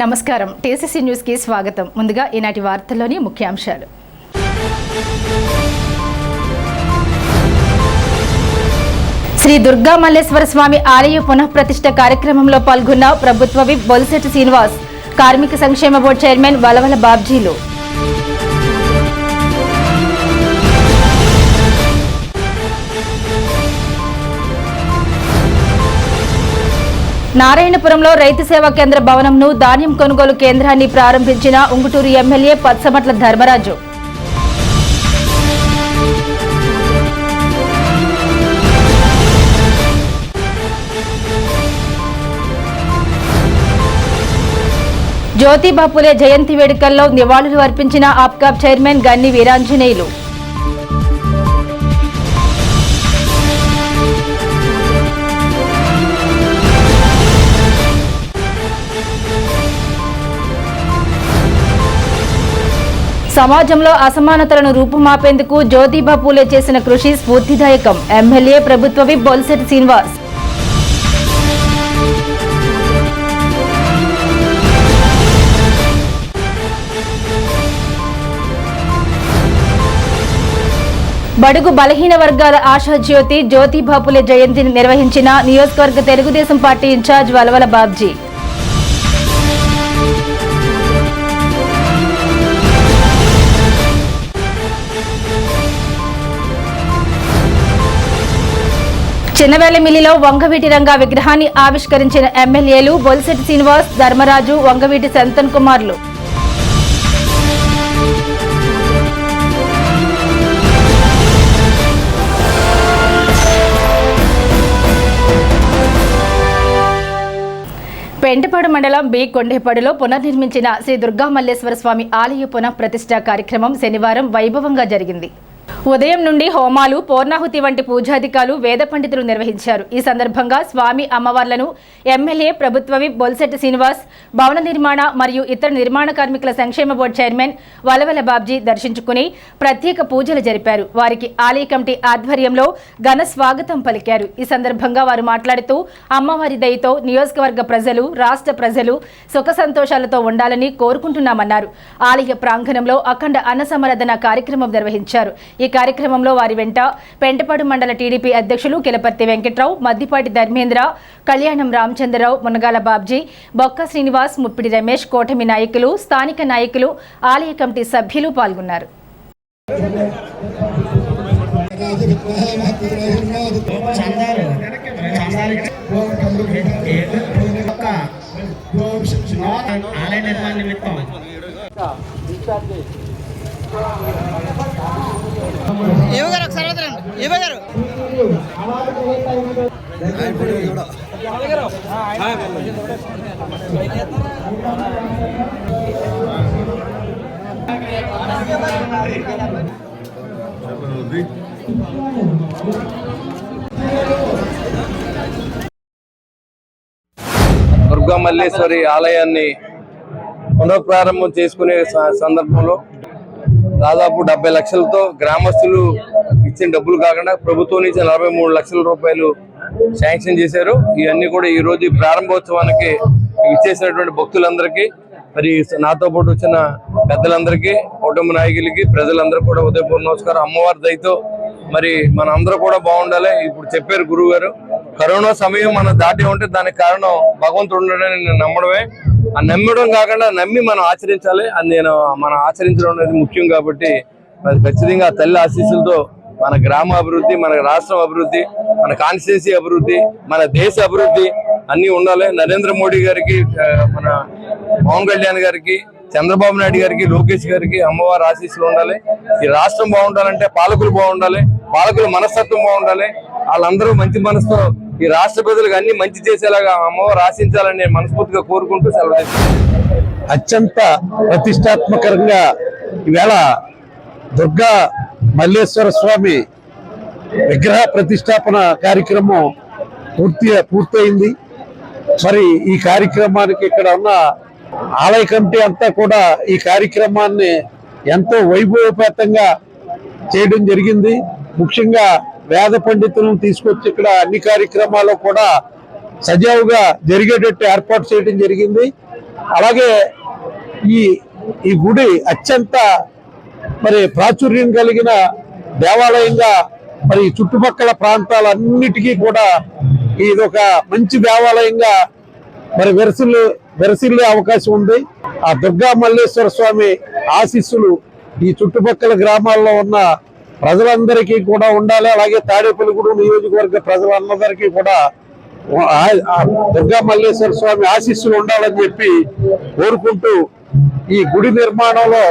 నమస్కారం TCC news కి స్వాగతం. ముందుగా ఈనాటి వార్తల్లోని ముఖ్యాంశాలు. శ్రీ దుర్గా మల్లేశ్వర స్వామి ఆలయ పునఃప్రతిష్ఠ కార్యక్రమంలో పాల్గొన్న ప్రభుత్వ విప్ బొలిశెట్టి శ్రీనివాస్, కార్మిక సంక్షేమ బోర్డు చైర్మన్ వలవల బాబ్జీలు. నారాయణపురంలో రైతు సేవా కేంద్ర భవనంను ధాన్యం కొనుగోలు కేంద్రాన్ని ప్రారంభించిన ఉంగుటూరు ఎమ్మెల్యే పచ్చమట్ల ధర్మరాజు. జ్యోతిబా ఫులే జయంతి వేడుకల్లో నివాళులు అర్పించిన ఆప్కాబ్ చైర్మన్ గన్ని వీరాంజనేయులు. సమాజంలో అసమానతలను రూపుమాపేందుకు జ్యోతిబా ఫులే చేసిన కృషి స్ఫూర్తిదాయకం. ఎమ్మెల్యే ప్రభుత్వ విప్ బొలిశెట్టి శ్రీనివాస్. బడుగు బలహీన వర్గాల ఆశాజ్యోతి జ్యోతిబా ఫులే జయంతిని నిర్వహించిన నియోజకవర్గ తెలుగుదేశం పార్టీ ఇన్ఛార్జ్ వలవల బాబ్జీ. చిన్నవేలమిల్లిలో వంగవీటి రంగా విగ్రహాన్ని ఆవిష్కరించిన ఎమ్మెల్యేలు బొలిశెట్టి శ్రీనివాస్, ధర్మరాజు, వంగవీటి సంతన్ కుమార్లు. పెంటపాడు మండలం బి కొండేపాడులో పునర్నిర్మించిన శ్రీ దుర్గా మల్లేశ్వర స్వామి ఆలయ పునఃప్రతిష్ఠ కార్యక్రమం శనివారం వైభవంగా జరిగింది. ఉదయం నుండి హోమాలు, పూర్ణాహుతి వంటి పూజాధికాలు, వేద పండితులు నిర్వహించారు. ఈ సందర్భంగా స్వామి అమ్మవార్లను ఎమ్మెల్యే ప్రభుత్వ విప్ బొలిశెట్టి శ్రీనివాస్, భవన నిర్మాణ మరియు ఇతర నిర్మాణ కార్మికుల సంక్షేమ బోర్డు చైర్మన్ వలవల బాబ్జీ దర్శించుకుని ప్రత్యేక పూజలు జరిపారు. వారికి ఆలయ కమిటీ ఆధ్వర్యంలో ఘన స్వాగతం పలికారు. ఈ సందర్భంగా వారు మాట్లాడుతూ అమ్మవారి దయతో నియోజకవర్గ ప్రజలు, రాష్ట్ర ప్రజలు సుఖ సంతోషాలతో ఉండాలని కోరుకుంటున్నామన్నారు. ఆలయ ప్రాంగణంలో అఖండ అన్న సమరాధన కార్యక్రమం నిర్వహించారు. ఈ కార్యక్రమంలో వారి వెంట పెంటపాడు మండల టీడీపీ అధ్యక్షులు కిలపర్తి వెంకట్రావు, మద్దిపాటి ధర్మేంద్ర, కళ్యాణం రామచంద్రరావు, మునగాల బాబ్జీ, బొక్క శ్రీనివాస్, ముప్పిడి రమేష్, కూటమి నాయకులు, స్థానిక నాయకులు, ఆలయ కమిటీ సభ్యులు పాల్గొన్నారు. ఏవగారు ఒకసారి వదలండి. ఏవగారు దుర్గా మల్లేశ్వరి ఆలయాన్ని పునఃప్రారంభం చేసుకునే సందర్భంలో దాదాపు 70 లక్షలతో గ్రామస్తులు ఇచ్చిన డబ్బులు కాకుండా ప్రభుత్వం నుంచి 43 లక్షల రూపాయలు శాంక్షన్ చేశారు. ఇవన్నీ కూడా ఈ రోజు ప్రారంభోత్సవానికి ఇచ్చేసినటువంటి భక్తులందరికీ, మరి నాతో పాటు వచ్చిన పెద్దలందరికీ, కుటుంబ నాయకులకి, ప్రజలందరూ కూడా ఉదయపూర్వ నమస్కారం. అమ్మవారి దయతో మరి మన అందరూ కూడా బాగుండాలి. ఇప్పుడు చెప్పారు గురువు గారు, కరోనా సమయం మనం దాటి ఉంటే దానికి కారణం భగవంతుడు ఉండడని నేను నమ్మడమే. ఆ నమ్మడం కాకుండా నమ్మి మనం ఆచరించాలి. అది మనం ఆచరించడం అనేది ముఖ్యం. కాబట్టి ఖచ్చితంగా తల్లి ఆశీస్సులతో మన గ్రామ అభివృద్ధి, మన రాష్ట్రం అభివృద్ధి, మన కాన్స్టిట్యున్సీ అభివృద్ధి, మన దేశ అభివృద్ధి అన్నీ ఉండాలి. నరేంద్ర మోడీ గారికి, మన పవన్ కళ్యాణ్ గారికి, చంద్రబాబు నాయుడు గారికి, లోకేష్ గారికి అమ్మవారి ఆశీస్సులు ఉండాలి. ఈ రాష్ట్రం బాగుండాలంటే పాలకులు బాగుండాలి, పాలకుల మనస్తత్వం బాగుండాలి. వాళ్ళందరూ మంచి మనసుతో ఈ రాష్ట్ర ప్రజలకు అన్ని మంచి చేసేలాగా అమ్మవారు ఆశించాలని మనస్ఫూర్తిగా కోరుకుంటూ సెలవు. అత్యంత ప్రతిష్టాత్మకంగా ఈవేళ దుర్గా మల్లేశ్వర స్వామి విగ్రహ ప్రతిష్టాపన కార్యక్రమం పూర్తయింది. మరి ఈ కార్యక్రమానికి ఇక్కడ ఉన్న ఆలయ కమిటీ అంతా కూడా ఈ కార్యక్రమాన్ని ఎంతో వైభవపేతంగా చేయడం జరిగింది. ముఖ్యంగా వేద పండితులను తీసుకొచ్చి ఇక్కడ అన్ని కార్యక్రమాలు కూడా సజావుగా జరిగేటట్టు ఏర్పాటు చేయడం జరిగింది. అలాగే ఈ ఈ గుడి అత్యంత మరి ప్రాచుర్యం కలిగిన దేవాలయంగా మరి చుట్టుపక్కల ప్రాంతాలన్నిటికీ కూడా ఇది ఒక మంచి దేవాలయంగా మరి వెరసిల్లే అవకాశం ఉంది. ఆ దుర్గా మల్లేశ్వర స్వామి ఆశీస్సులు ఈ చుట్టుపక్కల గ్రామాల్లో ఉన్న ప్రజలందరికీ కూడా ఉండాలి. అలాగే తాడేపల్లిగూడెం నియోజకవర్గ ప్రజలందరికీ కూడా దుర్గా మల్లేశ్వర స్వామి ఆశీస్సులు ఉండాలని చెప్పి కోరుకుంటూ ఈ గుడి నిర్మాణంలో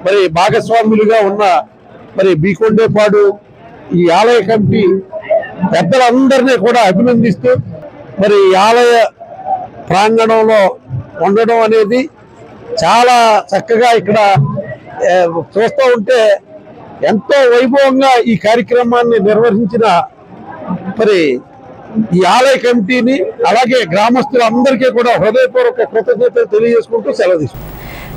మరి భాగస్వాములుగా ఉన్న మరి బీకొండేపాడు ఈ ఆలయ కమిటీ పెద్దలందరినీ కూడా అభినందిస్తూ మరి ఈ ఆలయ ప్రాంగణంలో ఉండడం అనేది చాలా చక్కగా ఇక్కడ చూస్తూ ఉంటే ఎంతో వైభవంగా ఈ కార్యక్రమాన్ని నిర్వహించిన మరి ఈ ఆలయ కమిటీని అలాగే గ్రామస్తులందరికీ కూడా హృదయపూర్వక కృతజ్ఞతలు తెలియజేసుకుంటూ సెలవు తీసుకుంటాం.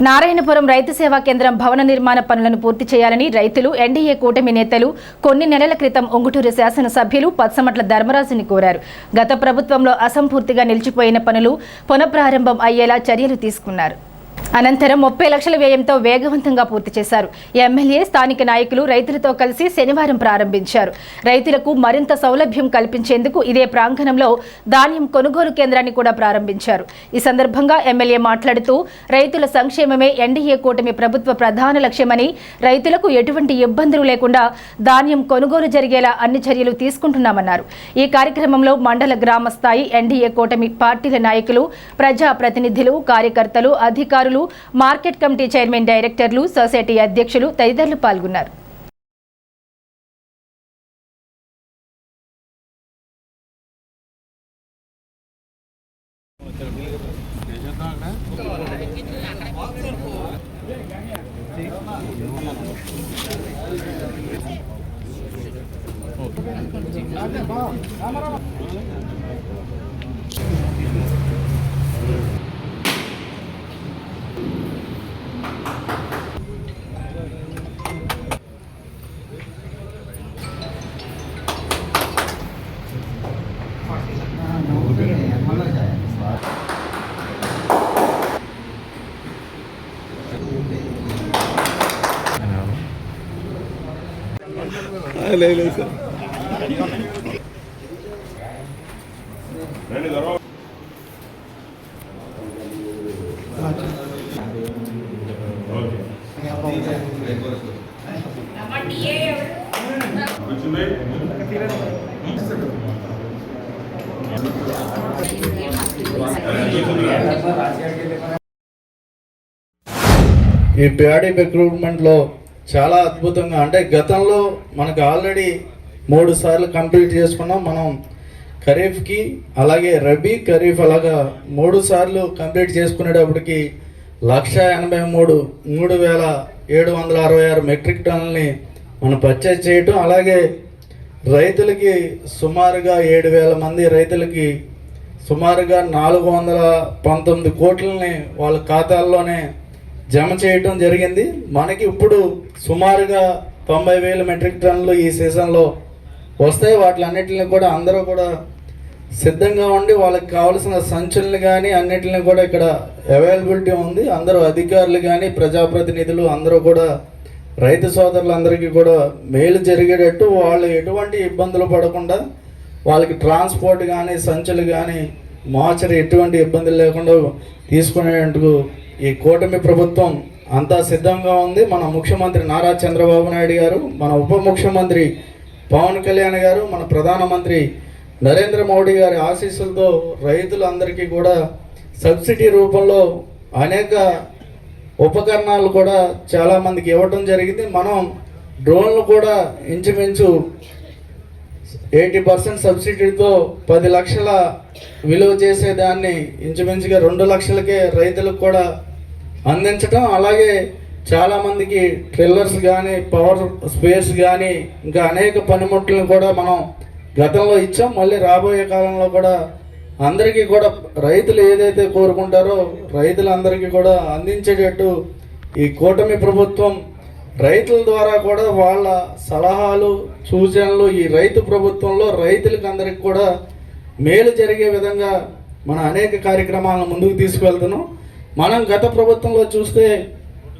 నారాయణపురం రైతు సేవా కేంద్రం భవన నిర్మాణ పనులను పూర్తి చేయాలని రైతులు ఎన్డీఏ కూటమి నేతలు కొన్ని నెలల క్రితం ఉంగుటూరు శాసనసభ్యులు పచ్చమట్ల ధర్మరాజుని కోరారు. గత ప్రభుత్వంలో అసంపూర్తిగా నిలిచిపోయిన పనులు పునఃప్రారంభం అయ్యేలా చర్యలు తీసుకున్నారు. అనంతరం 30 లక్షల వ్యయంతో వేగవంతంగా పూర్తి చేశారు. ఎమ్మెల్యే స్థానిక నాయకులు రైతులతో కలిసి శనివారం ప్రారంభించారు. రైతులకు మరింత సౌలభ్యం కల్పించేందుకు ఇదే ప్రాంగణంలో ధాన్యం కొనుగోలు కేంద్రాన్ని కూడా ప్రారంభించారు. ఈ సందర్భంగా ఎమ్మెల్యే మాట్లాడుతూ రైతుల సంక్షేమమే ఎన్డీఏ కూటమి ప్రభుత్వ ప్రధాన లక్ష్యమని, రైతులకు ఎటువంటి ఇబ్బందులు లేకుండా ధాన్యం కొనుగోలు జరిగేలా అన్ని చర్యలు తీసుకుంటున్నామన్నారు. ఈ కార్యక్రమంలో మండల గ్రామ స్థాయి ఎన్డీఏ కూటమి పార్టీల నాయకులు, ప్రజా ప్రతినిధులు, కార్యకర్తలు, అధికారులు, మార్కెట్ కమిటీ చైర్మన్, డైరెక్టర్లు, సొసైటీ అధ్యక్షులు తదితరులు పాల్గొన్నారు. లేదు సార్. ఈ ప్యాడీ రిక్రూట్మెంట్లో చాలా అద్భుతంగా, అంటే గతంలో మనకు ఆల్రెడీ 3 సార్లు కంప్లీట్ చేసుకున్నాం. మనం ఖరీఫ్కి అలాగే రబీ, ఖరీఫ్ అలాగా 3 సార్లు కంప్లీట్ చేసుకునేటప్పటికి 1,83,766 మెట్రిక్ టన్నులని మనం పర్చేజ్ చేయటం, అలాగే రైతులకి సుమారుగా 7,000 మంది రైతులకి సుమారుగా 419 కోట్లని వాళ్ళ ఖాతాల్లోనే జమ చేయటం జరిగింది. మనకి ఇప్పుడు సుమారుగా 90,000 మెట్రిక్ టన్నులు ఈ సీజన్లో వస్తాయి. వాటిలన్నిటిని కూడా అందరూ కూడా సిద్ధంగా ఉండి వాళ్ళకి కావాల్సిన సంచులను కానీ అన్నిటిని కూడా ఇక్కడ అవైలబిలిటీ ఉంది. అందరూ అధికారులు కానీ ప్రజాప్రతినిధులు అందరూ కూడా రైతు సోదరులందరికీ కూడా మేలు జరిగేటట్టు, వాళ్ళు ఎటువంటి ఇబ్బందులు పడకుండా వాళ్ళకి ట్రాన్స్పోర్ట్ కానీ సంచులు కానీ మార్చరీ ఎటువంటి ఇబ్బందులు లేకుండా తీసుకునేందుకు ఈ కూటమి ప్రభుత్వం అంతా సిద్ధంగా ఉంది. మన ముఖ్యమంత్రి నారా చంద్రబాబు నాయుడు గారు, మన ఉప ముఖ్యమంత్రి పవన్ కళ్యాణ్ గారు, మన ప్రధానమంత్రి నరేంద్ర మోడీ గారి ఆశీస్సులతో రైతులందరికీ కూడా సబ్సిడీ రూపంలో అనేక ఉపకరణాలు కూడా చాలామందికి ఇవ్వటం జరిగింది. మనం డ్రోన్లు కూడా ఇంచుమించు 80% సబ్సిడీతో 10 లక్షల విలువ చేసేదాన్ని ఇంచుమించుగా 2 లక్షలకే రైతులకు కూడా అందించడం, అలాగే చాలామందికి ట్రిల్లర్స్ కానీ పవర్ స్పేర్స్ కానీ ఇంకా అనేక పనిముట్లను కూడా మనం గతంలో ఇచ్చాం. మళ్ళీ రాబోయే కాలంలో కూడా అందరికీ కూడా రైతులు ఏదైతే కోరుకుంటారో రైతులందరికీ కూడా అందించేటట్టు ఈ కూటమి ప్రభుత్వం రైతుల ద్వారా కూడా వాళ్ళ సలహాలు సూచనలు ఈ రైతు ప్రభుత్వంలో రైతులకు అందరికి కూడా మేలు జరిగే విధంగా మన అనేక కార్యక్రమాలను ముందుకు తీసుకువెళ్తున్నాం. మనం గత ప్రభుత్వంలో చూస్తే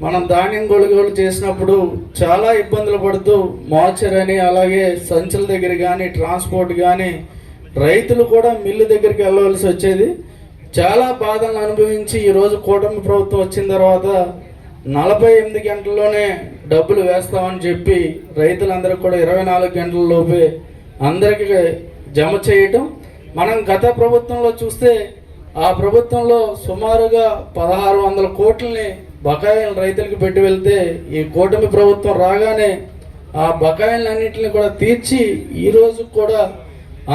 మనం ధాన్యం కొనుగోలు చేసినప్పుడు చాలా ఇబ్బందులు పడుతూ మోచర్ అని అలాగే సంచుల దగ్గర కానీ ట్రాన్స్పోర్ట్ కానీ రైతులు కూడా మిల్లు దగ్గరికి వెళ్ళవలసి వచ్చేది. చాలా బాధలను అనుభవించి ఈరోజు కూటమి ప్రభుత్వం వచ్చిన తర్వాత 48 గంటల్లోనే డబ్బులు వేస్తామని చెప్పి రైతులందరికీ కూడా 24 గంటల లోపే అందరికీ జమ చేయటం. మనం గత ప్రభుత్వంలో చూస్తే ఆ ప్రభుత్వంలో సుమారుగా 1600 కోట్లని బకాయిలు రైతులకు పెట్టి వెళ్తే ఈ కూటమి ప్రభుత్వం రాగానే ఆ బకాయిలన్నింటిని కూడా తీర్చి ఈరోజు కూడా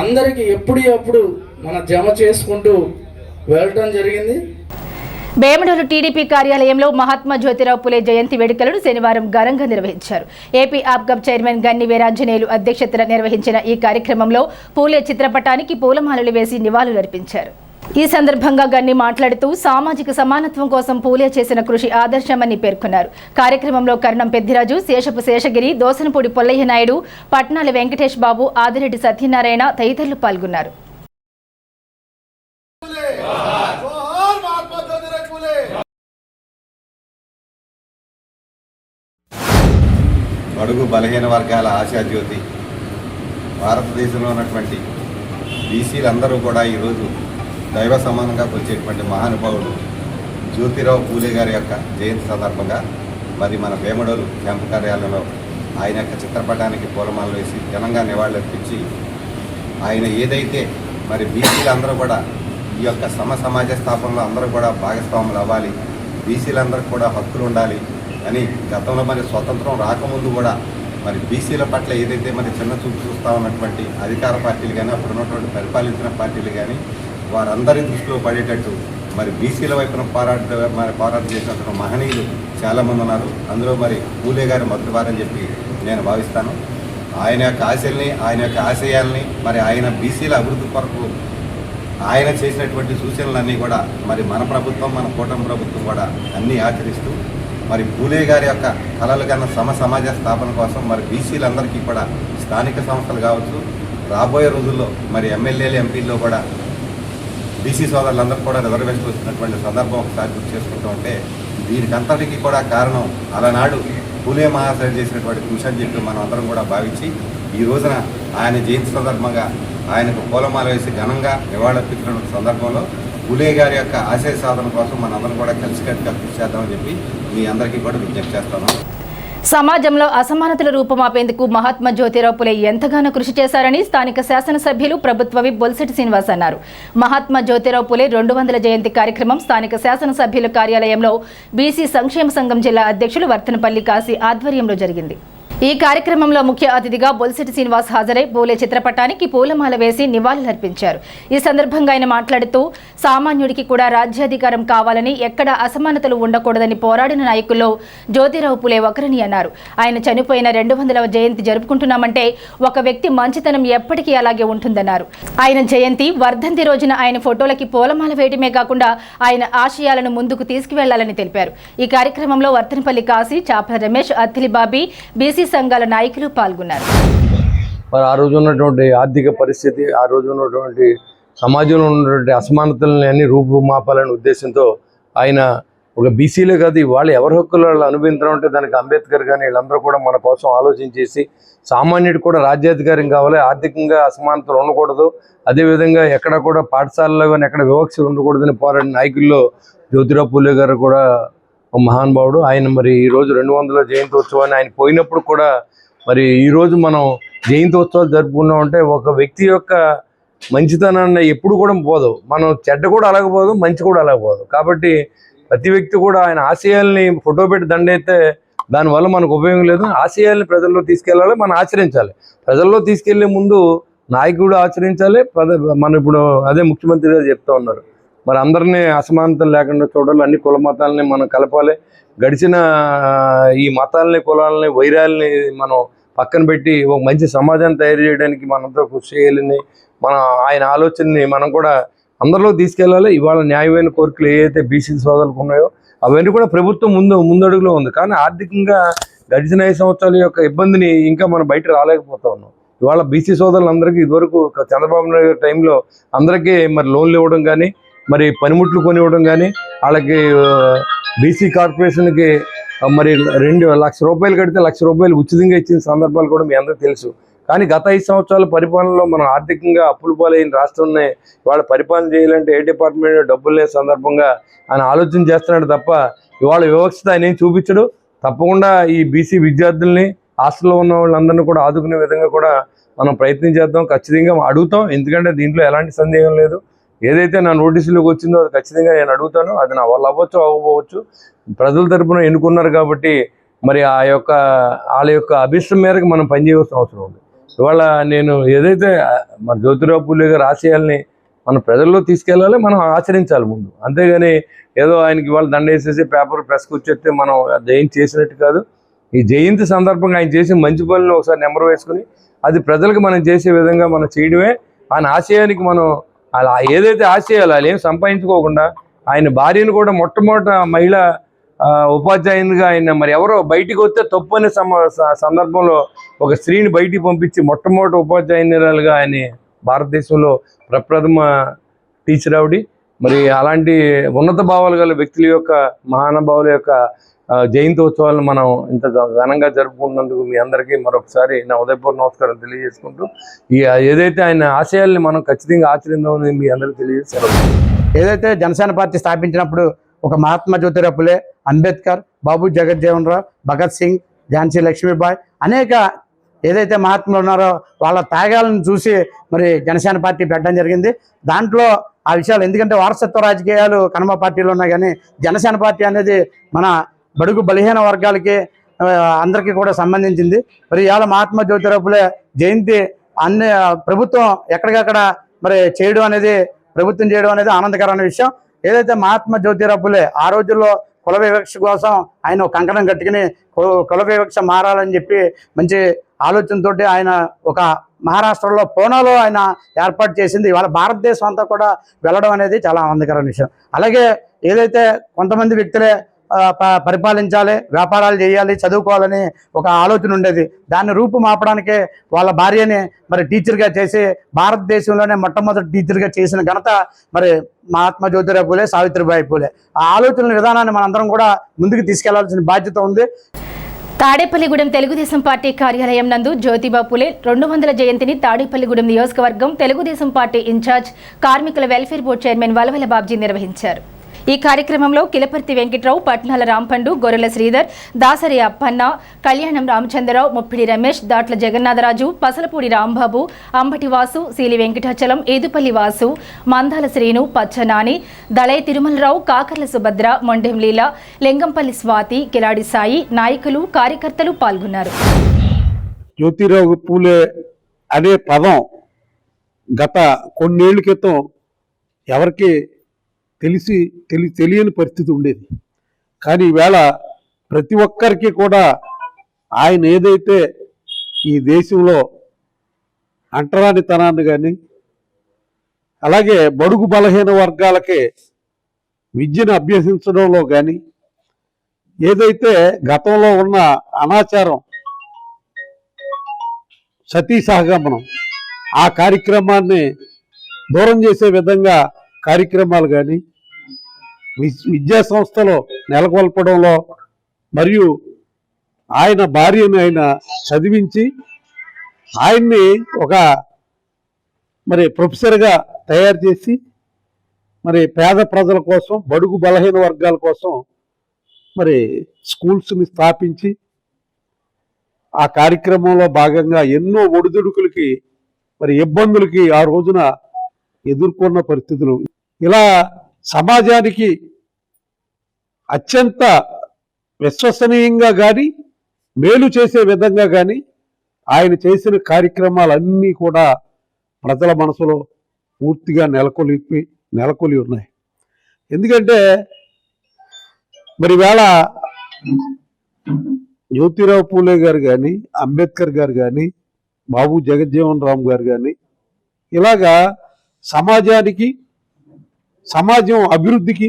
అందరికీ ఎప్పుడప్పుడు మన జమ చేసుకుంటూ వెళ్ళటం జరిగింది. వేములూరు టీడీపీ కార్యాలయంలో మహాత్మా జ్యోతిరావు పులే జయంతి వేడుకలను శనివారం ఘనంగా నిర్వహించారు. ఏపీ ఆప్గబ్ చైర్మన్ గన్ని వీరాంజనేయులు అధ్యక్షతన నిర్వహించిన ఈ కార్యక్రమంలో పూలే చిత్రపటానికి పూలమాలలు వేసి నివాళులర్పించారు. ఈ సందర్భంగా గన్ని మాట్లాడుతూ సామాజిక సమానత్వం కోసం పూలే చేసిన కృషి ఆదర్శమని పేర్కొన్నారు. కార్యక్రమంలో కర్ణం పెద్దిరాజు, శేషపు శేషగిరి, దోసనపూడి పొల్లయ్య నాయుడు, పట్నాల వెంకటేష్ బాబు, ఆదిరెడ్డి సత్యనారాయణ తదితరులు పాల్గొన్నారు. బడుగు బలహీన వర్గాల ఆశాజ్యోతి, భారతదేశంలో ఉన్నటువంటి బీసీలందరూ కూడా ఈరోజు దైవ సమానంగా కొలిచేటువంటి మహానుభావుడు జ్యోతిరావు పూలే గారి యొక్క జయంతి సందర్భంగా మరి మన వేమడోలు క్యాంపు కార్యాలయంలో ఆయన యొక్క చిత్రపటానికి పూలమాలలు వేసి ఘనంగా నివాళులర్పించి ఆయన ఏదైతే మరి బీసీలందరూ కూడా ఈ యొక్క సమాజ స్థాపనలో అందరూ కూడా భాగస్వాములు అవ్వాలి, బీసీలందరికీ కూడా హక్కులు ఉండాలి అని గతంలో మరి స్వతంత్రం రాకముందు కూడా మరి బీసీల పట్ల ఏదైతే మరి చిన్న చూపు చూస్తూ ఉన్నటువంటి అధికార పార్టీలు కానీ అప్పుడు ఉన్నటువంటి పరిపాలించిన పార్టీలు కానీ వారందరి దృష్టిలో పడేటట్టు మరి బీసీల వైపున పోరాటం చేసినటువంటి మహనీయులు చాలామంది ఉన్నారు. అందులో మరి పూలే గారి మొదటివారని చెప్పి నేను భావిస్తాను. ఆయన యొక్క ఆశల్ని, ఆయన యొక్క ఆశయాల్ని, మరి ఆయన బీసీల అభివృద్ధి కొరకు ఆయన చేసినటువంటి సూచనలన్నీ కూడా మరి మన ప్రభుత్వం, మన కూటమి ప్రభుత్వం కూడా అన్నీ ఆచరిస్తూ మరి పూలే గారి యొక్క కలలు కన్నా సమాజ స్థాపన కోసం మరి బీసీలందరికీ కూడా స్థానిక సంస్థలు కావచ్చు, రాబోయే రోజుల్లో మరి ఎమ్మెల్యేలు, ఎంపీల్లో కూడా బీసీ సోదరులందరూ కూడా రిజర్వేషన్ వచ్చినటువంటి సందర్భం ఒకసారి గుర్తు చేసుకుంటూ ఉంటే దీనికంతటికీ కూడా కారణం అలనాడు పూలే మహాశయుడు చేసినటువంటి కృషి అని చెప్పి మనం అందరం కూడా భావించి ఈ రోజున ఆయన జయంతి సందర్భంగా ఆయనకు పూలమాల వేసి ఘనంగా నివాళులర్పించినటువంటి సందర్భంలో పూలే గారి యొక్క ఆశయ సాధన కోసం మనందరం కూడా కలిసికట్టుగా కృషి చేద్దామని చెప్పి మీ అందరికీ కూడా విజ్ఞప్తి చేస్తాను. సమాజంలో అసమానతల రూపుమాపేందుకు మహాత్మా జ్యోతిరావు పులే ఎంతగానో కృషి చేశారని స్థానిక శాసనసభ్యులు ప్రభుత్వ విప్ బొలిశెట్టి శ్రీనివాస్ అన్నారు. మహాత్మా జ్యోతిరావు పులే 200వ జయంతి కార్యక్రమం స్థానిక శాసనసభ్యుల కార్యాలయంలో బీసీ సంక్షేమ సంఘం జిల్లా అధ్యక్షులు వర్తనపల్లి కాశీ ఆధ్వర్యంలో జరిగింది. ఈ కార్యక్రమంలో ముఖ్య అతిథిగా బొలిశెట్టి శ్రీనివాస్ హాజరై పూలే చిత్రపటానికి పూలమాల వేసి నివాళులర్పించారు. ఈ సందర్భంగా ఆయన మాట్లాడుతూ సామాన్యుడికి కూడా రాజ్యాధికారం కావాలని, ఎక్కడ అసమానతలు ఉండకూడదని పోరాడిన నాయకుల్లో జ్యోతిరావు పులే ఒకరని అన్నారు. ఆయన చనిపోయిన 200వ జయంతి జరుపుకుంటున్నామంటే ఒక వ్యక్తి మంచితనం ఎప్పటికీ అలాగే ఉంటుందన్నారు. ఆయన జయంతి, వర్ధంతి రోజున ఆయన ఫోటోలకి పూలమాల వేయడమే కాకుండా ఆయన ఆశయాలను ముందుకు తీసుకువెళ్లాలని తెలిపారు. ఈ కార్యక్రమంలో వర్తనపల్లి కాశీ, చాపల రమేష్, అత్తిలి బాబీ, బీసీ సంఘాల నాయకులు పాల్గొన్నారు. మరి ఆ రోజు ఉన్నటువంటి ఆర్థిక పరిస్థితి, ఆ రోజు ఉన్నటువంటి సమాజంలో ఉన్నటువంటి అసమానతలని అన్ని రూపుమాపాలనే ఉద్దేశంతో ఆయన ఒక బీసీలే కాదు, వాళ్ళు ఎవరి హక్కులు వాళ్ళు అనుభవించడం అంటే దానికి అంబేద్కర్ కానీ వీళ్ళందరూ కూడా మన కోసం ఆలోచించేసి సామాన్యుడికి కూడా రాజ్యాధికారం కావాలి, ఆర్థికంగా అసమానతలు ఉండకూడదు, అదేవిధంగా ఎక్కడ కూడా పాఠశాలలో కానీ ఎక్కడ వివక్షలు ఉండకూడదని పోరాడిన నాయకుల్లో జ్యోతిరావు పూలే గారు కూడా మహానుభావుడు. ఆయన మరి ఈరోజు 200వ జయంతి ఉత్సవాన్ని ఆయన పోయినప్పుడు కూడా మరి ఈరోజు మనం జయంతి ఉత్సవాలు జరుపుకున్నామంటే ఒక వ్యక్తి యొక్క మంచితనాన్ని ఎప్పుడు కూడా పోదు, మనం చెడ్డ కూడా అలాగపోదు, మంచి కూడా అలాగపోదు. కాబట్టి ప్రతి వ్యక్తి కూడా ఆయన ఆశయాల్ని ఫోటో పెట్టి దండైతే దానివల్ల మనకు ఉపయోగం లేదు. ఆశయాల్ని ప్రజల్లో తీసుకెళ్ళాలి, మనం ఆచరించాలి. ప్రజల్లో తీసుకెళ్లే ముందు నాయకుడు ఆచరించాలి. మనం ఇప్పుడు అదే ముఖ్యమంత్రి గారు చెప్తా ఉన్నారు, మరి అందరినీ అసమానతలు లేకుండా చూడాలి, అన్ని కుల మతాలని మనం కలపాలి. గడిచిన ఈ మతాలని, కులాలని, వైరాలని మనం పక్కన పెట్టి ఒక మంచి సమాజాన్ని తయారు చేయడానికి మనంతో కృషి చేయాలని మన ఆయన ఆలోచనని మనం కూడా అందరిలో తీసుకెళ్ళాలి. ఇవాళ న్యాయమైన కోరికలు ఏవైతే బీసీ సోదరులకు ఉన్నాయో అవన్నీ కూడా ప్రభుత్వం ముందడుగులో ఉంది. కానీ ఆర్థికంగా గడిచిన 5 సంవత్సరాల యొక్క ఇబ్బందిని ఇంకా మనం బయట రాలేకపోతా ఉన్నాం. ఇవాళ బీసీ సోదరులందరికీ ఇదివరకు చంద్రబాబు నాయుడు టైంలో అందరికీ మరి లోన్లు ఇవ్వడం కానీ మరి పనిముట్లు కొనివ్వడం కానీ, వాళ్ళకి బీసీ కార్పొరేషన్కి మరి 2,00,000 రూపాయలు కడితే 1,00,000 రూపాయలు ఉచితంగా ఇచ్చిన సందర్భాలు కూడా మీ అందరికీ తెలుసు. కానీ గత 5 సంవత్సరాల పరిపాలనలో మనం ఆర్థికంగా అప్పులు పాలైన రాష్ట్రాన్ని ఇవాళ పరిపాలన చేయాలంటే ఏ డిపార్ట్మెంట్ డబ్బులు లేని సందర్భంగా ఆయన ఆలోచన చేస్తున్నాడు తప్ప ఇవాళ వివక్షత ఆయన ఏం చూపించడు. తప్పకుండా ఈ బీసీ విద్యార్థుల్ని, హాస్టల్లో ఉన్న వాళ్ళందరినీ కూడా ఆదుకునే విధంగా కూడా మనం ప్రయత్నం చేద్దాం, ఖచ్చితంగా అడుగుతాం. ఎందుకంటే దీంట్లో ఎలాంటి సందేహం లేదు. ఏదైతే నా నోటీసులోకి వచ్చిందో అది ఖచ్చితంగా నేను అడుగుతాను. అది నా వల్ల అవ్వచ్చు, అవ్వకపోవచ్చు. ప్రజల తరపున ఎన్నుకున్నారు కాబట్టి మరి వాళ్ళ యొక్క అభిష్టం మేరకు మనం పనిచేయాల్సిన అవసరం ఉంది. ఇవాళ నేను ఏదైతే మన జ్యోతిరావు పూలే గారి ఆశయాల్ని మన ప్రజల్లో తీసుకెళ్ళాలి, మనం ఆచరించాలి ముందు. అంతేగాని ఏదో ఆయనకి ఇవాళ దండ వేసేసి పేపర్ ప్రెస్కి వచ్చేస్తే మనం జయంతి చేసినట్టు కాదు. ఈ జయంతి సందర్భంగా ఆయన చేసిన మంచి పనులను ఒకసారి నెంబర్ వేసుకుని అది ప్రజలకు మనం చేసే విధంగా మనం చేయడమే. ఆయన ఆశయానికి మనం అలా ఏదైతే ఆశయాలు అలా ఏం సంపాదించుకోకుండా ఆయన భార్యను కూడా మొట్టమొదట మహిళ ఉపాధ్యాయునిగా ఆయన మరి ఎవరో బయటికి వస్తే తప్పు అనే సందర్భంలో ఒక స్త్రీని బయటికి పంపించి మొట్టమొదటి ఉపాధ్యాయునిరాలుగా ఆయన భారతదేశంలో ప్రప్రథమ టీచర్ ఆవిడ. మరి అలాంటి ఉన్నత భావాలు గల వ్యక్తుల యొక్క, మహానుభావుల యొక్క జయంతోత్సవాలను మనం ఇంత ఘనంగా జరుపుకున్నందుకు మీ అందరికీ మరొకసారి నా ఉదయపూర్వ నమస్కారం తెలియజేసుకుంటూ ఏదైతే ఆయన ఆశయాల్ని మనం ఖచ్చితంగా ఆచరిద్దామని మీ అందరికీ తెలియజేస్తారు. ఏదైతే జనసేన పార్టీ స్థాపించినప్పుడు ఒక మహాత్మా జ్యోతిరావు పూలే, అంబేద్కర్, బాబు జగజ్జీవన్ రావు, భగత్ సింగ్, ఝాన్సీ లక్ష్మీబాయి అనేక ఏదైతే మహాత్ములు ఉన్నారో వాళ్ళ త్యాగాలను చూసి మరి జనసేన పార్టీ పెట్టడం జరిగింది. దాంట్లో ఆ విషయాలు ఎందుకంటే వారసత్వ రాజకీయాలు కనుమ పార్టీలో ఉన్నాయి, కానీ జనసేన పార్టీ అనేది మన బడుగు బలహీన వర్గాలకి అందరికీ కూడా సంబంధించింది. మరి ఇవాళ మహాత్మా జ్యోతిరావు పూలే జయంతి అన్ని ప్రభుత్వం ఎక్కడికక్కడ మరి ప్రభుత్వం చేయడం అనేది ఆనందకరమైన విషయం. ఏదైతే మహాత్మా జ్యోతిరావు పూలే ఆ రోజుల్లో కుల వివక్ష కోసం ఆయన కంకణం కట్టుకుని కుల వివక్ష మారాలని చెప్పి మంచి ఆలోచనతోటి ఆయన ఒక మహారాష్ట్రలో పూనాలో ఆయన ఏర్పాటు చేసింది. ఇవాళ భారతదేశం అంతా కూడా వెళ్ళడం అనేది చాలా ఆనందకరమైన విషయం. అలాగే ఏదైతే కొంతమంది వ్యక్తులే పరిపాలించాలి, వ్యాపారాలు చేయాలి, చదువుకోవాలని ఒక ఆలోచన ఉండేది. దాన్ని రూపుమాపడానికే వాళ్ళ భార్యని మరి టీచర్గా చేసి భారతదేశంలోనే మొట్టమొదటి టీచర్గా చేసిన ఘనత మరి మహాత్మా జ్యోతిరావు పూలే, సావిత్రిబాయి పూలే. ఆ ఆలోచన విధానాన్ని మనందరం కూడా ముందుకు తీసుకెళ్లాల్సిన బాధ్యత ఉంది. తాడేపల్లిగూడెం తెలుగుదేశం పార్టీ కార్యాలయం నందు జ్యోతిబా పూలే 200 జయంతిని తాడేపల్లిగూడెం నియోజకవర్గం తెలుగుదేశం పార్టీ ఇన్ఛార్జ్ కార్మికుల welfare board chairman Valavala Babji నిర్వహించారు. ఈ కార్యక్రమంలో కిలపర్తి వెంకట్రావు, పట్నాల రాంపండు, గొర్రెల శ్రీధర్, దాసరి అప్పన్న, కళ్యాణం రామచంద్రరావు, ముప్పిడి రమేష్, దాట్ల జగన్నాథరాజు, పసలపూడి రాంబాబు, అంబటి వాసు, సీలి వెంకటాచలం, ఏదుపల్లి వాసు, మందాల శ్రీను, పచ్చనాని, దళై తిరుమలరావు, కాకర్ల సుభద్ర, మొండెం లీల, లింగంపల్లి స్వాతి, కిలాడి సాయి, నాయకులు, కార్యకర్తలు పాల్గొన్నారు. జ్యోతిరావు పూలే అనే పదం గత కొన్నేళ్ల క్రితం ఎవరికి తెలియని పరిస్థితి ఉండేది. కానీ ఈవేళ ప్రతి ఒక్కరికి కూడా ఆయన ఏదైతే ఈ దేశంలో అంటరానితనాన్ని కానీ అలాగే బడుగు బలహీన వర్గాలకి విద్యను అభ్యసించడంలో కానీ ఏదైతే గతంలో ఉన్న అనాచారం సతీ సహగమనం ఆ కార్యక్రమాన్ని దూరం చేసే విధంగా కార్యక్రమాలు కానీ విద్యా సంస్థలో నెలకొల్పడంలో మరియు ఆయన భార్యను ఆయన చదివించి ఆయన్ని ఒక మరి ప్రొఫెసర్గా తయారు చేసి మరి పేద ప్రజల కోసం బడుగు బలహీన వర్గాల కోసం మరి స్కూల్స్ని స్థాపించి ఆ కార్యక్రమంలో భాగంగా ఎన్నో ఒడిదుడుకులకి మరి ఇబ్బందులకి ఆ రోజున ఎదుర్కొన్న పరిస్థితులు ఇలా సమాజానికి అత్యంత విశ్వసనీయంగా కానీ మేలు చేసే విధంగా కానీ ఆయన చేసిన కార్యక్రమాలన్నీ కూడా ప్రజల మనసులో పూర్తిగా నెలకొలి ఉన్నాయి. ఎందుకంటే మరి వేళ జ్యోతిరావు పూలే గారు కానీ, అంబేద్కర్ గారు కానీ, బాబు జగజ్జీవన్ రామ్ గారు కానీ ఇలాగా సమాజం అభివృద్ధికి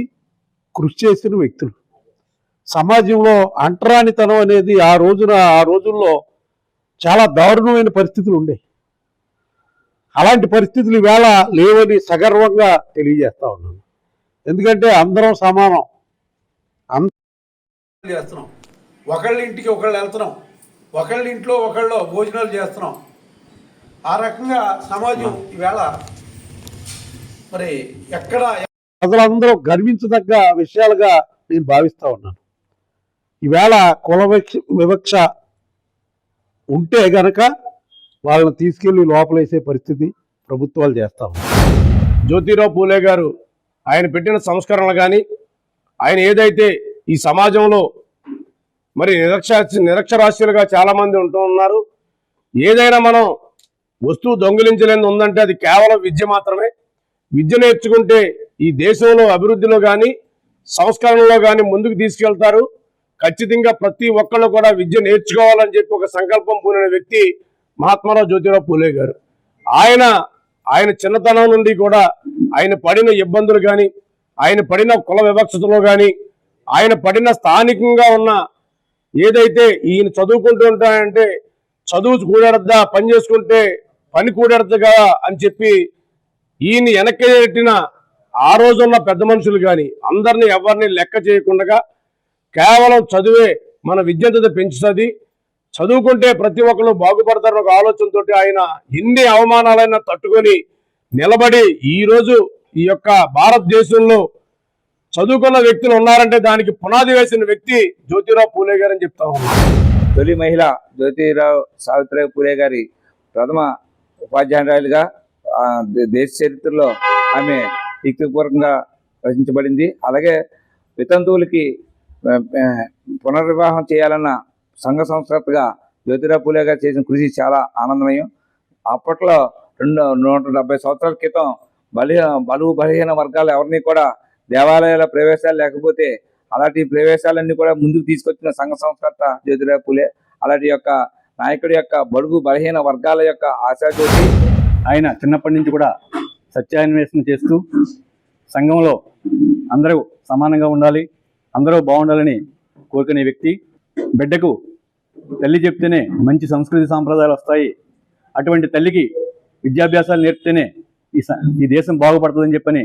కృషి చేసిన వ్యక్తులు. సమాజంలో అంటరానితనం అనేది ఆ రోజుల్లో చాలా దారుణమైన పరిస్థితులు ఉండేవి. అలాంటి పరిస్థితులు ఈవేళ లేవని సగర్వంగా తెలియజేస్తా ఉన్నాను. ఎందుకంటే అందరం సమానం. చేస్తున్నాం, ఒకళ్ళ ఇంటికి ఒకళ్ళు వెళ్తున్నాం, ఒకళ్ళ ఇంట్లో ఒకళ్ళు భోజనాలు చేస్తున్నాం. ఆ రకంగా సమాజం ఈవేళ మరి ఎక్కడ ప్రజలందరూ గర్వించదగ్గ విషయాలుగా నేను భావిస్తా ఉన్నాను. ఈవేళ కుల వివక్ష ఉంటే గనక వాళ్ళని తీసుకెళ్లి లోపలేసే పరిస్థితి ప్రభుత్వాలు చేస్తా ఉన్నాయి. జ్యోతిరావు పూలే గారు ఆయన పెట్టిన సంస్కరణలు కానీ, ఆయన ఏదైతే ఈ సమాజంలో మరి నిరక్షరాస్యులుగా చాలామంది ఉంటూ ఉన్నారు. ఏదైనా మనం వస్తువు దొంగిలించలేని ఉందంటే అది కేవలం విద్య మాత్రమే. విద్య నేర్చుకుంటే ఈ దేశంలో అభివృద్ధిలో కానీ సంస్కరణలో కానీ ముందుకు తీసుకెళ్తారు. ఖచ్చితంగా ప్రతి ఒక్కళ్ళు కూడా విద్య నేర్చుకోవాలని చెప్పి ఒక సంకల్పం పూనిన వ్యక్తి మహాత్మారావు జ్యోతిరావు పూలే గారు. ఆయన చిన్నతనం నుండి కూడా ఆయన పడిన ఇబ్బందులు కానీ, ఆయన పడిన కుల వివక్షతలో కానీ, ఆయన పడిన స్థానికంగా ఉన్న ఏదైతే ఈయన చదువుకుంటూ ఉంటాయంటే చదువు కూడెడద్దా, పని చేసుకుంటే పని కూడెడద్దుగా అని చెప్పి ఈయన వెనక్కి పెట్టిన ఆ రోజున్న పెద్ద మనుషులు కానీ అందరినీ ఎవరిని లెక్క చేయకుండా కేవలం చదువే మన విద్యత పెంచుతుంది, చదువుకుంటే ప్రతి ఒక్కరు బాగుపడతారని ఒక ఆలోచనతో ఆయన ఎన్ని అవమానాలైనా తట్టుకొని నిలబడి ఈరోజు ఈ యొక్క భారతదేశంలో చదువుకున్న వ్యక్తులు ఉన్నారంటే దానికి పునాది వేసిన వ్యక్తి జ్యోతిరావు పూలే గారు అని చెప్తా ఉన్నాం. తొలి మహిళ జ్యోతిరావు సావిత్రిబాయి పూలే గారి ప్రథమ ఉపాధ్యాయురాలుగా దేశ చరిత్రలో ఆమె లిఖితపూర్వకంగా రచించబడింది. అలాగే వితంతువులకి పునర్వివాహం చేయాలన్న సంఘ సంస్కర్తగా జ్యోతిరావు పూలే గారు చేసిన కృషి చాలా ఆనందమయం. అప్పట్లో 170 సంవత్సరాల క్రితం బలుగు బలహీన వర్గాలు ఎవరిని కూడా దేవాలయాల ప్రవేశాలు లేకపోతే అలాంటి ప్రవేశాలన్నీ కూడా ముందుకు తీసుకొచ్చిన సంఘ సంస్కర్త జ్యోతిరావు పూలే. అలాంటి యొక్క నాయకుడి యొక్క బడుగు బలహీన వర్గాల యొక్క ఆశాజ్యోతి. ఆయన చిన్నప్పటి నుంచి కూడా సత్యాన్వేషణ చేస్తూ సంఘంలో అందరూ సమానంగా ఉండాలి, అందరూ బాగుండాలని కోరుకునే వ్యక్తి. బిడ్డకు తల్లి చెప్తేనే మంచి సంస్కృతి సాంప్రదాయాలు వస్తాయి, అటువంటి తల్లికి విద్యాభ్యాసాలు నేర్పితేనే ఈ దేశం బాగుపడుతుందని చెప్పని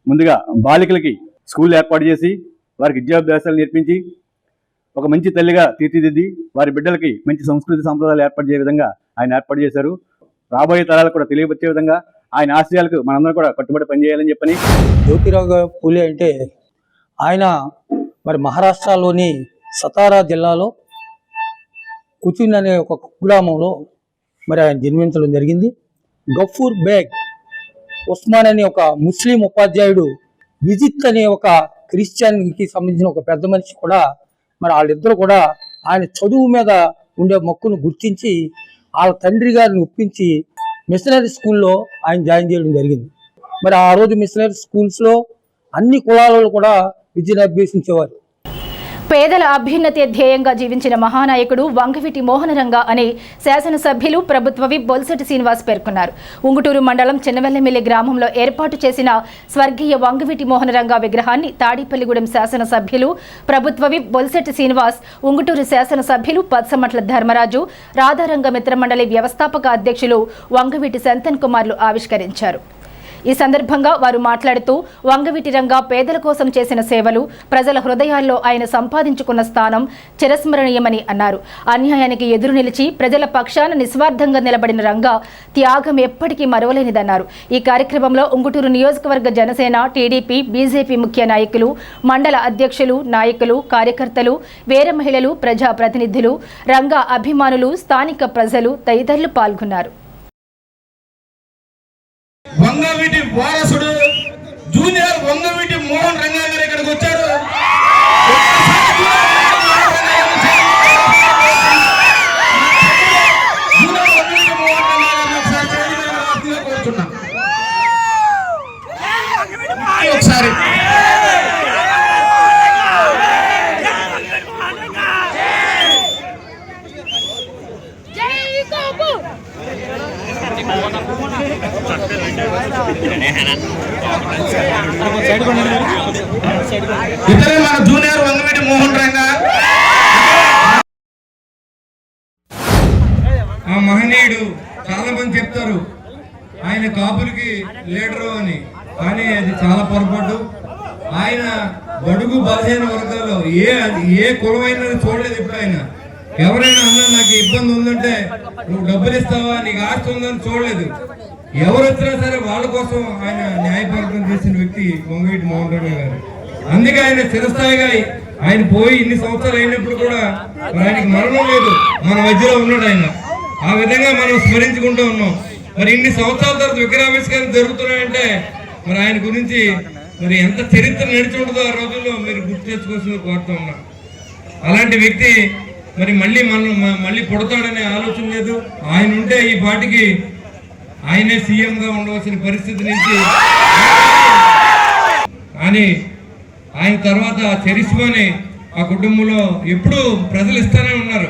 ముందుగా బాలికలకి స్కూల్ ఏర్పాటు చేసి వారికి విద్యాభ్యాసాలు నేర్పించి ఒక మంచి తల్లిగా తీర్చిదిద్ది వారి బిడ్డలకి మంచి సంస్కృతి సాంప్రదాయాలు ఏర్పాటు చేసే విధంగా ఆయన ఏర్పాటు చేశారు. రాబోయే తరాలకు కూడా తెలియపరిచే విధంగా ఆయన ఆశయాలకు మనందరం కూడా కట్టుబడి పనిచేయాలని చెప్పని. జ్యోతిరావు పూలే అంటే ఆయన మరి మహారాష్ట్రలోని సతారా జిల్లాలో కుచిన్ అనే ఒక కుగ్రామంలో మరి ఆయన జన్మించడం జరిగింది. గఫూర్ బేగ్ ఉస్మాన్ అనే ఒక ముస్లిం ఉపాధ్యాయుడు, విజిత్ అనే ఒక క్రిస్టియన్కి సంబంధించిన ఒక పెద్ద మనిషి కూడా మరి వాళ్ళిద్దరూ కూడా ఆయన చదువు మీద ఉండే మక్కును గుర్తించి వాళ్ళ తండ్రి గారిని ఒప్పించి మిషనరీ స్కూల్లో ఆయన జాయిన్ చేయడం జరిగింది. మరి ఆ రోజు మిషనరీ స్కూల్స్లో అన్ని కులాలలో కూడా విద్యను అభ్యసించేవారు. పేదల అభ్యున్నతి ధ్యేయంగా జీవించిన మహానాయకుడు వంగవీటి మోహనరంగ అని శాసనసభ్యులు ప్రభుత్వ విప్ బొల్సెట్టి శ్రీనివాస్ పేర్కొన్నారు. ఉంగుటూరు మండలం చిన్నవెల్లమిల్లి గ్రామంలో ఏర్పాటు చేసిన స్వర్గీయ వంగవీటి మోహనరంగ విగ్రహాన్ని తాడేపల్లిగూడెం శాసనసభ్యులు ప్రభుత్వ విప్ బొల్సెట్టి శ్రీనివాస్, ఉంగుటూరు శాసనసభ్యులు పత్సమట్ల ధర్మరాజు, రాధారంగ మిత్రమండలి వ్యవస్థాపక అధ్యక్షులు వంగవీటి సంతన్ కుమార్లు ఆవిష్కరించారు. ఈ సందర్భంగా వారు మాట్లాడుతూ వంగవీటి రంగ పేదల కోసం చేసిన సేవలు, ప్రజల హృదయాల్లో ఆయన సంపాదించుకున్న స్థానం చిరస్మరణీయమని అన్నారు. అన్యాయానికి ఎదురు నిలిచి ప్రజల పక్షాన నిస్వార్థంగా నిలబడిన రంగ త్యాగం ఎప్పటికీ మరువలేనిదన్నారు. ఈ కార్యక్రమంలో ఉంగుటూరు నియోజకవర్గ జనసేన, టీడీపీ, బీజేపీ ముఖ్య నాయకులు, మండల అధ్యక్షులు, నాయకులు, కార్యకర్తలు, వీర మహిళలు, ప్రజాప్రతినిధులు, రంగ అభిమానులు, స్థానిక ప్రజలు తదితరులు పాల్గొన్నారు. వంగవీటి వారసుడు జూనియర్ వంగవీటి మోహన్ రంగా గారు ఇక్కడికి వచ్చారు. ఒకసారి ఇతరే మన జూనియర్ వంగవీటి మోహన్ రంగా. ఆ మహనీయుడు చాలా మంది చెప్తారు ఆయన కాపులకి లీడరు అని, కానీ అది చాలా పొరపాటు. ఆయన బడుగు బలహీన వర్గాలు ఏ కులమైనది చూడలేదు ఇప్పుడు ఆయన. ఎవరైనా అన్నా నాకు ఇబ్బంది ఉందంటే నువ్వు డబ్బులు ఇస్తావా, నీకు ఆస్తి ఉందని చూడలేదు. ఎవరు వచ్చినా సరే వాళ్ళ కోసం ఆయన న్యాయపాలన చేసిన వ్యక్తి వంగవీటి మోహన్ రావు గారు. అందుకే ఆయన చిరస్థాయిగా ఆయన పోయి ఇన్ని సంవత్సరాలు అయినప్పుడు కూడా ఆయనకి మరణం లేదు, మన మధ్యలో ఉన్నాడు ఆయన. ఆ విధంగా మనం స్మరించుకుంటూ ఉన్నాం. మరి ఇన్ని సంవత్సరాల తర్వాత విగ్రహావిష్కరణ జరుగుతున్నాయంటే మరి ఆయన గురించి మరి ఎంత చరిత్ర నడిచి ఉంటుందో ఆ రోజుల్లో మీరు గుర్తు తెచ్చుకోవాల్సింది కోరుతూ ఉన్నాం. అలాంటి వ్యక్తి మరి మళ్ళీ పుడతాడనే ఆలోచన లేదు. ఆయన ఉంటే ఈ పార్టీకి ఆయనే సీఎంగా ఉండవలసిన పరిస్థితి నుంచి, కానీ ఆయన తర్వాత చరిస్మాని ఆ కుటుంబంలో ఎప్పుడూ ప్రజలు ఇస్తానే ఉన్నారు.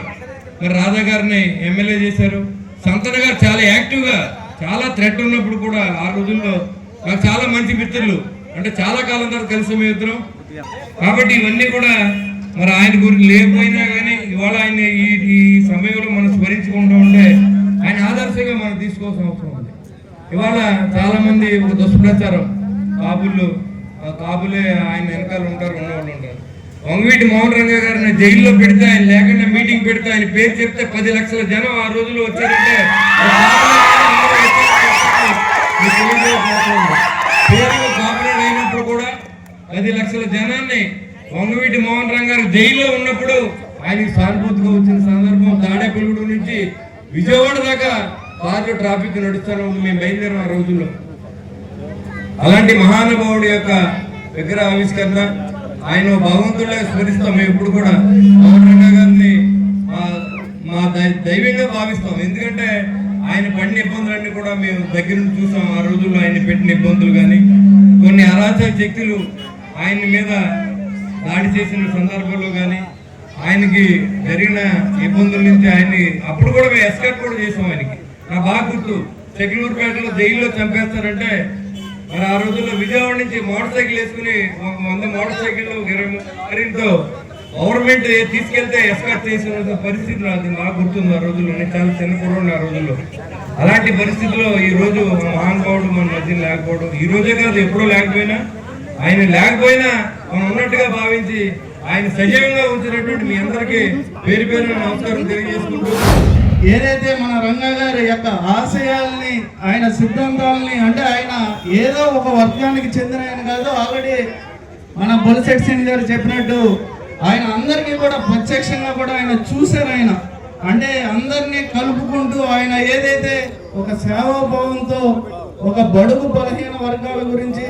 మరి రాధా గారిని ఎమ్మెల్యే చేశారు. సంతన గారు చాలా యాక్టివ్గా, చాలా థ్రెట్ ఉన్నప్పుడు కూడా ఆ రోజుల్లో నాకు చాలా మంచి మిత్రులు, అంటే చాలా కాలం తర్వాత కలిసి మేము ఇద్దరం. కాబట్టి ఇవన్నీ కూడా మరి ఆయన గురించి లేకపోయినా కానీ ఇవాళ ఆయన ఈ సమయంలో మనం స్మరించుకుంటూ ఉంటే ఆయన ఆదర్శంగా మనం తీసుకోవాల్సిన అవసరం ఉంది. ఇవాళ చాలా మంది ఒక దుష్ప్రచారం, కాబులే ఆయన వెనకాల ఉంటారు, ఉన్నవాళ్ళు ఉంటారు. వంగవీటి మోహన్ రంగ గారిని జైల్లో పెడితే, ఆయన లేకుండా మీటింగ్ పెడితే, ఆయన పేరు చెప్తే 10 లక్షల జనం ఆ రోజుల్లో వచ్చారంటే కాపరేట్ అయినప్పుడు కూడా 10 లక్షల జనాన్ని వంగవీటి మోహన్ రంగ గారు జైల్లో ఉన్నప్పుడు ఆయనకి సానుభూతిగా వచ్చిన సందర్భం. తాడేపల్లిగూడెం నుంచి విజయవాడ దాకా కార్లు ట్రాఫిక్ నడుస్తూనే ఉంది, మేము బయలుదేరాం ఆ రోజుల్లో. అలాంటి మహానుభావుడి యొక్క విగ్రహ ఆవిష్కరణ ఆయన భగవంతుడిగా స్మరిస్తాం. మేము ఇప్పుడు కూడా మోహన్ రంగ గారిని మా దైవంగా భావిస్తాం. ఎందుకంటే ఆయన పడిన ఇబ్బందులన్నీ కూడా మేము దగ్గర నుంచి చూసాం. ఆ రోజుల్లో ఆయన పెట్టిన ఇబ్బందులు కానీ, కొన్ని అరాచక శక్తులు ఆయన మీద దాడి చేసిన సందర్భంలో కానీ, ఆయనకి జరిగిన ఇబ్బందుల నుంచి ఆయన్ని అప్పుడు కూడా మేము ఎస్కార్ట్ కూడా చేసాం. ఆయనకి నాకు బాగా గుర్తు, సెక్యూరిపేటలో జైల్లో చంపేస్తారంటే మరి ఆ రోజుల్లో విజయవాడ నుంచి మోటార్ సైకిల్ వేసుకుని 100 మోటార్ సైకిళ్ళు 20 గవర్నమెంట్ తీసుకెళ్తే ఎస్కార్ట్ చేసిన పరిస్థితి నాకు బాగా గుర్తుంది. ఆ రోజుల్లో నేను చాలా చిన్న కుర్రోడిని ఆ రోజుల్లో. అలాంటి పరిస్థితుల్లో ఈ రోజు మహానుభావుడు మన మధ్య లేకపోవడం, ఈ రోజే కాదు ఎప్పుడో లేకపోయినా, ఆయన లేకపోయినా మనం ఉన్నట్టుగా భావించి ఆయన సజీవంగా ఉంచినటువంటి మీ అందరికీ పేరు పేరున నమస్కారం తెలియజేసుకుంటూ, ఏదైతే మన రంగా గారి యొక్క ఆశయాల్ని, ఆయన సిద్ధాంతాలని, అంటే ఆయన ఏదో ఒక వర్గానికి చెందిన ఆయన కాదు. ఆల్రెడీ మన బొలిశెట్టి సింగ్ గారు చెప్పినట్టు ఆయన అందరికీ కూడా ప్రత్యక్షంగా కూడా ఆయన చూశారు. ఆయన అంటే అందరినీ కలుపుకుంటూ ఆయన ఏదైతే ఒక సేవాభావంతో ఒక బడుగు బలహీన వర్గాల గురించి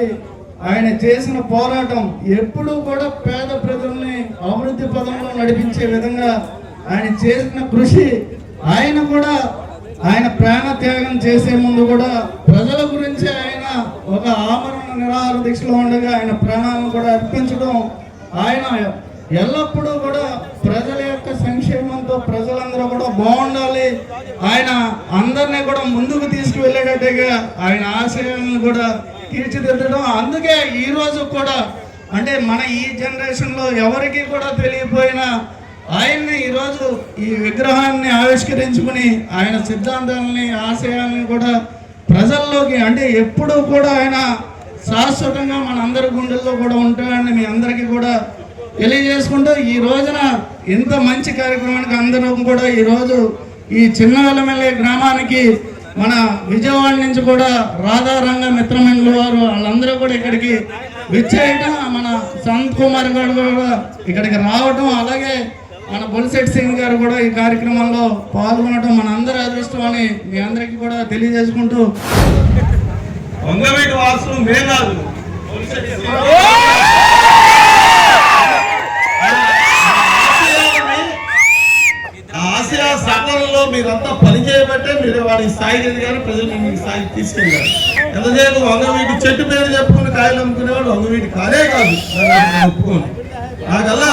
ఆయన చేసిన పోరాటం ఎప్పుడూ కూడా పేద ప్రజల్ని అభివృద్ధి పదంలో నడిపించే విధంగా ఆయన చేసిన కృషి, ఆయన కూడా ఆయన ప్రాణ త్యాగం చేసే ముందు కూడా ప్రజల గురించి ఆయన ఒక ఆమరణ నిరాహార దీక్షలో ఉండగా ఆయన ప్రాణాలను కూడా అర్పించడం, ఆయన ఎల్లప్పుడూ కూడా ప్రజల యొక్క సంక్షేమంతో ప్రజలందరూ కూడా బాగుండాలి, ఆయన అందరినీ కూడా ముందుకు తీసుకువెళ్ళేటట్టుగా ఆయన ఆశయాలను కూడా తీర్చిదిద్దడం. అందుకే ఈ రోజు కూడా అంటే మన ఈ జనరేషన్లో ఎవరికి కూడా తెలియపోయినా ఆయన్ని ఈరోజు ఈ విగ్రహాన్ని ఆవిష్కరించుకుని ఆయన సిద్ధాంతాలని, ఆశయాలను కూడా ప్రజల్లోకి, అంటే ఎప్పుడూ కూడా ఆయన శాశ్వతంగా మన అందరి గుండెల్లో కూడా ఉంటాడని మీ అందరికీ కూడా తెలియజేసుకుంటూ, ఈ రోజున ఇంత మంచి కార్యక్రమానికి అందరం కూడా ఈరోజు ఈ చిన్నవెల్లమెల్లి గ్రామానికి మన విజయవాడ నుంచి కూడా రాధారంగ మిత్రమండలి వారు వాళ్ళందరూ కూడా ఇక్కడికి విచ్చేయటం, మన సంత్ కుమార్ గారు కూడా ఇక్కడికి రావటం, అలాగే మన బొలిశెట్టి సింగ్ గారు కూడా ఈ కార్యక్రమంలో పాల్గొనడం మన అందరి అదృష్టం అని మీ అందరికీ కూడా తెలియజేసుకుంటూ, వంగవీటి వాసులు మేఘాలు ఆసియా సాధనలో మీరంతా పనిచేయబట్టే మీరు వాడి స్థాయికి ఎదిగారు, ప్రజలు మీ స్థాయికి తీసుకెళ్ళారు. ఎంతసేపు వంగవీటి చెట్టు పేరు చెప్పుకుని కాయలు అమ్ముకునేవాడు వంగవీటి కాలే కాదు, ఒప్పుకోండి. నాకల్లా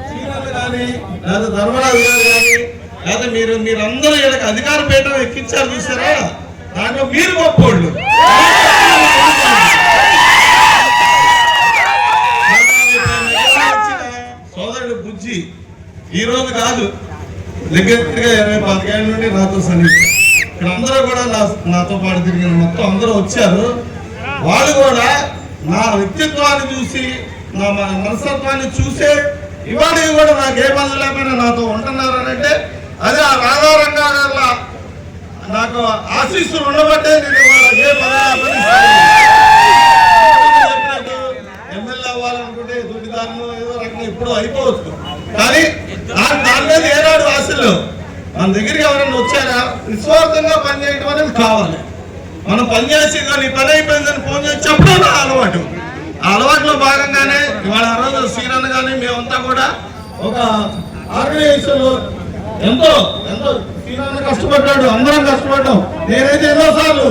శ్రీనాథ్ కానీ లేదా ధర్మరాజు గారు కానీ లేదా మీరందరూ వీళ్ళకి అధికార పీఠం ఎక్కించారు చూసారా, దాంట్లో మీరు గొప్పోళ్ళు. సోదరుడు బుజ్జి ఈ రోజు కాదు, దగ్గరగా 20-25 ఏళ్ళ నుండి నాతో సన్నిహితం. ఇక్కడ అందరూ కూడా నాతో పాటు తిరిగిన మొత్తం అందరూ వచ్చారు. వాళ్ళు కూడా నా వ్యక్తిత్వాన్ని చూసి నా మనస్తత్వాన్ని చూసే ఇవాళ కూడా నాకు ఏ పని లేకపోయినా నాతో ఉంటున్నారనంటే అదే ఆ రాధారంగా నాకు ఆశీస్సులు ఉండబట్టే నేను ఇవాళ ఏ పని ఎమ్మెల్యే అవ్వాలనుకుంటే దుడ్డిదారులు ఏదో రకంగా ఇప్పుడు అయిపోవచ్చు, కానీ దాని మీద ఏనాడు ఆశలు మన దగ్గరికి ఎవరైనా వచ్చారా నిస్వార్థంగా పనిచేయడం అనేది కావాలి. మనం పనిచేసి కానీ పని అయిపోయిందని ఫోన్ చేసి చెప్పడం నా అలవాటు. ఆ అలవాటులో భాగంగానే ఇవాళ ఆ రోజు శ్రీరన్న కానీ మేమంతా కూడా ఒక ఆర్గనైజేషన్ ఎంతో ఎంతో శ్రీరన్న కష్టపడ్డాడు, అందరం కష్టపడ్డాం. నేనైతే ఎన్నోసార్లు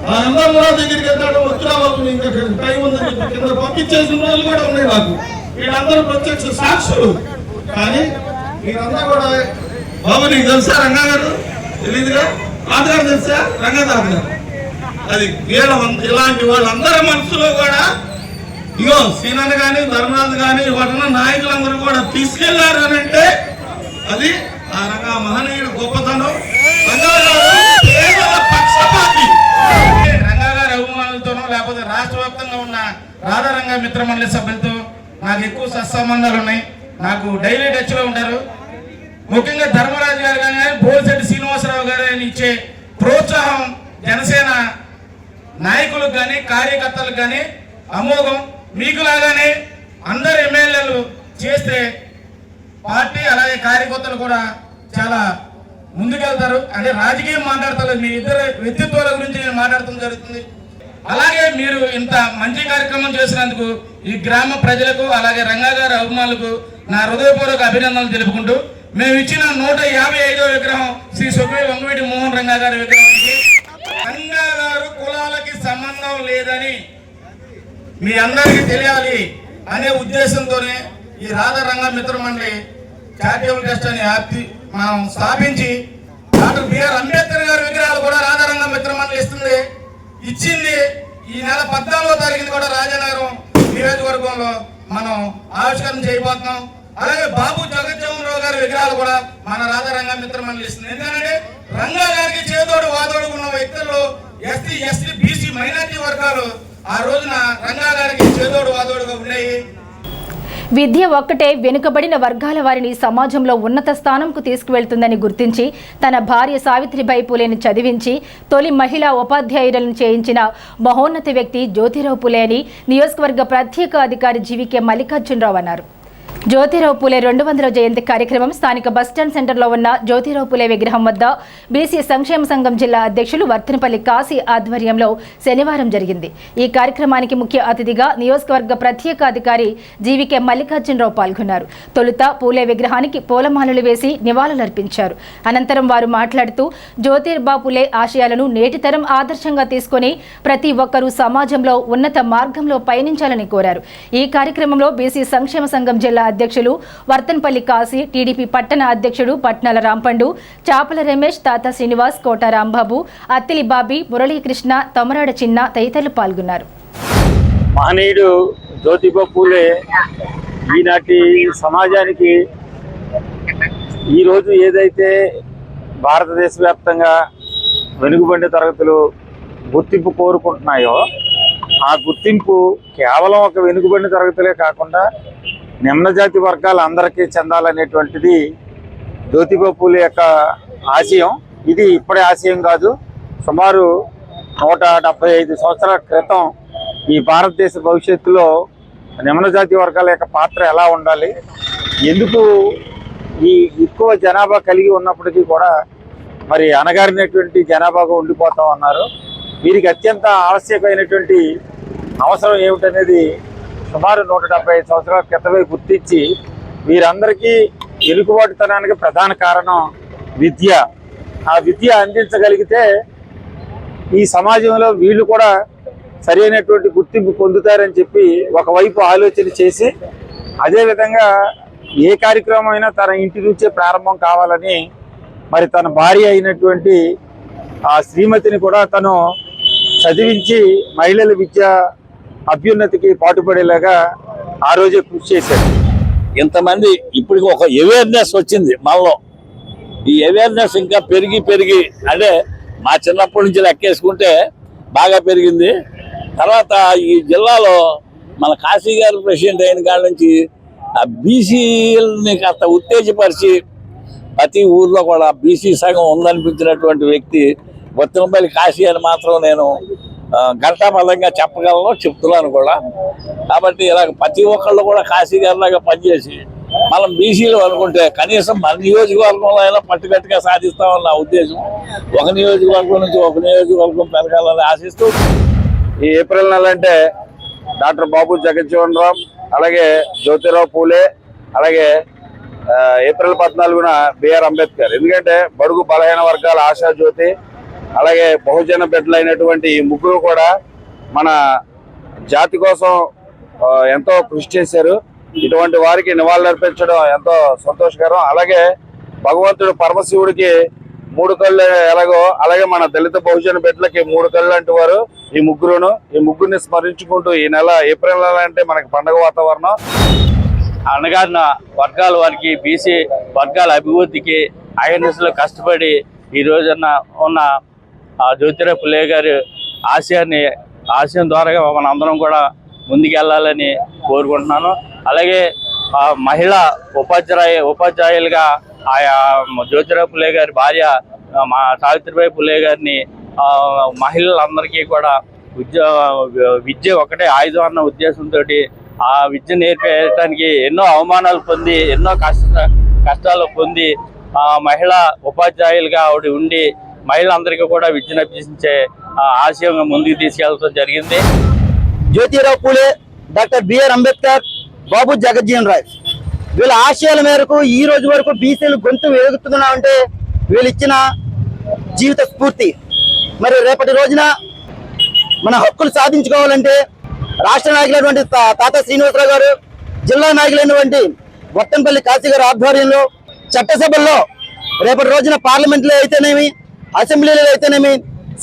ఆ అందరం కూడా దగ్గరికి వెళ్తాడు, వచ్చిన వాళ్ళు ఇంకా టైం ఉందని చెప్పి కింద పంపించేసిన రోజులు కూడా ఉన్నాయి నాకు. వీళ్ళందరూ ప్రత్యక్ష సాక్షులు. కానీ మీరంతా కూడా బాబు నీకు తెలుసా రంగా గారు? తెలీదుగా? తాతగారు తెలుసా? రంగా తాతగారు. అది వీళ్ళ ఇలాంటి వాళ్ళందరి మనసులో కూడా ఇగో సీనన్న కానీ ధర్మరాజు కానీ వాటిన నాయకులందరూ కూడా తీసుకెళ్లారు అని అంటే అది ఆ రంగా మహనీయుడు గొప్పతనం. రంగా గారి అభిమానులతోనో లేకపోతే రాష్ట్ర వ్యాప్తంగా ఉన్న రాధారంగ మిత్ర మండలి సభ్యులతో నాకు ఎక్కువ సత్సంబంధాలు ఉన్నాయి. నాకు డైలీ టచ్ లో ఉంటారు. ముఖ్యంగా ధర్మరాజు గారు కానీ బోల్శెట్టి శ్రీనివాసరావు గారు అని ఇచ్చే ప్రోత్సాహం జనసేన నాయకులకు కానీ కార్యకర్తలకు కానీ అమోఘం. మీకు లాగానే అందరు ఎమ్మెల్యేలు చేస్తే పార్టీ అలాగే కార్యకర్తలు కూడా చాలా ముందుకెళ్తారు. అంటే రాజకీయం మాట్లాడతారు, మీ ఇద్దరు వ్యక్తిత్వాల గురించి నేను మాట్లాడటం జరుగుతుంది. అలాగే మీరు ఇంత మంచి కార్యక్రమం చేసినందుకు ఈ గ్రామ ప్రజలకు అలాగే రంగా గారి అభిమానులకు నా హృదయపూర్వక అభినందనలు తెలుపుకుంటూ మేము ఇచ్చిన 155వ విగ్రహం శ్రీ సుగ్రీ వంగవీటి మోహన్ రంగా గారి విగ్రహానికి రంగా గారు కులాలకి సంబంధం లేదని మీ అందరికీ తెలియాలి అనే ఉద్దేశంతోనే ఈ రాధారంగ మిత్ర మండలి చారిటబుల్ ట్రస్ట్ అని మనం స్థాపించి డాక్టర్ బిఆర్ అంబేద్కర్ గారి విగ్రహాలు కూడా రాధారంగ మిత్ర మండలి ఇచ్చింది. ఈ నెల 14వ తారీఖున కూడా రాజనగరం నియోజకవర్గంలో మనం ఆవిష్కరణ చేయబోతున్నాం. అలాగే బాబు జగజ్జీవన్ గారి విగ్రహాలు కూడా మన రాధారంగ మిత్ర మండలి ఇస్తుంది. ఎందుకంటే రంగా గారికి చేదోడు వాదోడు ఉన్న వ్యక్తుల్లో ఎస్టీ ఎస్టీ బీసీ మైనార్టీ వర్గాలు ఆ రోజున రంగా గారికి చేదోడు వాదోడుగా ఉన్నాయి. విద్య ఒక్కటే వెనుకబడిన వర్గాల వారిని సమాజంలో ఉన్నత స్థానంకు తీసుకువెళ్తుందని గుర్తించి తన భార్య సావిత్రిబాయి పూలేని చదివించి తొలి మహిళా ఉపాధ్యాయులను చేయించిన మహోన్నత వ్యక్తి జ్యోతిరావు పూలే అని నియోజకవర్గ ప్రత్యేక అధికారి జీవీకే మల్లికార్జునరావు అన్నారు. జ్యోతిరావు పూలే 200వ జయంతి కార్యక్రమం స్థానిక బస్టాండ్ సెంటర్లో ఉన్న జ్యోతిరావు పూలే విగ్రహం వద్ద బీసీ సంక్షేమ సంఘం జిల్లా అధ్యక్షులు వర్తనపల్లి కాశీ ఆధ్వర్యంలో శనివారం జరిగింది. ఈ కార్యక్రమానికి ముఖ్య అతిథిగా నియోజకవర్గ ప్రత్యేక అధికారి జీవీకే మల్లికార్జునరావు పాల్గొన్నారు. తొలుత పూలే విగ్రహానికి పూలమాలలు వేసి నివాళులర్పించారు. అనంతరం వారు మాట్లాడుతూ జ్యోతిరావు పూలే ఆశయాలను నేటి తరం ఆదర్శంగా తీసుకుని ప్రతి ఒక్కరూ సమాజంలో ఉన్నత మార్గంలో పయనించాలని కోరారు. ఈ కార్యక్రమంలో బీసీ సంక్షేమ సంఘం జిల్లా అధ్యక్షులు వర్తన్పల్లి కాశీ, టీడీపీ పట్టణ అధ్యక్షుడు పట్నాల రాంపండు, చాపల రమేష్, తాత శ్రీనివాస్, కోట రాంబాబు, అత్తిలి బాబీ, మురళీకృష్ణ, తమరాడ చిన్న తదితరులు పాల్గొన్నారు. మహనీయుడు జ్యోతిరావు పూలే ఈనాటి సమాజానికి ఈరోజు ఏదైతే భారతదేశ వ్యాప్తంగా వెనుకబడిన తరగతులు గుర్తింపు కోరుకుంటున్నాయో ఆ గుర్తింపు కేవలం ఒక వెనుకబడిన తరగతులే కాకుండా నిమ్నజాతి వర్గాల అందరికీ చెందాలనేటువంటిది జ్యోతిరావు పూలే యొక్క ఆశయం. ఇది ఇప్పుడే ఆశయం కాదు. సుమారు 175 సంవత్సరాల క్రితం ఈ భారతదేశ భవిష్యత్తులో నిమ్నజాతి వర్గాల యొక్క పాత్ర ఎలా ఉండాలి, ఎందుకు ఈ ఎక్కువ జనాభా కలిగి ఉన్నప్పటికీ కూడా మరి అణగారినటువంటి జనాభాగా ఉండిపోతాం అన్నారు. వీరికి అత్యంత ఆవశ్యకమైనటువంటి అవసరం ఏమిటనేది సుమారు 175 సంవత్సరాల క్రితమే గుర్తించి వీరందరికీ వెనుకబాటుతనానికి ప్రధాన కారణం విద్య. ఆ విద్య అందించగలిగితే ఈ సమాజంలో వీళ్ళు కూడా సరైనటువంటి గుర్తింపు పొందుతారని చెప్పి ఒకవైపు ఆలోచన చేసి అదేవిధంగా ఏ కార్యక్రమం అయినా తన ఇంటి నుంచే ప్రారంభం కావాలని మరి తన భార్య అయినటువంటి ఆ శ్రీమతిని కూడా తను చదివించి మహిళల విద్య అభ్యున్నతికి పాటుపడేలాగా ఆ రోజే కృషి చేశారు. ఇంతమంది ఇప్పటికి ఒక అవేర్నెస్ వచ్చింది మనలో. ఈ అవేర్నెస్ ఇంకా పెరిగి అంటే మా చిన్నప్పటి నుంచి లెక్కేసుకుంటే బాగా పెరిగింది. తర్వాత ఈ జిల్లాలో మన కాశీ గారు ప్రెసిడెంట్ అయిన కాడ నుంచి ఆ బీసీలని కాస్త ఉత్తేజపరిచి ప్రతి ఊర్లో కూడా బీసీ సంఘం ఉందనిపించినటువంటి వ్యక్తి బొత్తనపల్లి కాశీ అని మాత్రం నేను ఘంటాపదంగా చెప్పగలను, చెప్తున్నాను కూడా. కాబట్టి ఇలా ప్రతి ఒక్కళ్ళు కూడా కాశీ గారిలాగా పనిచేసి మనం బీసీలు అనుకుంటే కనీసం మన నియోజకవర్గంలో అయినా పట్టుకట్టుగా సాధిస్తామని నా ఉద్దేశం. ఒక నియోజకవర్గం నుంచి ఒక నియోజకవర్గం పెరగాలని ఆశిస్తూ ఈ ఏప్రిల్ నెల అంటే డాక్టర్ బాబు జగజ్జీవన్ రామ్, అలాగే జ్యోతిరావు పూలే, అలాగే ఏప్రిల్ 14న బిఆర్ అంబేద్కర్. ఎందుకంటే బడుగు బలహీన వర్గాల ఆశాజ్యోతి, అలాగే బహుజన బిడ్డలైనటువంటి ఈ ముగ్గురు కూడా మన జాతి కోసం ఎంతో కృషి చేశారు. ఇటువంటి వారికి నివాళులర్పించడం ఎంతో సంతోషకరం. అలాగే భగవంతుడు పరమశివుడికి 3 కళ్ళు ఎలాగో అలాగే మన దళిత బహుజన బిడ్డలకి 3 కళ్ళు అంటువారు ఈ ముగ్గురును. ఈ ముగ్గురిని స్మరించుకుంటూ ఈ నెల ఏప్రిల్ నెల అంటే మనకి పండుగ వాతావరణం. అణగారిన వర్గాల వారికి, బీసీ వర్గాల అభివృద్ధికి ఐఎన్ఎస్లో కష్టపడి ఈ రోజున ఉన్న జ్యోతిరావు పులే గారి ఆశయం ద్వారా మన అందరం కూడా ముందుకెళ్ళాలని కోరుకుంటున్నాను. అలాగే మహిళా ఉపాధ్యాయులుగా ఆయా జ్యోతిరావు పులే గారి భార్య మా సావిత్రిబాయి పులే గారిని మహిళలందరికీ కూడా విద్య ఒకటే ఆయుధం అన్న ఉద్దేశంతో ఆ విద్య నేర్పేయడానికి ఎన్నో అవమానాలు పొంది, ఎన్నో కష్టాలు పొంది మహిళా ఉపాధ్యాయులుగా ఆవిడ ఉండి మహిళలందరికీ కూడా విద్యను అభ్యసించే ఆశయంగా ముందుకు తీసుకెళ్ళడం జరిగింది. జ్యోతిరావు పూలే, డాక్టర్ బిఆర్ అంబేద్కర్, బాబు జగజ్జీవన్ రాయ్ వీళ్ళ ఆశయాల మేరకు ఈ రోజు వరకు బీసీలు గొంతు ఎదుగుతున్నామంటే వీళ్ళు ఇచ్చిన జీవిత స్ఫూర్తి. మరి రేపటి రోజున మన హక్కులు సాధించుకోవాలంటే రాష్ట్ర నాయకులైనటువంటి తాత శ్రీనివాసరావు గారు, జిల్లా నాయకులైనటువంటి బొత్తనపల్లి కాశీ గారి ఆధ్వర్యంలో చట్టసభల్లో రేపటి రోజున పార్లమెంట్లో అయితేనేమి, అసెంబ్లీలో అయితేనేమి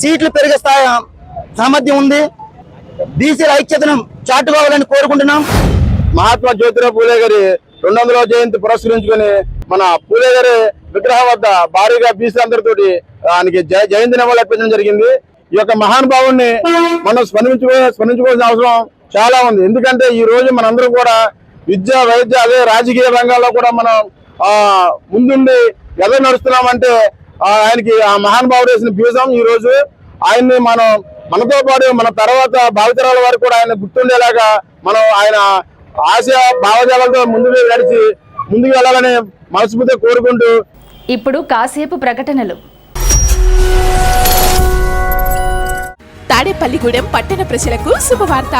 సీట్లు పెరిగే సామర్థ్యం ఉంది. బీసీల ఐక్యతను చాటుకోవాలని కోరుకుంటున్నాం. మహాత్మా జ్యోతిరావు పూలే గారి 200వ జయంతి పురస్కరించుకొని మన పూలే గారి విగ్రహం వద్ద భారీగా బీసీలందరితోటి ఆయనకి జయంతి నివాళులర్పించడం జరిగింది. ఈ యొక్క మహానుభావుని మనం స్మరించుకోవాల్సిన అవసరం చాలా ఉంది. ఎందుకంటే ఈ రోజు మనందరం కూడా విద్య, వైద్య, అదే రాజకీయ రంగాల్లో కూడా మనం ముందుండి ఎదురు నడుస్తున్నామంటే ఆయనకి ఆ మహానుభావుడు వేసిన బీజం. ఈ రోజు ఆయన్ని మనం మనతో పాటు మన తర్వాత భావితరాల వారికి కూడా ఆయన గుర్తుండేలాగా మనం ఆయన ఆశ భావజాలతో ముందుకు వెళ్ళాలని మనస్ఫూర్తిగా కోరుకుంటూ ఇప్పుడు కాసేపు ప్రకటనలు. తాడేపల్లిగూడెం పట్టణ ప్రజలకు శుభవార్త.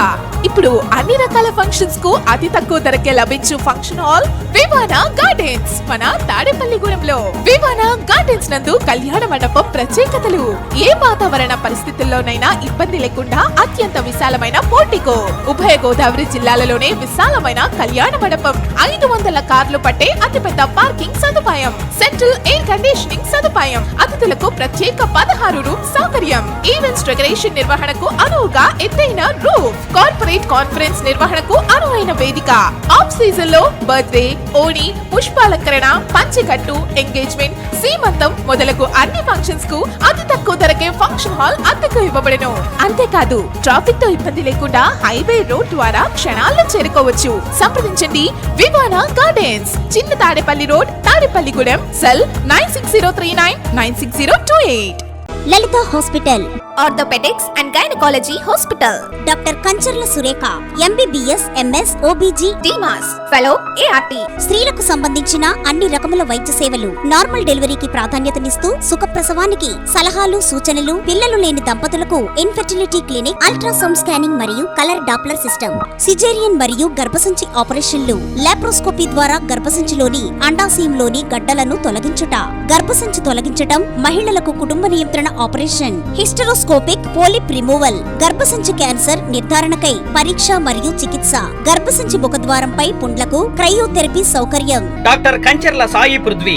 ఇప్పుడు అన్ని రకాల ఫంక్షన్స్ కు అతి తక్కువ ధరకే లభించు ఫంక్షన్ హాల్ వివానా గార్డెన్స్ మన తాడేపల్లిగూడెంలో. వివానా గార్డెన్స్ నందు కళ్యాణ మండపం ప్రత్యేకతలు. ఏ వాతావరణ పరిస్థితుల్లోనైనా ఇబ్బంది లేకుండా అత్యంత విశాలమైన పోర్టికో, ఉభయ గోదావరి జిల్లాలలోనే విశాలమైన కళ్యాణ మండపం, 500 కార్లు పట్టే అతిపెద్ద పార్కింగ్ సదుపాయం, సెంట్రల్ ఎయిర్ కండిషనింగ్ సదుపాయం, అతిథులకు ప్రత్యేక 16 రూమ్ సౌకర్యం, ఈవెంట్స్ డెకరేషన్ నిర్వహణకు అనువుగా ఎత్తైన రూఫ్, కార్పొరేట్ కాన్ఫరెన్స్ నిర్వహణకు అనువైన వేదిక, ఆఫ్ సీజన్ లో బర్త్డే, ఓణి, పుష్పాలంకరణ, పంచెకట్టు, ఎంగేజ్మెంట్, సీమంతం మొదలగు అన్ని ఫంక్షన్స్ కు అతి తక్కువ ధరకే ఫంక్షన్ హాల్ అద్దెకు ఇవ్వబడును. అంతేకాదు ట్రాఫిక్ తో ఇబ్బంది లేకుండా హైవే రోడ్ ద్వారా క్షణాల్లో చేరుకోవచ్చు. సంప్రదించండి Vivana gardens, Chinna Tadepalli road, Tadepalligudem. Cell 9603996028. Lalitha hospital, orthopaedics and gynaecology hospital. Doctor Kancharla Surekha, MBBS, MS, OBG, డిమాస్, ఫెలో, ఏఆర్టీ. స్త్రీలకు సంబంధించిన అన్ని రకముల వైద్య సేవలు, నార్మల్ డెలివరీకి ప్రాధాన్యతనిస్తూ సుఖప్రసవానికి సలహాలు, సూచనలు, పిల్లలు లేని దంపతులకు ఇన్ఫెర్టిలిటీ క్లినిక్, అల్ట్రాసౌండ్ స్కానింగ్ మరియు కలర్ డాప్లర్ సిస్టమ్, సిజేరియన్ మరియు గర్భసంచి ఆపరేషన్లు, లాప్రోస్కోపీ ద్వారా గర్భసంచిలోని అండాశయంలోని గడ్డలను తొలగించుట, గర్భసంచి తొలగించటం, మహిళలకు కుటుంబ నియంత్రణ ఆపరేషన్, హిస్టరోస్కోపిక్ పోలిప్ రిమూవల్, గర్భసంచి క్యాన్సర్ నిర్ధారణకై పరీక్ష మరియు చికిత్స, గర్భసంచి ముఖద్వారంపై పుండ్లకు క్రయోథెరపీ సౌకర్యం. Doctor Kancharla Sai Prithvi,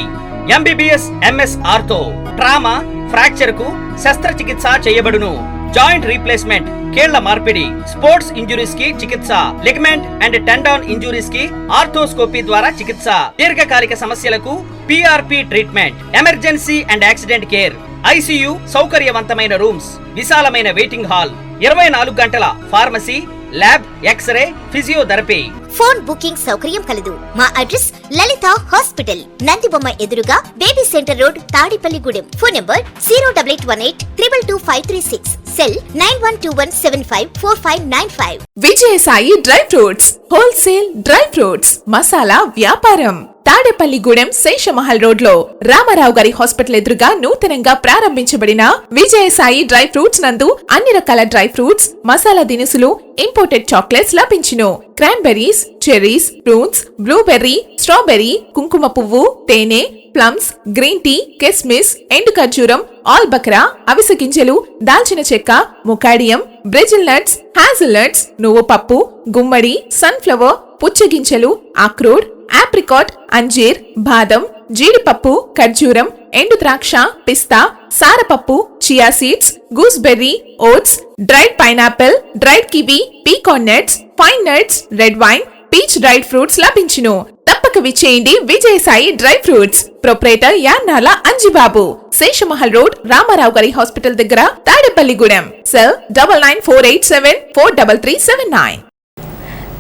MBBS, MS ortho, trauma, fracture కు శస్త్రచికిత్స చేయబడును. జాయింట్ రీప్లేస్మెంట్, కీళ్ల మార్పిడి, స్పోర్ట్స్ ఇంజురీస్ కి చికిత్స, లిగమెంట్ అండ్ టెండాన్ ఇంజురీస్ కి ఆర్థోస్కోపీ ద్వారా చికిత్స, దీర్ఘకాలిక సమస్యలకు PRP treatment, emergency and accident care, ICU, సౌకర్యవంతమైన రూమ్స్, విశాలమైన వెయిటింగ్ హాల్, 24 గంటల pharmacy, lab, X-ray, physiotherapy. Phone booking సౌకర్యం కలదు. మా అడ్రస్ లలిత హాస్పిటల్, నందిబొమ్మ ఎదురుగా, baby centre road, Tadepalligudem. Phone number 08818 222 cell 9121754595. Vijayasai dry fruits, wholesale dry fruits masala వ్యాపారం. తాడేపల్లిగూడెం శేషమహల్ రోడ్ లో రామారావు గారి హాస్పిటల్ ఎదురుగా నూతనంగా ప్రారంభించబడిన విజయసాయి డ్రై ఫ్రూట్స్ నందు అన్ని రకాల డ్రై ఫ్రూట్స్, మసాలా దినుసులు, ఇంపోర్టెడ్ చాక్లెట్స్ లభించును. Cranberries, cherries, fruits, blueberry, strawberry, కుంకుమ పువ్వు, తేనె, ప్లమ్స్, గ్రీన్ టీ, కిస్మిస్, ఎండు ఖర్జూరం, ఆల్ బక్రా, అవిసె గింజలు, దాల్చిన చెక్క, ముకాడియం, బ్రెజిల్ నట్స్, హ్యాజల్ నట్స్, నువ్వు పప్పు, గుమ్మడి, సన్ఫ్లవర్, పుచ్చగింజలు, అక్రోడ్, ఆప్రికాట్, అంజీర్, బాదం, జీడిపప్పు, ఖర్జూరం, ఎండు ద్రాక్ష, పిస్తా, సారపప్పు, chia seeds, gooseberry, oats, dried pineapple, dried kiwi, pecan nuts, pine nuts, red wine, peach dried fruits లభించును. తప్పక విచ్చేయండి Vijayasai dry fruits. Proprietor Yannala Anjibabu, Seshamahal road, Ramarao గారి హాస్పిటల్ దగ్గర, Tadepalligudem. Cell 9948743379.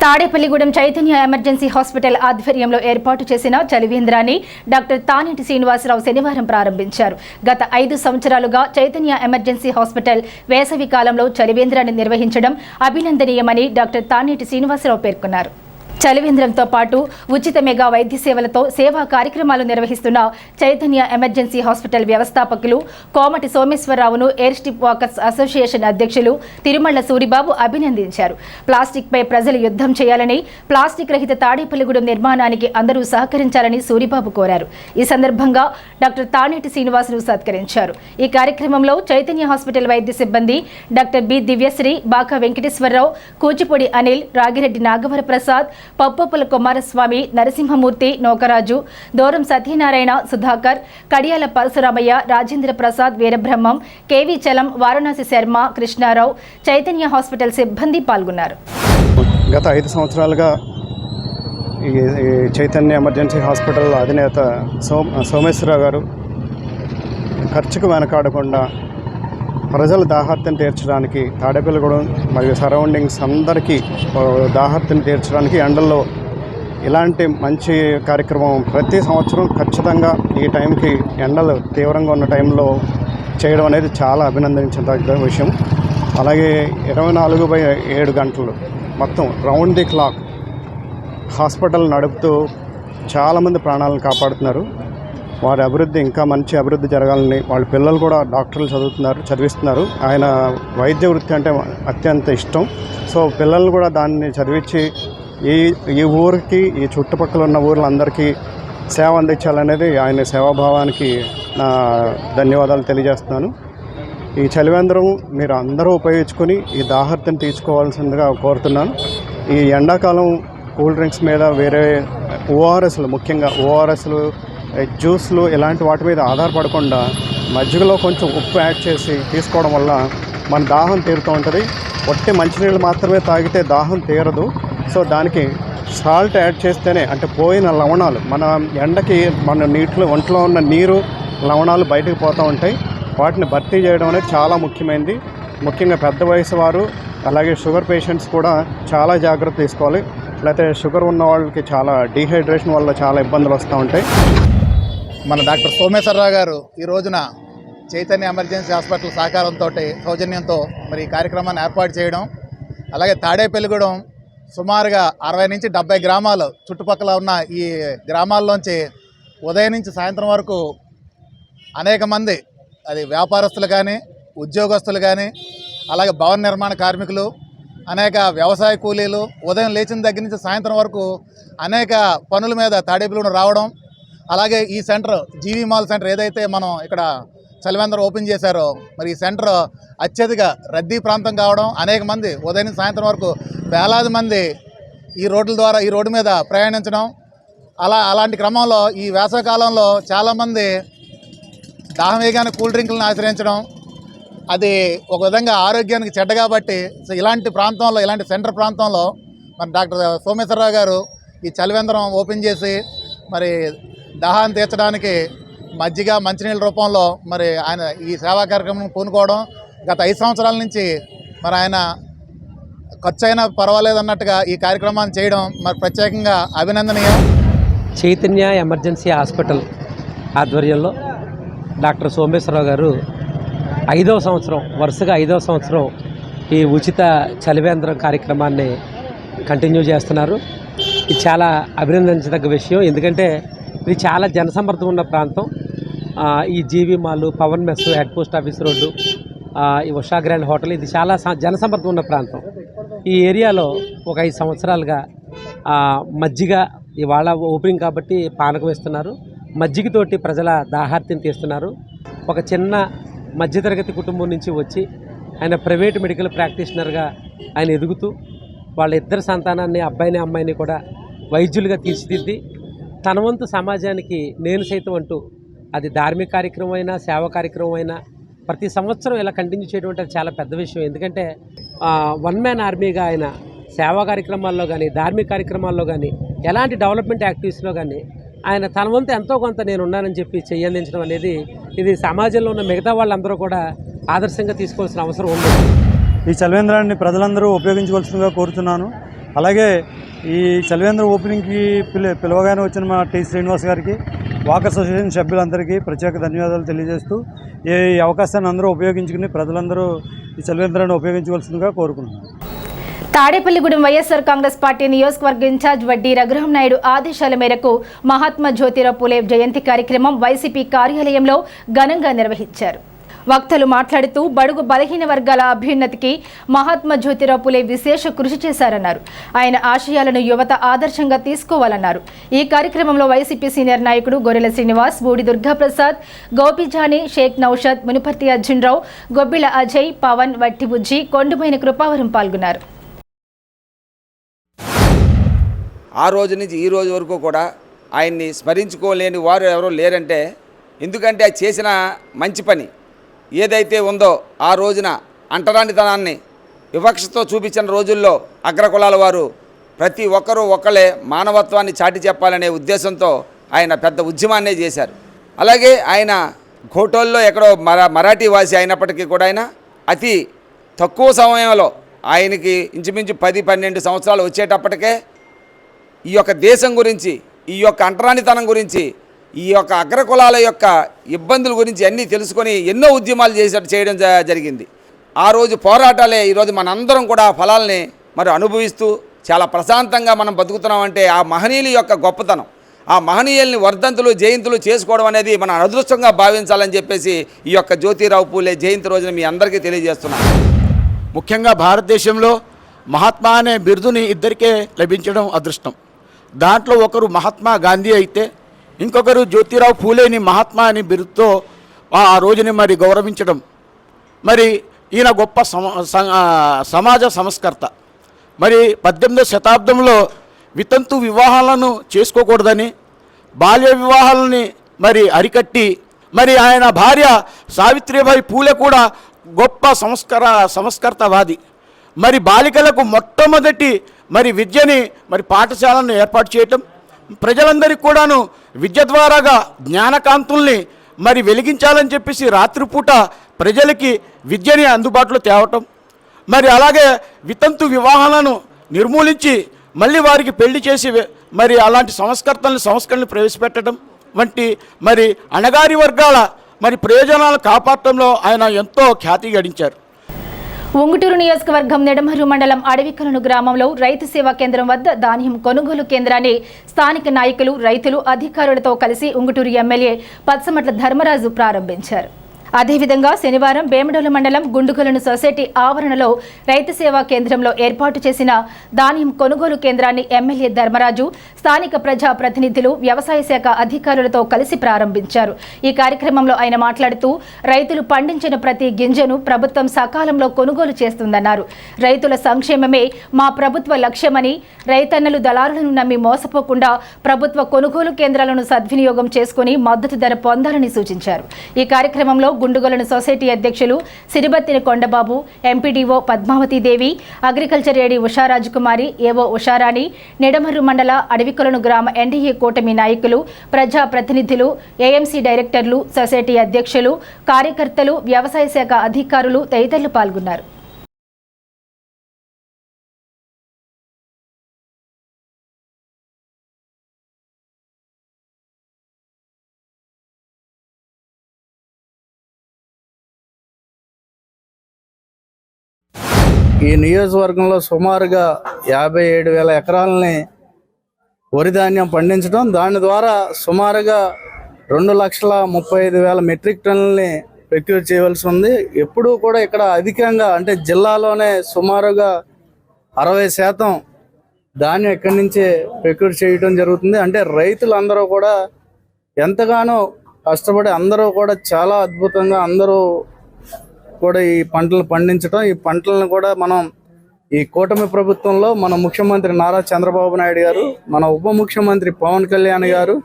Tadepalligudem Chaitanya emergency hospital ఆధ్వర్యంలో ఏర్పాటు చేసిన చలివేంద్రాన్ని డాక్టర్ తానేటి శ్రీనివాసరావు శనివారం ప్రారంభించారు. గత 5 సంవత్సరాలుగా చైతన్య ఎమర్జెన్సీ హాస్పిటల్ వేసవి కాలంలో చలివేంద్రాన్ని నిర్వహించడం అభినందనీయమని డాక్టర్ తానేటి శ్రీనివాసరావు పేర్కొన్నారు. చలివేంద్రంతో పాటు ఉచిత మెగా వైద్య సేవలతో సేవా కార్యక్రమాలు నిర్వహిస్తున్న చైతన్య ఎమర్జెన్సీ హాస్పిటల్ వ్యవస్థాపకులు కోమటి సోమేశ్వరరావును ఎయిర్ స్ట్రిప్ వాకర్స్ అసోసియేషన్ అధ్యక్షులు తిరుమల సూరిబాబు అభినందించారు. ప్లాస్టిక్ పై ప్రజలు యుద్ధం చేయాలని, ప్లాస్టిక్ రహిత తాడేపల్లిగూడెం నిర్మాణానికి అందరూ సహకరించాలని సూరిబాబు కోరారు. ఈ సందర్భంగా డాక్టర్ తానేటి శ్రీనివాసులు సత్కరించారు. ఈ కార్యక్రమంలో చైతన్య హాస్పిటల్ వైద్య సిబ్బంది డాక్టర్ బి దివ్యశ్రీ, బాకా వెంకటేశ్వరరావు, కూచిపూడి అనిల్, రాగిరెడ్డి నాగవర ప్రసాద్, పప్పపుల కుమారస్వామి, నరసింహమూర్తి, నోకరాజు, దూరం సత్యనారాయణ, సుధాకర్, కడియాల పరశురామయ్య, రాజేంద్ర ప్రసాద్, వీరబ్రహ్మం, కేవీ చలం, వారణాసి శర్మ, కృష్ణారావు, చైతన్య హాస్పిటల్ సిబ్బంది పాల్గొన్నారు. గత 5 సంవత్సరాలుగా ఈ చైతన్య ఎమర్జెన్సీ హాస్పిటల్ అధినేత సోమేశ్వరరావు గారు ఖర్చుకు వెనకాడకుండా ప్రజల దాహార్తిని తీర్చడానికి తాడేపల్లిగూడెం మరియు సరౌండింగ్స్ అందరికీ దాహార్తిని తీర్చడానికి ఎండల్లో ఇలాంటి మంచి కార్యక్రమం ప్రతి సంవత్సరం ఖచ్చితంగా ఈ టైంకి ఎండలు తీవ్రంగా ఉన్న టైంలో చేయడం అనేది చాలా అభినందించదగ్గ విషయం. అలాగే 24/7 గంటలు మొత్తం రౌండ్ ది క్లాక్ హాస్పిటల్ నడుపుతూ చాలామంది ప్రాణాలను కాపాడుతున్నారు. వారి అభివృద్ధి ఇంకా మంచి అభివృద్ధి జరగాలని వాళ్ళ పిల్లలు కూడా డాక్టర్లు చదివిస్తున్నారు. ఆయన వైద్య వృత్తి అంటే అత్యంత ఇష్టం. సో పిల్లల్ని కూడా దాన్ని చదివించి ఈ ఊరికి, ఈ చుట్టుపక్కల ఉన్న ఊర్లందరికీ సేవ అందించాలనేది ఆయన సేవాభావానికి నా ధన్యవాదాలు తెలియజేస్తున్నాను. ఈ చలివేంద్రం మీరు అందరూ ఉపయోగించుకొని ఈ దాహార్తిని తీర్చుకోవాల్సిందిగా కోరుతున్నాను. ఈ ఎండాకాలం కూల్ డ్రింక్స్ మీద వేరే ఓఆర్ఎస్లు, ముఖ్యంగా ఓఆర్ఎస్లు, జ్యూస్లు ఇలాంటి వాటి మీద ఆధారపడకుండా మజ్జిగలో కొంచెం ఉప్పు యాడ్ చేసి తీసుకోవడం వల్ల మన దాహం తీరుతూ ఉంటుంది. ఒట్టి మంచినీళ్ళు మాత్రమే తాగితే దాహం తీరదు. సో దానికి సాల్ట్ యాడ్ చేస్తేనే, అంటే పోయిన లవణాలు, మన ఎండకి మన నీటిలో ఒంట్లో ఉన్న నీరు లవణాలు బయటకు పోతూ ఉంటాయి. వాటిని భర్తీ చేయడం అనేది చాలా ముఖ్యమైనది. ముఖ్యంగా పెద్ద వయసు వారు, అలాగే షుగర్ పేషెంట్స్ కూడా చాలా జాగ్రత్త తీసుకోవాలి. లేకపోతే షుగర్ ఉన్న వాళ్ళకి చాలా డీహైడ్రేషన్ వల్ల చాలా ఇబ్బందులు వస్తూ ఉంటాయి. మన డాక్టర్ సోమేశ్వరరావు గారు ఈ రోజున చైతన్య ఎమర్జెన్సీ హాస్పిటల్ సహకారంతో, సౌజన్యంతో మరి ఈ కార్యక్రమాన్ని ఏర్పాటు చేయడం, అలాగే తాడేపల్లిగూడెం సుమారుగా 60 నుంచి 70 గ్రామాలు చుట్టుపక్కల ఉన్న ఈ గ్రామాల్లోంచి ఉదయం నుంచి సాయంత్రం వరకు అనేక మంది, అది వ్యాపారస్తులు కానీ, ఉద్యోగస్తులు కానీ, అలాగే భవన నిర్మాణ కార్మికులు, అనేక వ్యవసాయ కూలీలు ఉదయం లేచిన దగ్గర నుంచి సాయంత్రం వరకు అనేక పనుల మీద తాడేపల్లిగూడెం రావడం, అలాగే ఈ సెంటర్ జీవీ మాల్ సెంటర్ ఏదైతే మనం ఇక్కడ చలివేంద్రం ఓపెన్ చేశారో, మరి ఈ సెంటర్ అత్యధిక రద్దీ ప్రాంతం కావడం, అనేక మంది ఉదయం నుంచి సాయంత్రం వరకు వేలాది మంది ఈ రోడ్ల ద్వారా, ఈ రోడ్డు మీద ప్రయాణించడం, అలాంటి క్రమంలో ఈ వేసవికాలంలో చాలామంది దాహం వేగానే కూల్ డ్రింకులను ఆశ్రయించడం, అది ఒక విధంగా ఆరోగ్యానికి చెడ్డ కాబట్టి ఇలాంటి ప్రాంతంలో, ఇలాంటి సెంటర్ ప్రాంతంలో మన డాక్టర్ సోమేశ్వరరావు గారు ఈ చలివేంద్రం ఓపెన్ చేసి మరి దాహాన్ని తీర్చడానికి మజ్జిగ మంచినీళ్ళ రూపంలో మరి ఆయన ఈ సేవా కార్యక్రమం పూనుకోవడం గత 5 సంవత్సరాల నుంచి మరి ఆయన ఖర్చు అయినా పర్వాలేదన్నట్టుగా ఈ కార్యక్రమాన్ని చేయడం మరి ప్రత్యేకంగా అభినందనీయం. చైతన్య ఎమర్జెన్సీ హాస్పిటల్ ఆధ్వర్యంలో డాక్టర్ సోమేశ్వరరావు గారు 5వ సంవత్సరం వరుసగా 5వ సంవత్సరం ఈ ఉచిత చలివేంద్రం కార్యక్రమాన్ని కంటిన్యూ చేస్తున్నారు. ఇది చాలా అభినందించదగ్గ విషయం. ఎందుకంటే ఇది చాలా జనసమర్థం ఉన్న ప్రాంతం. ఈ GV mall, Pavan mess, head post office road, ఈ ఉషా గ్రాండ్ హోటల్, ఇది చాలా జనసమర్థం ఉన్న ప్రాంతం. ఈ ఏరియాలో ఒక 5 సంవత్సరాలుగా మజ్జిగ, ఇవాళ ఓపెనింగ్ కాబట్టి పానకం ఇస్తున్నారు. మజ్జిగతోటి ప్రజల దాహార్తిని తీస్తున్నారు. ఒక చిన్న మధ్యతరగతి కుటుంబం నుంచి వచ్చి ఆయన ప్రైవేట్ మెడికల్ ప్రాక్టీషనర్గా ఆయన ఎదుగుతూ వాళ్ళ ఇద్దరు సంతానాన్ని, అబ్బాయిని అమ్మాయిని కూడా వైద్యులుగా తీర్చిదిద్ది తన వంతు సమాజానికి నేను సైతం అంటూ, అది ధార్మిక కార్యక్రమం అయినా సేవా కార్యక్రమం అయినా ప్రతి సంవత్సరం ఇలా కంటిన్యూ చేయడం అంటే చాలా పెద్ద విషయం. ఎందుకంటే 1 మ్యాన్ ఆర్మీగా ఆయన సేవా కార్యక్రమాల్లో కానీ, ధార్మిక కార్యక్రమాల్లో కానీ, ఎలాంటి డెవలప్మెంట్ యాక్టివిటీస్లో కానీ ఆయన తన వంతు ఎంతో కొంత నేను ఉన్నానని చెప్పి చెయ్యందించడం అనేది ఇది సమాజంలో ఉన్న మిగతా వాళ్ళందరూ కూడా ఆదర్శంగా తీసుకోవాల్సిన అవసరం ఉంది. ఈ చలివేంద్రాన్ని ప్రజలందరూ ఉపయోగించవలసిందిగా కోరుతున్నాను. అలాగే ఈ చలివేంద్ర ఓపెనింగ్కి పిలవగానే వచ్చిన మా టి శ్రీనివాస్ గారికి, వాక్ అసోసియేషన్ సభ్యులందరికీ ప్రత్యేక ధన్యవాదాలు తెలియజేస్తూ ఈ అవకాశాన్ని అందరూ ఉపయోగించుకుని ప్రజలందరూ ఈ చలివేంద్రాన్ని ఉపయోగించవలసిందిగా కోరుకుంటున్నాను. తాడేపల్లిగూడెం వైఎస్ఆర్ కాంగ్రెస్ పార్టీ నియోజకవర్గ ఇన్ఛార్జ్ వడ్డీ రఘురాం నాయుడు ఆదేశాల మేరకు మహాత్మా జ్యోతిరావు పూలే జయంతి కార్యక్రమం వైసీపీ కార్యాలయంలో ఘనంగా నిర్వహించారు. వక్తలు మాట్లాడుతూ బడుగు బలహీన వర్గాల అభ్యున్నతికి మహాత్మా జ్యోతిరావు పూలే విశేష కృషి చేశారన్నారు. ఆయన ఆశయాలను యువత ఆదర్శంగా తీసుకోవాలన్నారు. ఈ కార్యక్రమంలో వైసీపీ సీనియర్ నాయకుడు గొర్రెల శ్రీనివాస్, బూడి దుర్గాప్రసాద్, గోపిజాని, షేక్ నౌషద్, మునిపర్తి అర్జున్రావు, గొబ్బిల అజయ్, పవన్, వట్టిబుజ్జి, కొండమైన కృపావరం పాల్గొన్నారు. ఆ రోజు నుంచి ఈ రోజు వరకు కూడా ఆయన్ని స్మరించుకోలేని వారు ఎవరో లేరంటే, ఎందుకంటే అది చేసిన మంచి పని ఏదైతే ఉందో ఆ రోజున అంటరానితనాన్ని వివక్షతో చూపించిన రోజుల్లో అగ్రకులాల వారు ప్రతి ఒక్కరూ ఒకళ్ళే మానవత్వాన్ని చాటి చెప్పాలనే ఉద్దేశంతో ఆయన పెద్ద ఉద్యమాన్నే చేశారు. అలాగే ఆయన ఘోటోల్లో ఎక్కడో మరాఠీ వాసి అయినప్పటికీ కూడా ఆయన అతి తక్కువ సమయంలో, ఆయనకి ఇంచుమించు 10-12 సంవత్సరాలు వచ్చేటప్పటికే ఈ యొక్క దేశం గురించి, ఈ యొక్క అంటరానితనం గురించి, ఈ యొక్క అగ్రకులాల యొక్క ఇబ్బందుల గురించి అన్నీ తెలుసుకొని ఎన్నో ఉద్యమాలు చేయడం జరిగింది. ఆ రోజు పోరాటాలే ఈరోజు మనందరం కూడా ఆ ఫలాల్ని మరి అనుభవిస్తూ చాలా ప్రశాంతంగా మనం బతుకుతున్నామంటే ఆ మహనీయుల యొక్క గొప్పతనం. ఆ మహనీయుల్ని వర్ధంతులు, జయంతులు చేసుకోవడం అనేది మన అదృష్టంగా భావించాలని చెప్పేసి ఈ యొక్క జ్యోతిరావు పూలే జయంతి రోజున మీ అందరికీ తెలియజేస్తున్నాను. ముఖ్యంగా భారతదేశంలో మహాత్మా అనే బిరుదుని ఇద్దరికే లభించడం అదృష్టం. దాంట్లో ఒకరు మహాత్మా గాంధీ అయితే ఇంకొకరు జ్యోతిరావు పూలేని మహాత్మా అని బిరుదుతో ఆ రోజుని మరి గౌరవించడం. మరి ఈయన గొప్ప సమాజ సంస్కర్త. మరి 18వ శతాబ్దంలో వితంతు వివాహాలను చేసుకోకూడదని, బాల్య వివాహాలని మరి అరికట్టి, మరి ఆయన భార్య సావిత్రిబాయి పూలే కూడా గొప్ప సంస్కర్తవాది. మరి బాలికలకు మొట్టమొదటి మరి విద్యని మరి పాఠశాలను ఏర్పాటు చేయటం, ప్రజలందరికీ కూడాను విద్య ద్వారాగా జ్ఞానకాంతుల్ని మరి వెలిగించాలని చెప్పేసి రాత్రిపూట ప్రజలకి విద్యని అందుబాటులో తేవటం, మరి అలాగే వితంతు వివాహాలను నిర్మూలించి మళ్ళీ వారికి పెళ్లి చేసి మరి అలాంటి సంస్కరణలు ప్రవేశపెట్టడం వంటి మరి అణగారి వర్గాల మరి ప్రయోజనాలు కాపాడటంలో ఆయన ఎంతో ఖ్యాతి గడించారు. ఉంగుటూరు నియోజకవర్గం నెడమర్రు మండలం అడవికొలను గ్రామంలో రైతు సేవా కేంద్రం వద్ద ధాన్యం కొనుగోలు కేంద్రాన్ని స్థానిక నాయకులు, రైతులు, అధికారులతో కలిసి ఉంగుటూరు ఎమ్మెల్యే పచ్చమట్ల ధర్మరాజు ప్రారంభించారు. అదేవిధంగా శనివారం బేమడోలు మండలం గుండుగొలను సొసైటీ ఆవరణలో రైతు సేవా కేంద్రంలో ఏర్పాటు చేసిన ధాన్యం కొనుగోలు కేంద్రాన్ని ఎమ్మెల్యే ధర్మరాజు, స్థానిక ప్రజా ప్రతినిధులు, వ్యవసాయ శాఖ అధికారులతో కలిసి ప్రారంభించారు. ఈ కార్యక్రమంలో ఆయన మాట్లాడుతూ రైతులు పండించిన ప్రతి గింజను ప్రభుత్వం సకాలంలో కొనుగోలు చేస్తుందన్నారు. రైతుల సంక్షేమమే మా ప్రభుత్వ లక్ష్యమని, రైతన్నలు దళారులను నమ్మి మోసపోకుండా ప్రభుత్వ కొనుగోలు కేంద్రాలను సద్వినియోగం చేసుకుని మద్దతు ధర పొందాలని సూచించారు. ఈ కార్యక్రమంలో గుండుగొలను సొసైటీ అధ్యక్షులు Siribattini Kondababu, MPDO Padmavathidevi, agriculture AD Usharajakumari, AO Usharani, Nidamarru మండల అడవికొలను గ్రామ ఎన్డీఏ కూటమి నాయకులు, ప్రజా ప్రతినిధులు, ఏఎంసీ డైరెక్టర్లు, సొసైటీ అధ్యక్షులు, కార్యకర్తలు, వ్యవసాయ శాఖ అధికారులు తదితరులు పాల్గొన్నారు. ఈ నియోజకవర్గంలో సుమారుగా 57,000 ఎకరాలని వరి ధాన్యం పండించడం, దాని ద్వారా సుమారుగా 2,35,000 మెట్రిక్ టన్నులని ప్రొక్యూర్ చేయవలసి ఉంది. ఎప్పుడూ కూడా ఇక్కడ అధికంగా అంటే జిల్లాలోనే సుమారుగా 60% ధాన్యం ఇక్కడి నుంచే ప్రొక్యూర్ చేయడం జరుగుతుంది. అంటే రైతులందరూ కూడా ఎంతగానో కష్టపడి అందరూ కూడా చాలా అద్భుతంగా అందరూ కూడా ఈ పంటలు పండించడం, ఈ పంటలను కూడా మనం ఈ కూటమి ప్రభుత్వంలో మన ముఖ్యమంత్రి నారా చంద్రబాబు నాయుడు గారు, మన ఉప ముఖ్యమంత్రి పవన్ కళ్యాణ్ గారు,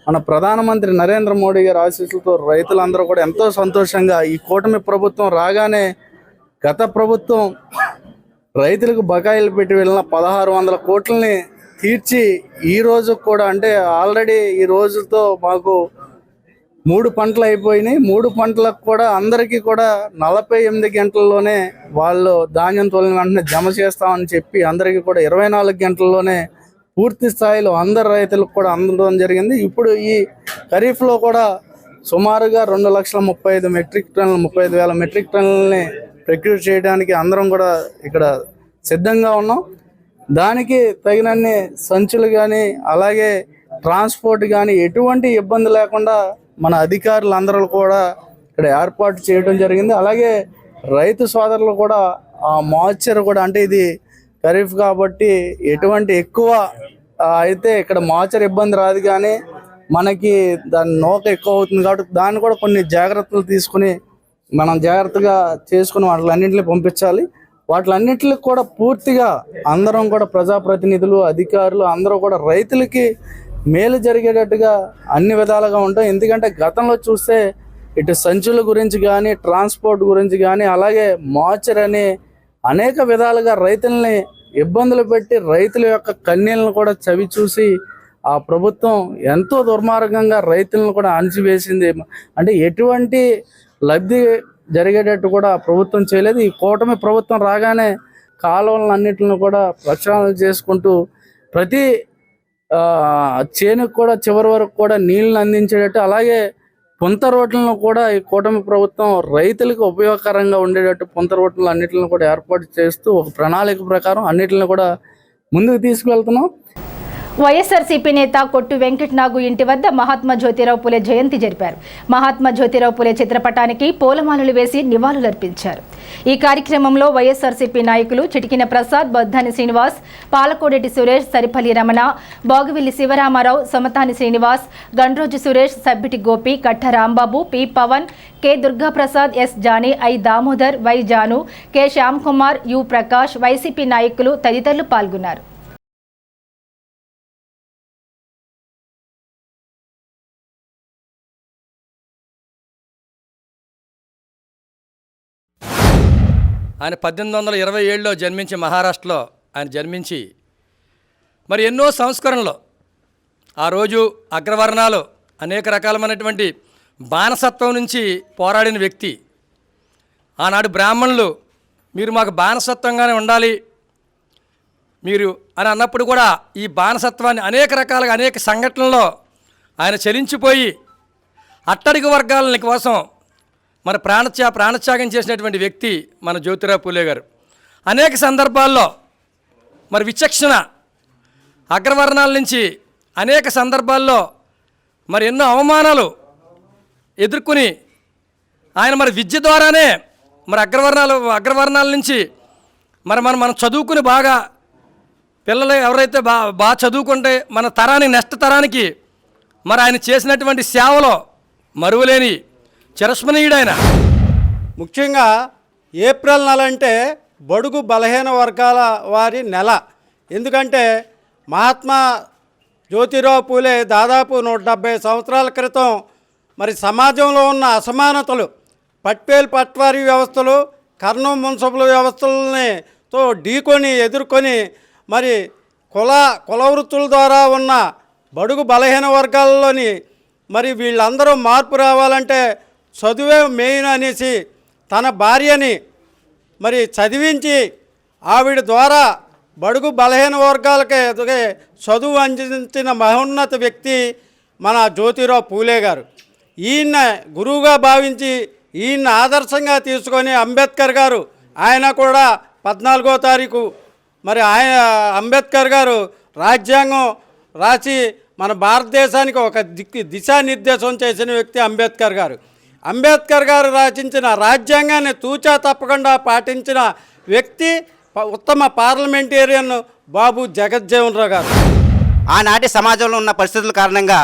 మన ప్రధానమంత్రి నరేంద్ర మోడీ గారి ఆశీస్సులతో రైతులందరూ కూడా ఎంతో సంతోషంగా ఈ కూటమి ప్రభుత్వం రాగానే గత ప్రభుత్వం రైతులకు బకాయిలు పెట్టి వెళ్ళిన 1,600 కోట్లని తీర్చి ఈ రోజు కూడా అంటే ఆల్రెడీ ఈ రోజుతో మాకు 3 పంటలు అయిపోయినాయి. 3 పంటలకు కూడా అందరికీ కూడా 48 గంటల్లోనే వాళ్ళు ధాన్యం తోలిన వెంటనే జమ చేస్తామని చెప్పి అందరికీ కూడా 24 గంటల్లోనే పూర్తి స్థాయిలో అందరు రైతులకు కూడా అందడం జరిగింది. ఇప్పుడు ఈ ఖరీఫ్లో కూడా సుమారుగా 2,35,000 మెట్రిక్ టన్నులు 35,000 మెట్రిక్ టన్నులని ప్రొక్యూర్ చేయడానికి అందరం కూడా ఇక్కడ సిద్ధంగా ఉన్నాం. దానికి తగినన్ని సంచులు కానీ అలాగే ట్రాన్స్పోర్ట్ కానీ ఎటువంటి ఇబ్బంది లేకుండా మన అధికారులు అందరూ కూడా ఇక్కడ ఏర్పాటు చేయడం జరిగింది. అలాగే రైతు సోదరులు కూడా ఆ మాయిశ్చర్ కూడా అంటే ఇది ఖరీఫ్ కాబట్టి ఎటువంటి ఎక్కువ అయితే ఇక్కడ మాయిశ్చర్ ఇబ్బంది రాదు, కానీ మనకి దాని నూక ఎక్కువ అవుతుంది కాబట్టి దాన్ని కూడా కొన్ని జాగ్రత్తలు తీసుకుని మనం జాగ్రత్తగా చేసుకుని వాటిలన్నింటినీ పంపించాలి. వాటిలన్నింటికి కూడా పూర్తిగా అందరం కూడా ప్రజాప్రతినిధులు, అధికారులు అందరూ కూడా రైతులకి మేలు జరిగేటట్టుగా అన్ని విధాలుగా ఉంటాం. ఎందుకంటే గతంలో చూస్తే ఇటు సంచుల గురించి కానీ ట్రాన్స్పోర్ట్ గురించి కానీ అలాగే మాయిశ్చర్ అని అనేక విధాలుగా రైతుల్ని ఇబ్బందులు పెట్టి రైతుల యొక్క కన్నీళ్ళను కూడా చవి చూసి ఆ ప్రభుత్వం ఎంతో దుర్మార్గంగా రైతులను కూడా అణిచివేసింది. అంటే ఎటువంటి లబ్ధి జరిగేటట్టు కూడా ప్రభుత్వం చేయలేదు. ఈ కూటమి ప్రభుత్వం రాగానే కాలువలన్నింటిని కూడా ప్రక్షాళన చేసుకుంటూ ప్రతి చేనుకు కూడా చివరి వరకు కూడా నీళ్ళని అందించేటట్టు అలాగే పుంత రోడ్లను కూడా ఈ కూటమి ప్రభుత్వం రైతులకు ఉపయోగకరంగా ఉండేటట్టు పుంత రోడ్లు అన్నిటిని కూడా ఏర్పాటు చేస్తూ ఒక ప్రణాళిక ప్రకారం అన్నిటిని కూడా ముందుకు తీసుకువెళ్తున్నాం. వైఎస్ఆర్సీపీ నేత కొట్టు వెంకటనాగు ఇంటి వద్ద మహాత్మా జ్యోతిరావు పూలే జయంతి జరిపారు. మహాత్మా జ్యోతిరావు పూలే చిత్రపటానికి పూలమాలలు వేసి నివాళులర్పించారు. ఈ కార్యక్రమంలో వైఎస్ఆర్సీపీ నాయకులు చిటికిన Prasad, Boddani Srinivas, పాలకోడెటి Suresh, Saripalli Ramana, బాగువిల్లి Sivarama Rao, సమతాని Srinivas, గండ్రోజు Suresh, Sabbiti Gopi, Katta Rambabu, P Pavan, K Durgaprasad, S Jani, I Damodar, Y Jaanu, K Shyam Kumar, U Prakash, YCP నాయకులు తదితరులు పాల్గొన్నారు. ఆయన 1827లో జన్మించి మహారాష్ట్రలో ఆయన జన్మించి మరి ఎన్నో సంస్కరణలు ఆ రోజు అగ్రవర్ణాలు అనేక రకాలమైనటువంటి బానిసత్వం నుంచి పోరాడిన వ్యక్తి. ఆనాడు బ్రాహ్మణులు మీరు మాకు బానిసత్వంగానే ఉండాలి మీరు అని అన్నప్పుడు కూడా ఈ బానిసత్వాన్ని అనేక రకాలుగా అనేక సంఘటనల్లో ఆయన చలించిపోయి అట్టడుగు వర్గాల కోసం మన ప్రాణత్యాగం చేసినటువంటి వ్యక్తి మన జ్యోతిరావు పూలే గారు. అనేక సందర్భాల్లో మరి విచక్షణ అగ్రవర్ణాల నుంచి అనేక సందర్భాల్లో మరి ఎన్నో అవమానాలు ఎదుర్కొని ఆయన మరి విద్య ద్వారానే మరి అగ్రవర్ణాల నుంచి మరి మనం చదువుకుని బాగా పిల్లలు ఎవరైతే బాగా చదువుకుంటే మన తరానికి నెక్స్ట్ తరానికి మరి ఆయన చేసినటువంటి సేవలో మరువలేని చిరస్మరణీయుడైన. ముఖ్యంగా ఏప్రిల్ నెల అంటే బడుగు బలహీన వర్గాల వారి నెల. ఎందుకంటే మహాత్మా జ్యోతిరావు పూలే దాదాపు 170 సంవత్సరాల క్రితం మరి సమాజంలో ఉన్న అసమానతలు పట్వేలు పట్వారీ వ్యవస్థలు, కర్నూలు మున్సిపల్ వ్యవస్థలతో ఢీకొని ఎదుర్కొని మరి కుల వృత్తుల ద్వారా ఉన్న బడుగు బలహీన వర్గాల్లోని మరి వీళ్ళందరూ మార్పు రావాలంటే చదువే మెయిన్ అనేసి తన భార్యని మరి చదివించి ఆవిడ ద్వారా బడుగు బలహీన వర్గాలకే చదువు అందించిన మహోన్నత వ్యక్తి మన జ్యోతిరావు పూలే గారు. ఈయన గురువుగా భావించి ఈయన ఆదర్శంగా తీసుకొని అంబేద్కర్ గారు, ఆయన కూడా 14వ తారీఖు మరి అంబేద్కర్ గారు రాజ్యాంగం రాసి మన భారతదేశానికి ఒక దిశానిర్దేశం చేసిన వ్యక్తి అంబేద్కర్ గారు. అంబేద్కర్ గారు రచించిన రాజ్యాంగాన్ని తూచా తప్పకుండా పాటించిన వ్యక్తి ఉత్తమ పార్లమెంటేరియన్ బాబు జగజ్జీవన్ రావు గారు. ఆనాటి సమాజంలో ఉన్న పరిస్థితుల కారణంగా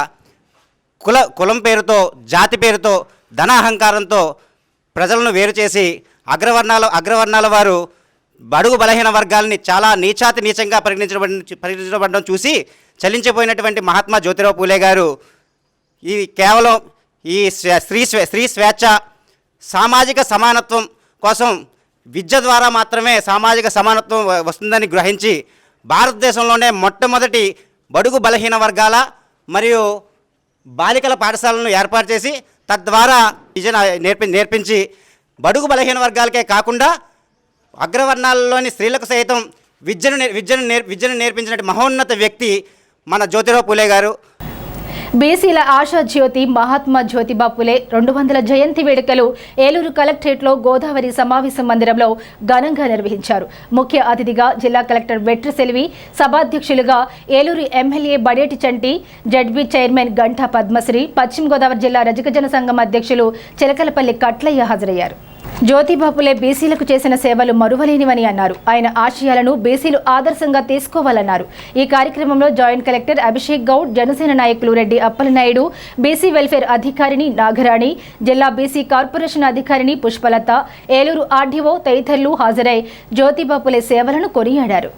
కులం పేరుతో, జాతి పేరుతో, ధనాహంకారంతో ప్రజలను వేరు చేసి అగ్రవర్ణాల వారు బడుగు బలహీన వర్గాలని చాలా నీచంగా పరిగణించబడడం చూసి చలించిపోయినటువంటి మహాత్మా జ్యోతిరావు పూలే గారు కేవలం ఈ స్త్రీ స్వేచ్ఛ, సామాజిక సమానత్వం కోసం విద్య ద్వారా మాత్రమే సామాజిక సమానత్వం వస్తుందని గ్రహించి భారతదేశంలోనే మొట్టమొదటి బడుగు బలహీన వర్గాల మరియు బాలికల పాఠశాలను ఏర్పాటు చేసి తద్వారా విద్య నేర్పించి బడుగు బలహీన వర్గాలకే కాకుండా అగ్రవర్ణాలలోని స్త్రీలకు సైతం విద్యను నేర్పించిన మహోన్నత వ్యక్తి మన జ్యోతిరావు పూలే గారు. బీసీల ఆశా జ్యోతి మహాత్మా జ్యోతిబా పులే 200 జయంతి వేడుకలు ఏలూరు కలెక్టరేట్లో గోదావరి సమావేశ మందిరంలో ఘనంగా నిర్వహించారు. ముఖ్య అతిథిగా జిల్లా కలెక్టర్ వెట్రి సెల్వి, సభాధ్యక్షులుగా ఏలూరు ఎమ్మెల్యే బడేటి చంటి, జడ్బీ చైర్మన్ గంటా పద్మశ్రీ, పశ్చిమ గోదావరి జిల్లా రజకజన సంఘం అధ్యక్షులు చిలకలపల్లి కట్లయ్య హాజరయ్యారు. జ్యోతిబా పులే బీసీలకు చేసిన సేవలు మరువలేనివని అన్నారు. ఆయన ఆశయాలను బీసీలు ఆదర్శంగా తీసుకోవాలన్నారు. ఈ కార్యక్రమంలో జాయింట్ కలెక్టర్ అభిషేక్ గౌడ్, జనసేన నాయకులు రెడ్డి అప్పలనాయుడు, బీసీ వెల్ఫేర్ అధికారిని నాగరాణి, జిల్లా బీసీ కార్పొరేషన్ అధికారిని పుష్పలత, ఏలూరు ఆర్డీఓ తదితరులు హాజరై జ్యోతిబా పులే సేవలను కొనియాడారు.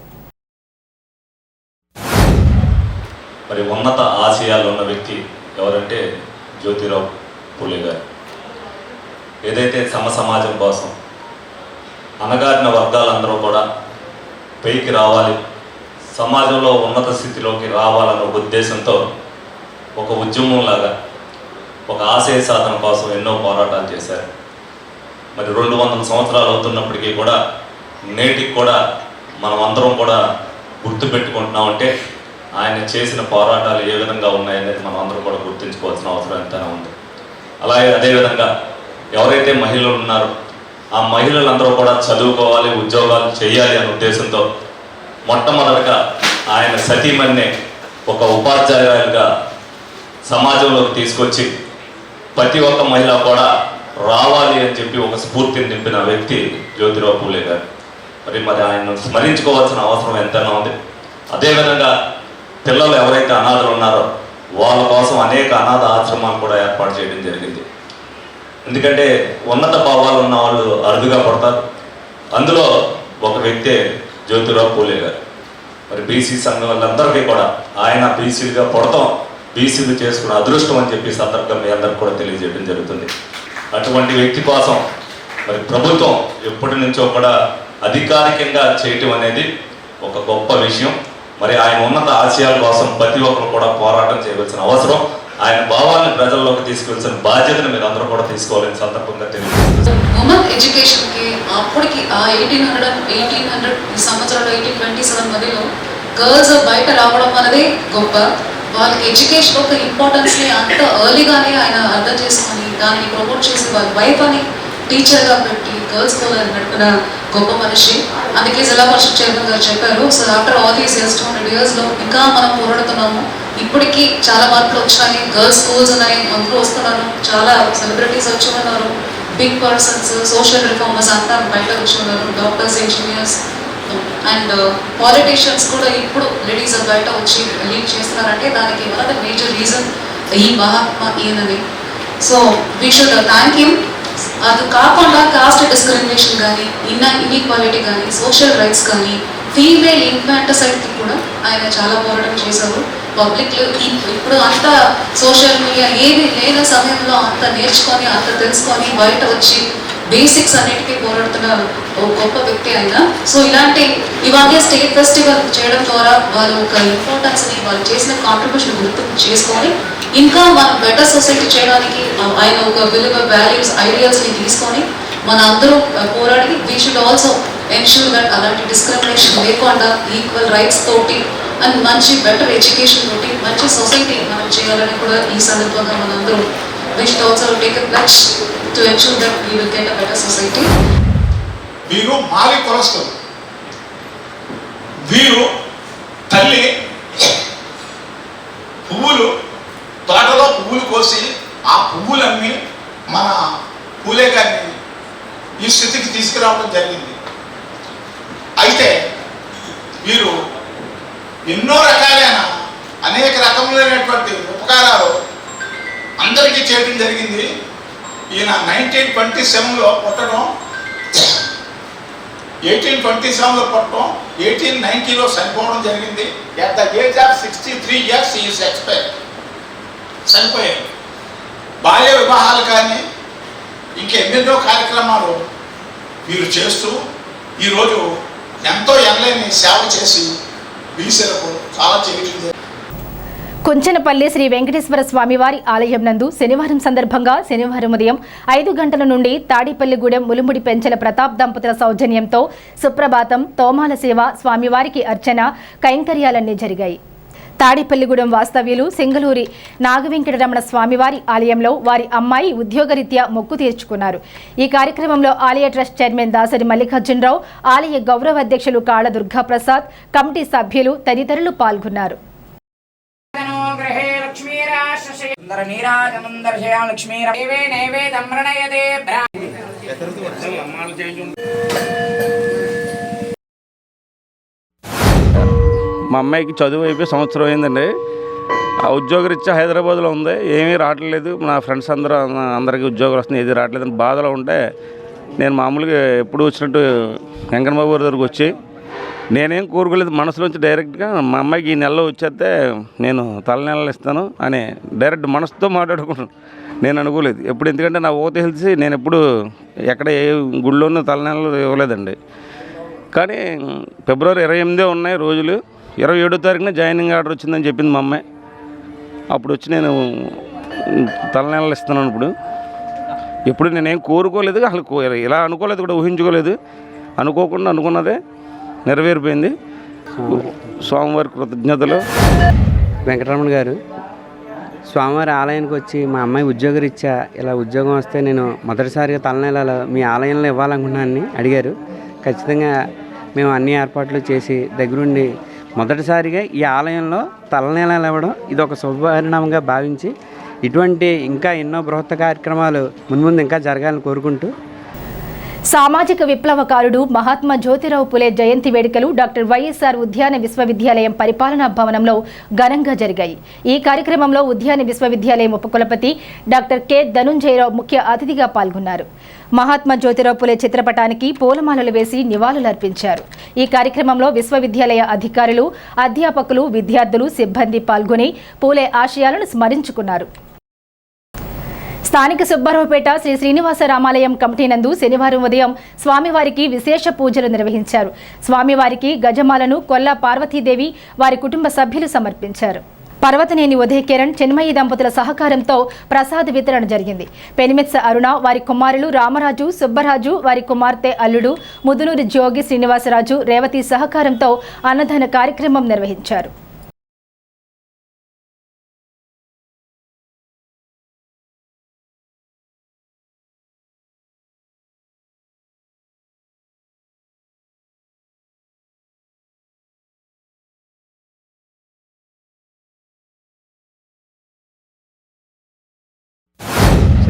మరి ఉన్నత ఆశయాలు ఉన్న వ్యక్తి ఎవరంటే జ్యోతిరావు పూలే గారు. ఏదైతే సమాజం కోసం అణగారిన వర్గాలందరూ కూడా పైకి రావాలి, సమాజంలో ఉన్నత స్థితిలోకి రావాలన్న ఉద్దేశంతో ఒక ఉద్యమంలాగా ఒక ఆశయ సాధన కోసం ఎన్నో పోరాటాలు చేశారు. మరి 200 సంవత్సరాలు అవుతున్నప్పటికీ కూడా నేటికి కూడా మనం అందరం కూడా గుర్తుపెట్టుకుంటున్నామంటే ఆయన చేసిన పోరాటాలు ఏ విధంగా ఉన్నాయనేది మనం అందరం కూడా గుర్తుంచుకోవాల్సిన అవసరం ఎంతైనా ఉంది. అలాగే అదేవిధంగా ఎవరైతే మహిళలు ఉన్నారో ఆ మహిళలందరూ కూడా చదువుకోవాలి, ఉద్యోగాలు చేయాలి అనే ఉద్దేశంతో మొట్టమొదటిగా ఆయన సతీమణిని ఒక ఉపాధ్యాయులుగా సమాజంలోకి తీసుకొచ్చి ప్రతి ఒక్క మహిళ కూడా రావాలి అని చెప్పి ఒక స్ఫూర్తిని నింపిన వ్యక్తి జ్యోతిరావు పూలే గారు. మరి ఆయనను స్మరించుకోవాల్సిన అవసరం ఎంతైనా ఉంది. అదేవిధంగా పిల్లలు ఎవరైతే అనాథలు ఉన్నారో వాళ్ళ కోసం అనేక అనాథ ఆశ్రమాలు కూడా ఏర్పాటు చేయడం జరిగింది. ఎందుకంటే ఉన్నత భావాలు ఉన్న వాళ్ళు అరుదుగా పడతారు. అందులో ఒక వ్యక్తే జ్యోతిరావు పూలే గారు. మరి బీసీ సంఘం వాళ్ళందరికీ కూడా ఆయన బీసీలుగా పడతాం, బీసీలు చేసుకున్న అదృష్టం అని చెప్పి సందర్భంగా మీ అందరికి కూడా తెలియజేయడం జరుగుతుంది. అటువంటి వ్యక్తి కోసం మరి ప్రభుత్వం ఎప్పటి నుంచో కూడా అధికారికంగా చేయటం అనేది ఒక గొప్ప విషయం. మరి ఆయన ఉన్నత ఆశయాల కోసం ప్రతి ఒక్కరు కూడా పోరాటం చేయవలసిన అవసరం, ఆయన భావాలను ప్రజల్లోకి తీసుకెళ్సిన బాధ్యతను మీరు అందరూ కూడా తీసుకోవాలని సందర్భంగా తెలియజేస్తారు. ఉమెన్ ఎడ్యుకేషన్కి అప్పటికి ఆ 1800 సంవత్సరాలు 1827 మధ్యలో గర్ల్స్ బయట రావడం అనేది గొప్ప. వాళ్ళకి ఎడ్యుకేషన్ ఒక ఇంపార్టెన్స్ని అంత ఎర్లీగానే ఆయన అర్థం చేసుకొని దాన్ని ప్రమోట్ చేసి వాళ్ళ వైఫ్ అని టీచర్గా పెట్టి గర్ల్స్ స్కూల్ నడిపిన గొప్ప మనిషి. అందుకే జిల్లా పరిషత్ చైర్మన్ గారు చెప్పారు, so after all these years 200 yearsలో ఇంకా మనం పోరాడుతున్నాము. ఇప్పటికీ చాలా మార్పులు వచ్చాయి, గర్ల్స్ స్కూల్స్ ఉన్నాయి, అందరూ వస్తున్నారు, చాలా సెలబ్రిటీస్ వచ్చి ఉన్నారు, బిగ్ పర్సన్స్, సోషల్ రిఫార్మర్స్ అంతా బయట వచ్చి ఉన్నారు, డాక్టర్స్, ఇంజనీర్స్ అండ్ పాలిటీషియన్స్ కూడా ఇప్పుడు లేడీస్ బయట వచ్చి లీడ్ చేస్తున్నారంటే దానికి one of the major reason ఈ మహాత్మా ఈయనని. So we should thank him. అది కాకుండా కాస్ట్ డిస్క్రిమినేషన్ కానీ, ఇన్ఈక్వాలిటీ కానీ, సోషల్ రైట్స్ కానీ, ఫీమేల్ ఇన్ఫాంటిసైడ్కి కూడా ఆయన చాలా పోరాటం చేశారు. పబ్లిక్లో ఇప్పుడు అంత సోషల్ మీడియా ఏది లేని సమయంలో అంత నేర్చుకొని అంత తెలుసుకొని బయట వచ్చి బేసిక్స్ అన్నిటికీ పోరాడుతున్న ఒక గొప్ప వ్యక్తి అయినా. సో ఇలాంటి ఇవాళ స్టేట్ ఫెస్టివల్ చేయడం ద్వారా వాళ్ళు ఒక ఇంపార్టెన్స్ని వాళ్ళు చేసిన కాంట్రిబ్యూషన్ గుర్తు చేసుకొని ఇంకా మనం బెటర్ సొసైటీ చేయడానికి ఆయన ఒక విలువ వాల్యూస్ ఐడియల్స్ని తీసుకొని మన అందరూ పోరాడి we should also ensure that అలాంటి డిస్క్రిమినేషన్ లేకుండా ఈక్వల్ రైట్స్ తోటి అండ్ మంచి బెటర్ ఎడ్యుకేషన్ తోటి మంచి సొసైటీ మనం చేయాలని కూడా ఈ సందర్భంగా మనందరూ we should also take a pledge to ensure that we will get a better society. వీరు మాలి కులస్తులు. వీరు తల్లి పువ్వులు తోటలో పువ్వులు కోసి ఆ పువ్వులన్నీ మన పూలే గారిని ఈ స్థితికి తీసుకురావడం జరిగింది. అయితే వీరు ఎన్నో రకాలైన అనేక రకములైనటువంటి ఉపకారాలు అందరికీ చేయడం జరిగింది. ఈయన 1927లో పుట్టడం, 1827లో పుట్టడం, 1890లో చనిపోవడం జరిగింది. At the age of 63 years is expired, చనిపోయారు. బాల్య వివాహాలు కానీ ఇంకెన్నెన్నో కార్యక్రమాలు వీరు చేస్తూ ఈరోజు ఎంతో ఎనలేని సేవ చేసి బీసీలకు చాలా చేయడం. కుంచనపల్లి శ్రీ వెంకటేశ్వర స్వామివారి ఆలయం నందు శనివారం సందర్భంగా శనివారం ఉదయం 5 గంటల నుండి తాడిపల్లిగూడెం ములుముడి పెంచల ప్రతాప్ దంపతుల సౌజన్యంతో సుప్రభాతం, తోమాల సేవ, స్వామివారికి అర్చన కైంకర్యాలన్నీ జరిగాయి. తాడిపల్లిగూడెం వాస్తవ్యులు సింగళూరి నాగవెంకటరమణ స్వామివారి ఆలయంలో వారి అమ్మాయి ఉద్యోగరీత్యా మొక్కు తీర్చుకున్నారు. ఈ కార్యక్రమంలో ఆలయ ట్రస్ట్ చైర్మన్ దాసరి మల్లికార్జునరావు, ఆలయ గౌరవ అధ్యక్షులు కాళ దుర్గాప్రసాద్, కమిటీ సభ్యులు తదితరులు పాల్గొన్నారు. మా అమ్మాయికి చదువు అయిపోయి సంవత్సరం అయిందండి. ఆ ఉద్యోగరీత్యా హైదరాబాద్లో ఉంది, ఏమీ రావట్లేదు. నా ఫ్రెండ్స్ అందరికీ ఉద్యోగాలు వస్తున్నాయి, ఏది రావట్లేదని బాధలో ఉంటే నేను మామూలుగా ఎప్పుడు వచ్చినట్టు వెంకన్నబాబు గారి దగ్గరకు వచ్చి నేనేం కోరుకోలేదు, మనసులోంచి డైరెక్ట్గా మా అమ్మాయికి ఈ నెలలో వచ్చేస్తే నేను తలనెలలు ఇస్తాను అని డైరెక్ట్ మనసుతో మాట్లాడుకున్నాను. నేను అనుకోలేదు ఎప్పుడు, ఎందుకంటే నా ఓత తెలిసి నేను ఎప్పుడు ఎక్కడ ఏ గుళ్ళోనూ తలనెలలు ఇవ్వలేదండి. కానీ ఫిబ్రవరి 28 ఉన్నాయి రోజులు, 27వ తారీఖున జాయినింగ్ ఆర్డర్ వచ్చిందని చెప్పింది మా అమ్మాయి. అప్పుడు వచ్చి నేను తలనెలలు ఇస్తున్నాను. ఎప్పుడు నేనేం కోరుకోలేదు, అసలు ఇలా అనుకోలేదు కూడా, ఊహించుకోలేదు. అనుకోకుండా అనుకున్నదే నెరవేరిపోయింది. స్వామివారి కృతజ్ఞతలు. వెంకటరమణ గారు స్వామివారి ఆలయానికి వచ్చి మా అమ్మాయి ఉద్యోగరీత్యా ఇలా ఉద్యోగం వస్తే నేను మొదటిసారిగా తలనెలలో మీ ఆలయంలో ఇవ్వాలనుకున్నానని అడిగారు. ఖచ్చితంగా మేము అన్ని ఏర్పాట్లు చేసి దగ్గరుండి మొదటిసారిగా ఈ ఆలయంలో తలనెలలు ఇవ్వడం ఇది ఒక శుభపరిణామంగా భావించి ఇటువంటి ఇంకా ఎన్నో బృహత్త కార్యక్రమాలు మున్ముందు ఇంకా జరగాలని కోరుకుంటూ సామాజిక విప్లవకారుడు మహాత్మా జ్యోతిరావు పులే జయంతి వేడుకలు డాక్టర్ వైఎస్ఆర్ ఉద్యాన విశ్వవిద్యాలయం పరిపాలనా భవనంలో ఘనంగా జరిగాయి. ఈ కార్యక్రమంలో ఉద్యాన విశ్వవిద్యాలయం ఉపకులపతి డాక్టర్ కె ధనుంజయరావు ముఖ్య అతిథిగా పాల్గొన్నారు. మహాత్మా జ్యోతిరావు పులే చిత్రపటానికి పూలమాలలు వేసి నివాళులర్పించారు. ఈ కార్యక్రమంలో విశ్వవిద్యాలయ అధికారులు, అధ్యాపకులు, విద్యార్థులు, సిబ్బంది పాల్గొని పూలే ఆశయాలను స్మరించుకున్నారు. స్థానిక సుబ్బారావుపేట శ్రీ శ్రీనివాస రామాలయం కమిటీ నందు శనివారం ఉదయం స్వామివారికి విశేష పూజలు నిర్వహించారు. స్వామివారికి గజమాలను కొల్లా పార్వతీదేవి వారి కుటుంబ సభ్యులు సమర్పించారు. పర్వతనేని ఉదయ కిరణ్, చిన్మయి దంపతుల సహకారంతో ప్రసాద వితరణ జరిగింది. పెనిమెత్స అరుణ, వారి కుమారులు రామరాజు, సుబ్బరాజు, వారి కుమార్తె అల్లుడు ముదునూరి జోగి శ్రీనివాసరాజు, రేవతి సహకారంతో అన్నదాన కార్యక్రమం నిర్వహించారు.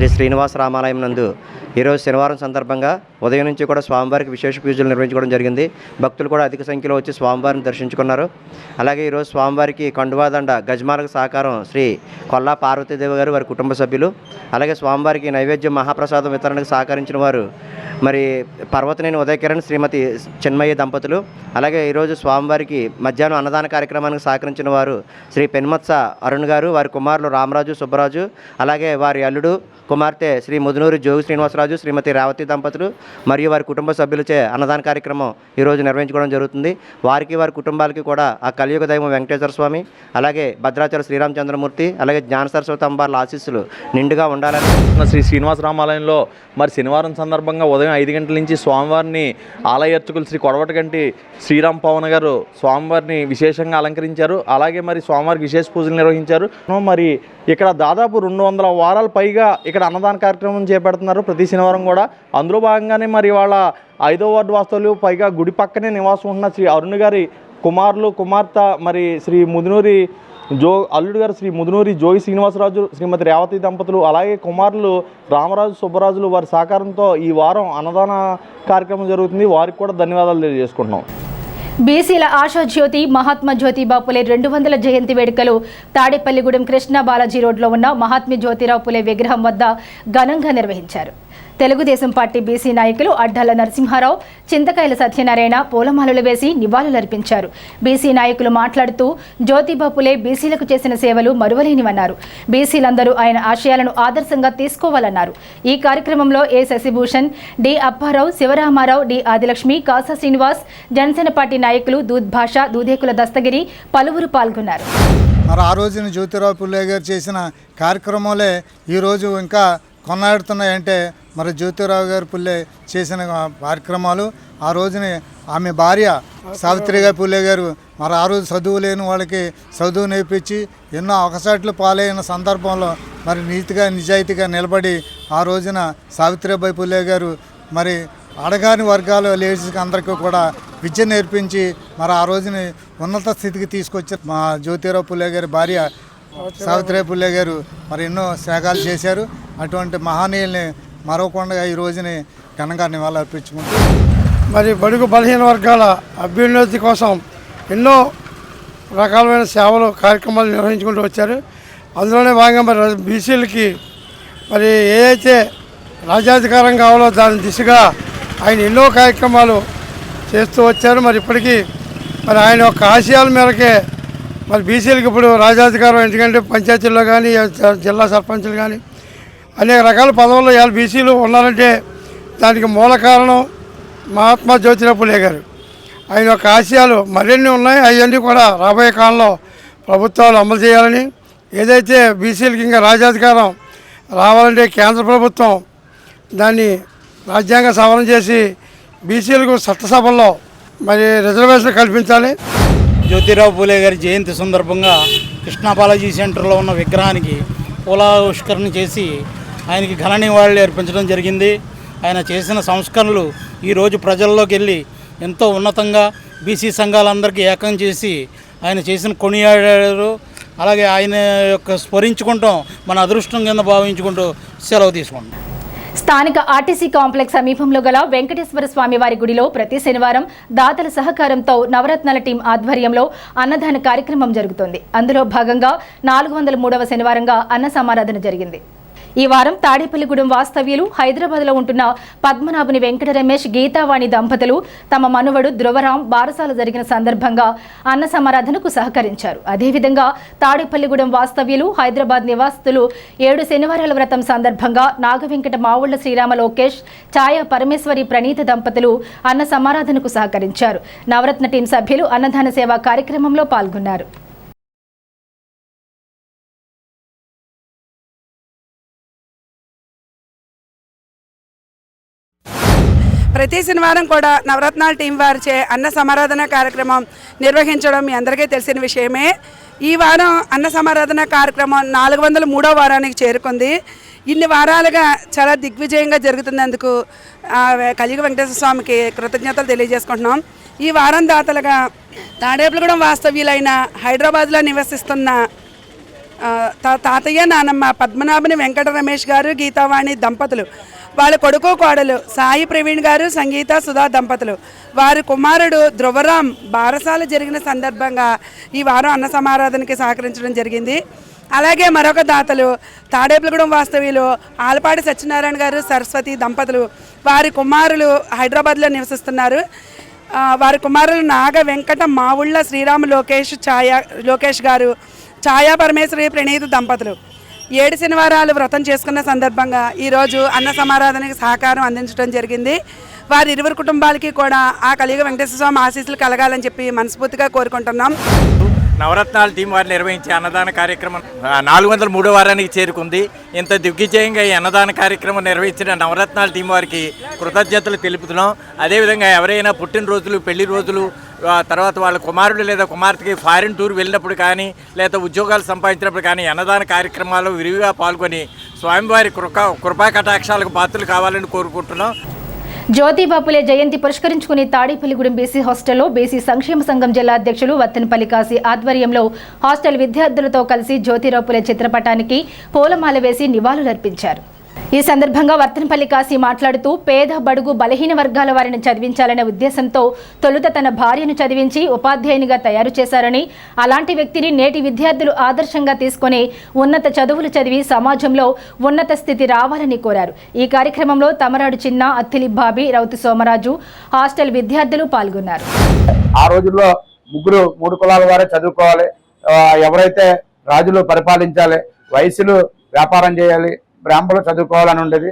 శ్రీ శ్రీనివాస రామాలయం నందు ఈరోజు శనివారం సందర్భంగా ఉదయం నుంచి కూడా స్వామివారికి విశేష పూజలు నిర్వహించుకోవడం జరిగింది. భక్తులు కూడా అధిక సంఖ్యలో వచ్చి స్వామివారిని దర్శించుకున్నారు. అలాగే ఈరోజు స్వామివారికి కండువాదండ గజమాలకు సహకారం శ్రీ కొల్లా పార్వతీదేవి గారు, వారి కుటుంబ సభ్యులు, అలాగే స్వామివారికి నైవేద్యం మహాప్రసాదం వితరణకు సహకరించిన వారు మరి పర్వతనేని ఉదయకిరణ్ శ్రీమతి చిన్మయ్య దంపతులు, అలాగే ఈరోజు స్వామివారికి మధ్యాహ్నం అన్నదాన కార్యక్రమానికి సహకరించిన వారు శ్రీ పెన్మత్స అరుణ్ గారు, వారి కుమారులు రామరాజు, సుబ్బరాజు, అలాగే వారి అల్లుడు కుమార్తె శ్రీ ముదునూరి జోగి శ్రీనివాసరాజు, శ్రీమతి రేవతి దంపతులు మరియు వారి కుటుంబ సభ్యులచే అన్నదాన కార్యక్రమం ఈరోజు నిర్వహించుకోవడం జరుగుతుంది. వారికి వారి కుటుంబాలకి కూడా ఆ కలియుగ దైవం వెంకటేశ్వర స్వామి, అలాగే భద్రాచల శ్రీరామచంద్రమూర్తి, అలాగే జ్ఞాన సరస్వతి అంబార్ల ఆశీస్సులు నిండుగా ఉండాలని. శ్రీ శ్రీనివాస రామాలయంలో మరి శనివారం సందర్భంగా ఉదయం 5 గంటల నుంచి స్వామివారిని ఆలయ అర్చకులు శ్రీ కొడవటిగంటి శ్రీరామ్ పవన్ గారు స్వామివారిని విశేషంగా అలంకరించారు. అలాగే మరి స్వామివారికి విశేష పూజలు నిర్వహించారు. మరి ఇక్కడ దాదాపు 200 వారాల పైగా ఇక్కడ అన్నదాన కార్యక్రమం చేపడుతున్నారు ప్రతి శనివారం కూడా. అందులో భాగంగానే మరి వాళ్ళ 5వ వార్డు వాస్తవులు, పైగా గుడి పక్కనే నివాసం ఉన్న శ్రీ అరుణ్ గారి కుమారులు, కుమార్తె మరి శ్రీ ముదునూరి అల్లుడు గారు శ్రీ ముదునూరి జోగి శ్రీనివాసరాజు, శ్రీమతి రేవతి దంపతులు, అలాగే కుమారులు రామరాజు, సుబ్బరాజులు వారి సహకారంతో ఈ వారం అన్నదాన కార్యక్రమం జరుగుతుంది. వారికి కూడా ధన్యవాదాలు తెలియజేసుకుంటున్నాం. బీసీల ఆశాజ్యోతి మహాత్మా జ్యోతిబా పులే 200 జయంతి వేడుకలు తాడేపల్లిగూడెం కృష్ణా బాలాజీ రోడ్లో ఉన్న మహాత్మా జ్యోతిరావు పులే విగ్రహం వద్ద ఘనంగా నిర్వహించారు. తెలుగుదేశం పార్టీ బీసీ నాయకులు అడ్డాల నరసింహారావు, చింతకాయల సత్యనారాయణ పూలమాలలు వేసి నివాళులర్పించారు. బీసీ నాయకులు మాట్లాడుతూ జ్యోతిబా పులే బీసీలకు చేసిన సేవలు మరువలేనివన్నారు. బీసీలందరూ ఆయన ఆశయాలను ఆదర్శంగా తీసుకోవాలన్నారు. ఈ కార్యక్రమంలో A Sasibhushan, D Apparao, Sivaramarao, D Adilakshmi, Kasa Srinivas, Janasena party నాయకులు దూద్ భాష, దూదేకుల దస్తగిరి పలువురు పాల్గొన్నారు. మరి ఆ రోజున జ్యోతిరావు పుల్లే గారు చేసిన కార్యక్రమాలే ఈరోజు ఇంకా కొన్నాడుతున్నాయంటే మరి జ్యోతిరావు గారు పుల్లే చేసిన కార్యక్రమాలు. ఆ రోజుని ఆమె భార్య సావిత్రిగా పుల్లే గారు మరి ఆ రోజు చదువు లేని వాళ్ళకి చదువు నేర్పించి ఎన్నో అవకాశాలు పాలైన సందర్భంలో మరి నీతిగా నిజాయితీగా నిలబడి ఆ రోజున సావిత్రిబాయి పుల్లే గారు మరి అడగాని వర్గాల లేడీస్కి అందరికీ కూడా విద్య నేర్పించి మరి ఆ రోజుని ఉన్నత స్థితికి తీసుకొచ్చారు. మా జ్యోతిరావు పుల్లే గారి భార్య సావిత్రిబాయి పుల్లే గారు మరి ఎన్నో త్యాగాలు చేశారు. అటువంటి మహనీయుల్ని మరవకుండా ఈ రోజుని ఘనంగా నివాళులు అర్పించుకుంటూ మరి బడుగు బలహీన వర్గాల అభ్యున్నతి కోసం ఎన్నో రకాలమైన సేవలు కార్యక్రమాలు నిర్వహించుకుంటూ వచ్చారు. అందులోనే భాగంగా మరి బీసీలకి మరి ఏదైతే రాజ్యాధికారం కావాలో దాని దిశగా ఆయన ఎన్నో కార్యక్రమాలు చేస్తూ వచ్చారు. మరి ఇప్పటికీ మరి ఆయన యొక్క ఆశయాల మేరకే మరి బీసీలకు ఇప్పుడు రాజ్యాధికారం, ఎందుకంటే పంచాయతీల్లో కానీ జిల్లా సర్పంచులు కానీ అనేక రకాల పదవుల్లో ఇవాళ బీసీలు ఉన్నారంటే దానికి మూల కారణం మహాత్మా జ్యోతిరావు పులే గారు. ఆయన యొక్క ఆశయాలు మరిన్ని ఉన్నాయి. అవన్నీ కూడా రాబోయే కాలంలో ప్రభుత్వాలు అమలు చేయాలని, ఏదైతే బీసీలకి ఇంకా రాజ్యాధికారం రావాలంటే కేంద్ర ప్రభుత్వం దాన్ని రాజ్యాంగ సవరణ చేసి బీసీలకు చట్టసభల్లో మరి రిజర్వేషన్ కల్పించాలి. జ్యోతిరావు పూలే గారి జయంతి సందర్భంగా కృష్ణా బాలాజీ సెంటర్లో ఉన్న విగ్రహానికి పూలావిష్కరణ చేసి ఆయనకి ఘన నివాళులు అర్పించడం జరిగింది. ఆయన చేసిన సంస్కరణలు ఈరోజు ప్రజల్లోకి వెళ్ళి ఎంతో ఉన్నతంగా బీసీ సంఘాలందరికీ ఏకం చేసి ఆయన చేసిన కొనియాడారు. అలాగే ఆయన యొక్క స్మరించుకుంటాం మన అదృష్టం కింద భావించుకుంటూ సెలవు తీసుకుంటాం. స్థానిక ఆర్టీసీ కాంప్లెక్స్ సమీపంలో గల వెంకటేశ్వర స్వామి వారి గుడిలో ప్రతి శనివారం దాతల సహకారంతో నవరత్నాల టీం ఆధ్వర్యంలో అన్నదాన కార్యక్రమం జరుగుతోంది. అందులో భాగంగా 403వ శనివారంగా అన్న సమారాధన జరిగింది. ఈ వారం తాడేపల్లిగూడెం వాస్తవ్యులు హైదరాబాద్లో ఉంటున్న పద్మనాభుని వెంకట రమేష్, గీతావాణి దంపతులు తమ మనువడు ధ్రువరాం బారసాల జరిగిన సందర్భంగా అన్న సమారాధనకు సహకరించారు. అదేవిధంగా తాడేపల్లిగూడెం వాస్తవ్యులు హైదరాబాద్ నివాసితులు 7 శనివారాల వ్రతం సందర్భంగా నాగవెంకట మావుళ్ల శ్రీరామ లోకేష్, ఛాయా పరమేశ్వరి ప్రణీత దంపతులు అన్న సమారాధనకు సహకరించారు. నవరత్న టీం సభ్యులు అన్నదాన సేవా కార్యక్రమంలో పాల్గొన్నారు. ప్రతి శనివారం కూడా నవరత్నాల టీం వారిచే అన్న సమారాధన కార్యక్రమం నిర్వహించడం మీ అందరికీ తెలిసిన విషయమే. ఈ వారం అన్న సమారాధన కార్యక్రమం 403వ వారానికి చేరుకుంది. ఇన్ని వారాలుగా చాలా దిగ్విజయంగా జరుగుతున్నందుకు కలియుగ వెంకటేశ్వర స్వామికి కృతజ్ఞతలు తెలియజేసుకుంటున్నాం. ఈ వారం దాతలుగా తాడేపల్లిగూడెం వాస్తవ్యులైన హైదరాబాద్లో నివసిస్తున్న తాతయ్య నానమ్మ పద్మనాభుని వెంకట రమేష్ గారు, గీతావాణి దంపతులు, వాళ్ళ కొడుకు కోడలు సాయి ప్రవీణ్ గారు, సంగీత సుధా దంపతులు, వారి కుమారుడు ధ్రువరాం బారసాల జరిగిన సందర్భంగా ఈ వారం అన్న సమారాధనకి సహకరించడం జరిగింది. అలాగే మరొక దాతలు తాడేపులగూడెం వాస్తవ్యులు ఆలపాటి సత్యనారాయణ గారు, సరస్వతి దంపతులు. వారి కుమారులు హైదరాబాద్లో నివసిస్తున్నారు. వారి కుమారులు నాగ వెంకట మావుళ్ళ శ్రీరామ లోకేష్ గారు, ఛాయా పరమేశ్వరి ప్రణీత్ దంపతులు 7 శనివారాలు వ్రతం చేసుకున్న సందర్భంగా ఈరోజు అన్న సమారాధనకి సహకారం అందించడం జరిగింది. వారి ఇరువురు కుటుంబాలకి కూడా ఆ కలియుగ వెంకటేశ్వర స్వామి ఆశీస్సులు కలగాలని చెప్పి మనస్ఫూర్తిగా కోరుకుంటున్నాం. నవరత్నాల టీం వారు నిర్వహించే అన్నదాన కార్యక్రమం 403వ వారానికి చేరుకుంది. ఇంత దిగ్విజయంగా ఈ అన్నదాన కార్యక్రమం నిర్వహించిన నవరత్నాల టీం వారికి కృతజ్ఞతలు తెలుపుతున్నాం. అదేవిధంగా ఎవరైనా పుట్టినరోజులు, పెళ్లి రోజులు, తర్వాత వాళ్ళ కుమారుడు లేదా కుమార్తెకి ఫారిన్ టూర్ వెళ్ళినప్పుడు కానీ లేదా ఉద్యోగాలు సంపాదించినప్పుడు కానీ అన్నదాన కార్యక్రమాల్లో విరివిగా పాల్గొని స్వామివారి కృపా కటాక్షాలకు పాత్రలు కావాలని కోరుకుంటున్నాం. జ్యోతిబాపులే జయంతి పురస్కరించుకుని తాడేపల్లిగూడెం బీసీ హాస్టల్లో బీసీ సంక్షేమ సంఘం జిల్లా అధ్యక్షులు వత్తెనపల్లి కాశీ ఆధ్వర్యంలో హాస్టల్ విద్యార్థులతో కలిసి జ్యోతిరావుపులే చిత్రపటానికి పూలమాల వేసి నివాళులర్పించారు. ఈ సందర్భంగా వత్తెనపల్లి కాశీ మాట్లాడుతూ పేద బడుగు బలహీన వర్గాల వారిని చదివించాలనే ఉద్దేశంతో తొలుత తన భార్యను చదివించి ఉపాధ్యాయునిగా తయారు చేశారని, అలాంటి వ్యక్తిని నేటి విద్యార్థులు ఆదర్శంగా తీసుకుని ఉన్నత చదువులు చదివి సమాజంలో ఉన్నత స్థితి రావాలని కోరారు. ఈ కార్యక్రమంలో తమరాడు చిన్న, అత్తిలి బాబి, రౌతు సోమరాజు హాస్టల్ విద్యార్థులు పాల్గొన్నారు. ఆ రోజుల్లో ముగ్గురు 3 కులాల వారే చదువుకోవాలి, ఎవరైతే రాజులు పరిపాలించాలి, వయసులు వ్యాపారం చేయాలి, బ్రాహ్మణులు చదువుకోవాలని ఉండేది.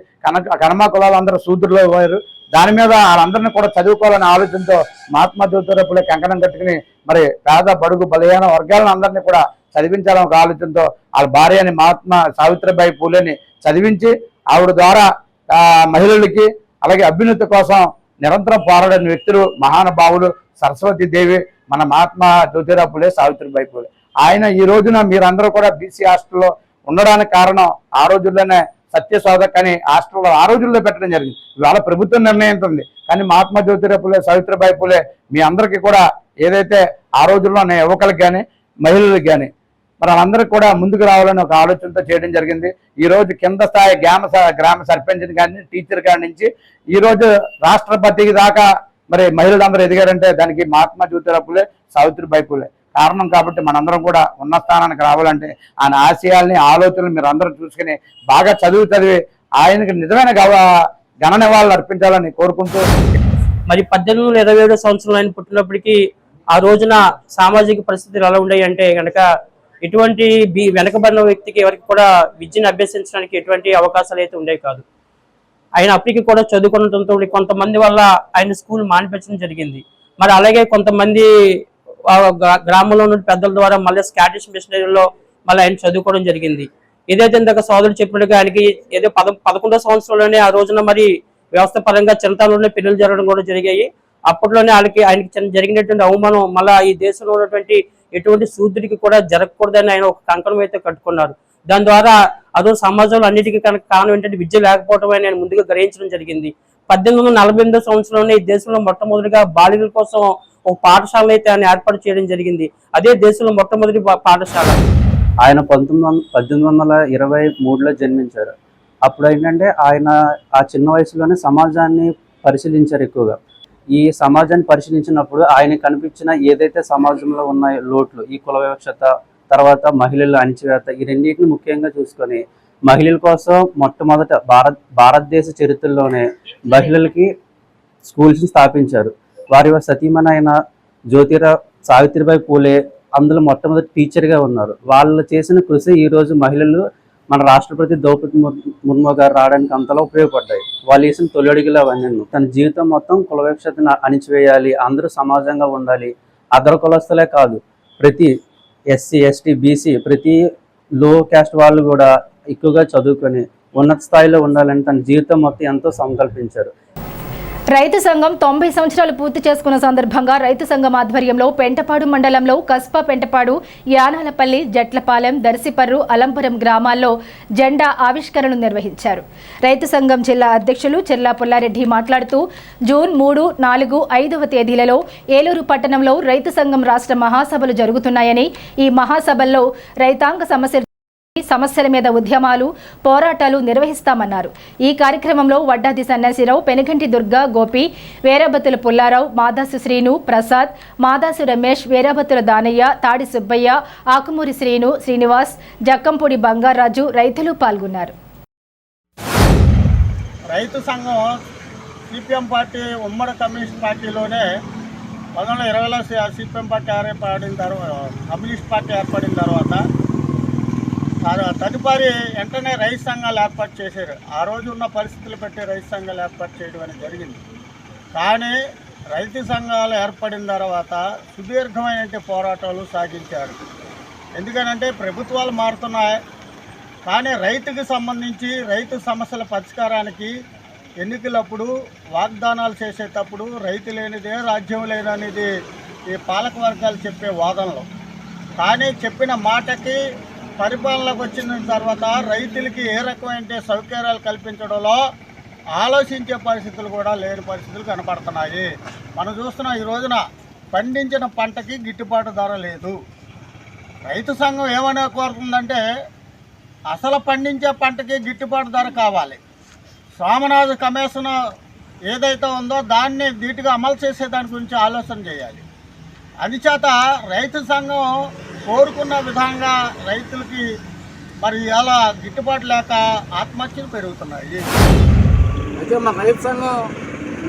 కనమ కులాలు అందరూ శూద్రులు పోయారు. దాని మీద వాళ్ళందరినీ కూడా చదువుకోవాలనే ఆలోచనతో మహాత్మా జ్యోతిరావుపులే కంకణం కట్టుకుని మరి పేద బడుగు బలహీన వర్గాలను అందరినీ కూడా చదివించాలని ఒక ఆలోచనతో వాళ్ళ భార్యని మహాత్మా సావిత్రిబాయి పూలేని చదివించి ఆవిడ ద్వారా మహిళలకి అలాగే అభ్యున్నతి కోసం నిరంతరం పోరాడిన వ్యక్తులు మహానుభావులు సరస్వతి దేవి మన మహాత్మా జ్యోతిరావుపులే సావిత్రిబాయి పూలే. ఆయన ఈ రోజున మీరందరూ కూడా బీసీ హాస్టల్లో ఉండడానికి కారణం ఆ రోజుల్లోనే సత్యశోధక్ అని హాస్టల్లో ఆ రోజుల్లో పెట్టడం జరిగింది. ఇవాళ ప్రభుత్వం నిర్ణయించింది, కానీ మహాత్మా జ్యోతిరావుపులే సావిత్రిబాయి పూలే మీ అందరికీ కూడా ఏదైతే ఆ రోజుల్లోనే యువకులకు కానీ మహిళలకు కానీ మరి వాళ్ళందరికీ కూడా ముందుకు రావాలని ఒక ఆలోచనతో చేయడం జరిగింది. ఈ రోజు కింద స్థాయి గ్రామ సర్పంచ్ని కానీ టీచర్ కాడి నుంచి ఈ రోజు రాష్ట్రపతికి దాకా మరి మహిళలందరూ ఎదిగారంటే దానికి మహాత్మా జ్యోతిరావుపులే సావిత్రిబాయి పూలే కారణం. కాబట్టి మనందరం కూడా ఉన్న స్థానానికి రావాలంటే ఆయన ఆశయాల్ని ఆలోచనలు మీరు అందరూ చూసుకుని బాగా చదివి ఆయనకి నిజమైన ఘన నివాళులు అర్పించాలని కోరుకుంటూ మరి 1827 సంవత్సరంలో ఆయన పుట్టినప్పటికీ ఆ రోజున సామాజిక పరిస్థితులు ఎలా ఉండేవి అంటే కనుక ఎటువంటి వెనకబడిన వ్యక్తికి ఎవరికి కూడా విద్యను అభ్యసించడానికి ఎటువంటి అవకాశాలు అయితే ఉండేవి కాదు. ఆయన అప్పటికి కూడా చదువుకోవడంతో కొంతమంది వల్ల ఆయన స్కూల్ మానిపించడం జరిగింది. మరి అలాగే కొంతమంది గ్రామంలో ఉన్న పెద్దల ద్వారా మళ్ళీ స్కాటిష్ మిషనరీలో మళ్ళీ ఆయన చదువుకోవడం జరిగింది. ఏదైతే ఇందాక సోదరుడు చెప్పినట్టుగా ఆయనకి ఏదో 11వ సంవత్సరంలోనే ఆ రోజున మరి వ్యవస్థ పరంగా చిన్నతనంలోనే పెళ్లిళ్ళు జరగడం కూడా జరిగాయి. అప్పట్లోనే ఆయనకి జరిగినటువంటి అవమానం మళ్ళీ ఈ దేశంలో ఉన్నటువంటి ఎటువంటి శూద్రుడికి కూడా జరగకూడదని ఆయన ఒక కంకణం అయితే కట్టుకున్నారు. దాని ద్వారా అదో సమాజంలో అన్నిటికీ కనుక కారణం ఏంటంటే విద్య లేకపోవడం అని ఆయన ముందుగా గ్రహించడం జరిగింది. 1848 సంవత్సరంలోనే ఈ దేశంలో మొట్టమొదటిగా బాలికల కోసం ఒక పాఠశాలను అయితే ఆయన ఏర్పాటు చేయడం జరిగింది. అదే దేశంలో మొట్టమొదటి పాఠశాల. ఆయన 1823లో జన్మించారు. అప్పుడు ఏంటంటే ఆయన ఆ చిన్న వయసులోనే సమాజాన్ని పరిశీలించారు ఎక్కువగా. ఈ సమాజాన్ని పరిశీలించినప్పుడు ఆయన కనిపించిన ఏదైతే సమాజంలో ఉన్న లోట్లు, ఈ కుల వివక్షత, తర్వాత మహిళల అణిచివేత, ఈ రెండింటిని ముఖ్యంగా చూసుకొని మహిళల కోసం మొట్టమొదట భారతదేశ చరిత్రలోనే మహిళలకి స్కూల్స్ని స్థాపించారు. వారి సతీమణి అయిన సావిత్రిబాయి పూలే అందులో మొట్టమొదటి టీచర్గా ఉన్నారు. వాళ్ళు చేసిన కృషి ఈరోజు మహిళలు మన రాష్ట్రపతి ద్రౌపది ముర్ము గారు రావడానికి అంతలా ఉపయోగపడ్డాయి. వాళ్ళు వేసిన తొలి అడుగులు అవన్నీ. తన జీవితం మొత్తం కుల వివక్షతను అణిచివేయాలి, అందరూ సమాజంగా ఉండాలి. అదర్ కులస్తులే కాదు, ప్రతి ఎస్సీ, ఎస్టీ, బీసీ, ప్రతి లో క్యాస్ట్ వాళ్ళు కూడా ఎక్కువగా చదువుకొని ఉన్నత స్థాయిలో ఉండాలని తన జీవితం మొత్తం ఎంతో సంకల్పించారు. రైతు సంఘం 90 సంవత్సరాలు పూర్తి చేసుకున్న సందర్భంగా రైతు సంఘం ఆధ్వర్యంలో పెంటపాడు మండలంలో కస్బా పెంటపాడు, యానాలపల్లి, జట్లపాలెం, దర్శిపర్రు, అలంపురం గ్రామాల్లో జెండా ఆవిష్కరణను నిర్వహించారు. రైతు సంఘం జిల్లా అధ్యక్షులు చెర్లా పుల్లారెడ్డి మాట్లాడుతూ జూన్ 3, 4, 5వ తేదీలలో ఏలూరు పట్టణంలో రైతు సంఘం రాష్ట్ర మహాసభలు జరుగుతున్నాయని, ఈ మహాసభల్లో రైతాంగ సమస్యలు సమస్యల మీద ఉద్యమాలు పోరాటాలు నిర్వహిస్తామన్నారు. ఈ కార్యక్రమంలో వడ్డాది సన్యాసిరావు, పెనుగంటి దుర్గా, గోపి, వేరాబత్తుల పుల్లారావు, మాదాసు శ్రీను, ప్రసాద్, మాదాసు రమేష్, వేరాబత్తుల దానయ్య, తాడి సుబ్బయ్య, ఆకుమూరి శ్రీను, శ్రీనివాస్, జక్కంపూడి బంగారాజు రైతులు పాల్గొన్నారు. రైతు సంఘం సిపిఎం పార్టీ ఉమ్మడి కమ్యూనిస్ట్ పార్టీలోనే 1920లో సిపిఎం పార్టీ ఏర్పడిన తర్వాత కమ్యూనిస్ట్ పార్టీ ఏర్పడిన తర్వాత తదుపరి వెంటనే రైతు సంఘాలు ఏర్పాటు చేశారు. ఆ రోజు ఉన్న పరిస్థితులు బట్టి రైతు సంఘాలు ఏర్పాటు చేయడం అనేది జరిగింది. కానీ రైతు సంఘాలు ఏర్పడిన తర్వాత సుదీర్ఘమైన పోరాటాలు సాగించారు. ఎందుకనంటే ప్రభుత్వాలు మారుతున్నాయి, కానీ రైతుకు సంబంధించి రైతు సమస్యల పరిష్కారానికి ఎన్నికలప్పుడు వాగ్దానాలు చేసేటప్పుడు రైతు లేనిదే రాజ్యం లేదనేది ఈ పాలక వర్గాలు చెప్పే వాదనలు. కానీ చెప్పిన మాటకి పరిపాలనకు వచ్చిన తర్వాత రైతులకి ఏ రకమైన సౌకర్యాలు కల్పించడంలో ఆలోచించే పరిస్థితులు కూడా లేని పరిస్థితులు కనపడుతున్నాయి. మనం చూస్తున్నాం, ఈ రోజున పండించిన పంటకి గిట్టుబాటు ధర లేదు. రైతు సంఘం ఏమనే కోరుతుందంటే అసలు పండించే పంటకి గిట్టుబాటు ధర కావాలి. స్వామినాథ కమిషన్ ఏదైతే ఉందో దాన్ని ధీటుగా అమలు చేసే దాని గురించి ఆలోచన చేయాలి. అందుచేత రైతు సంఘం కోరుకున్న విధంగా రైతులకి మరి ఇలా గిట్టుబాటు లేక ఆత్మహత్యలు పెరుగుతున్నాయి. అయితే మన రైతు సంఘం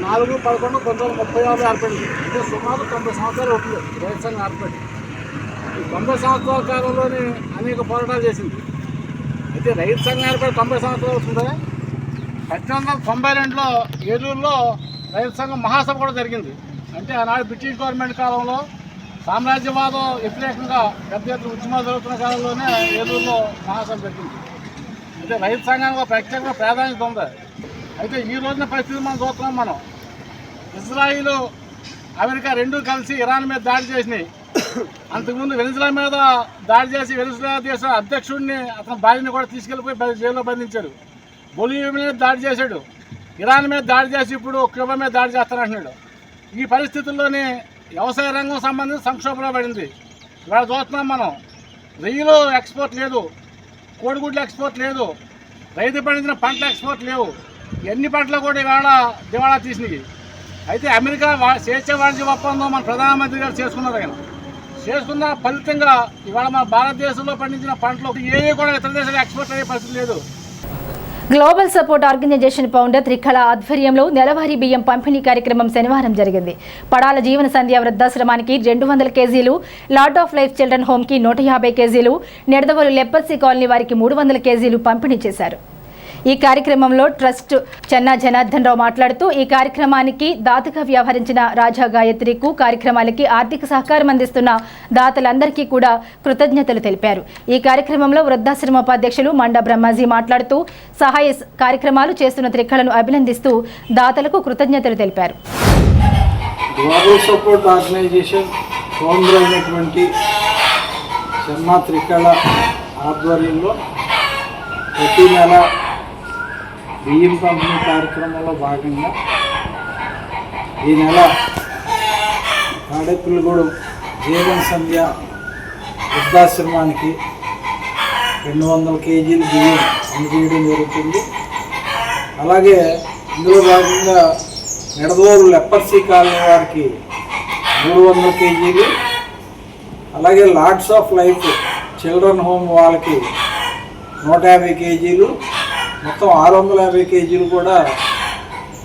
4/11/1935 ఏర్పడింది. అంటే సుమారు 90 సంవత్సరాలు అవుతుంది రైతు సంఘం ఏర్పడి. ఈ 90 సంవత్సరాల కాలంలోనే అనేక పోరాటాలు చేసింది. అయితే రైతు సంఘం ఏర్పడి 90 సంవత్సరాలు అవుతుందా? 1892లో ఏలూరులో రైతు సంఘం మహాసభ కూడా జరిగింది. అంటే ఆనాడు బ్రిటిష్ గవర్నమెంట్ కాలంలో సామ్రాజ్యవాదం వ్యతిరేకంగా పెద్ద ఎత్తున ఉద్యమాలు జరుగుతున్న కాలంలోనే ఏలూరులో మహాసభ జరిగింది. అయితే రైతు సంఘానికి ఒక ప్రత్యేక ప్రాధాన్యత ఉంది. అయితే ఈ రోజున పరిస్థితి మనం చూస్తున్నాం. మనం ఇజ్రాయిల్, అమెరికా రెండూ కలిసి ఇరాన్ మీద దాడి చేసినాయి. అంతకుముందు వెనిజులా మీద దాడి చేసి వెనిజులా దేశ అధ్యక్షుడిని అతని భార్యని కూడా తీసుకెళ్ళిపోయి జైల్లో బంధించారు. బొలివియా మీద దాడి చేశాడు. ఇరాన్ మీద దాడి చేసి ఇప్పుడు క్యూబా మీద దాడి చేస్తానంటున్నాడు. ఈ పరిస్థితుల్లోనే వ్యవసాయ రంగం సంబంధించి సంక్షోభంలో పడింది. ఇవాళ చూస్తున్నాం మనం, రొయ్యలు ఎక్స్పోర్ట్ లేదు, కోడిగుడ్లు ఎక్స్పోర్ట్ లేదు, రైతు పండించిన పంటల ఎక్స్పోర్ట్ లేవు. ఎన్ని పంటలు కూడా ఇవాళ దివాళా తీసినాయి. అయితే అమెరికా స్వేచ్ఛ వాణిజ్య ఒప్పందం మన ప్రధానమంత్రి గారు చేసుకున్నారు. ఆయన చేసుకున్న ఫలితంగా ఇవాళ మన భారతదేశంలో పండించిన పంటలు ఏవి కూడా ఇతర దేశాలకు ఎక్స్పోర్ట్ అయ్యే పరిస్థితి లేదు. గ్లోబల్ సపోర్ట్ ఆర్గనైజేషన్ ఫౌండర్ త్రికళ ఆధ్వర్యంలో నెలవారీ బియ్యం పంపిణీ కార్యక్రమం శనివారం జరిగింది. పడాల జీవన సంధ్య వృద్ధాశ్రమానికి 200 కేజీలు, లార్డ్ ఆఫ్ లైఫ్ చిల్డ్రన్ హోమ్కి 150 కేజీలు, నిడదవోలు లెపర్సీ కాలనీ వారికి 300 కేజీలు పంపిణీ చేశారు. ఈ కార్యక్రమంలో ట్రస్ట్ చెన్నా జనార్దన్ రావు మాట్లాడుతూ ఈ కార్యక్రమానికి దాతగా వ్యవహరించిన రాజా గాయత్రికు, కార్యక్రమాలకి ఆర్థిక సహకారం అందిస్తున్న దాతలందరికీ కూడా కృతజ్ఞతలు తెలిపారు. ఈ కార్యక్రమంలో వృద్ధాశ్రమ ఉపాధ్యక్షులు మండా బ్రహ్మాజీ మాట్లాడుతూ సహాయ కార్యక్రమాలు చేస్తున్న త్రికళను అభినందిస్తూ దాతలకు కృతజ్ఞతలు తెలిపారు. గ్లోబల్ సపోర్ట్ ఆర్గనైజేషన్ ఫౌండర్ అయినటువంటి చెన్నా త్రికళ ఆధ్వర్యంలో ప్రతి నెల బియ్యం పంపిణీ కార్యక్రమంలో భాగంగా ఈ నెల తాడేపల్లిగూడెం జీవన సంధ్య వృద్ధాశ్రమానికి 200 కేజీలు బియ్యం అందజేయడం జరుగుతుంది. అలాగే ఇందులో భాగంగా నిడదవోలు లెపర్సీ కాలనీ వారికి 300 కేజీలు, అలాగే lords of life children home వాళ్ళకి 150 కేజీలు, మొత్తం 650 కేజీలు కూడా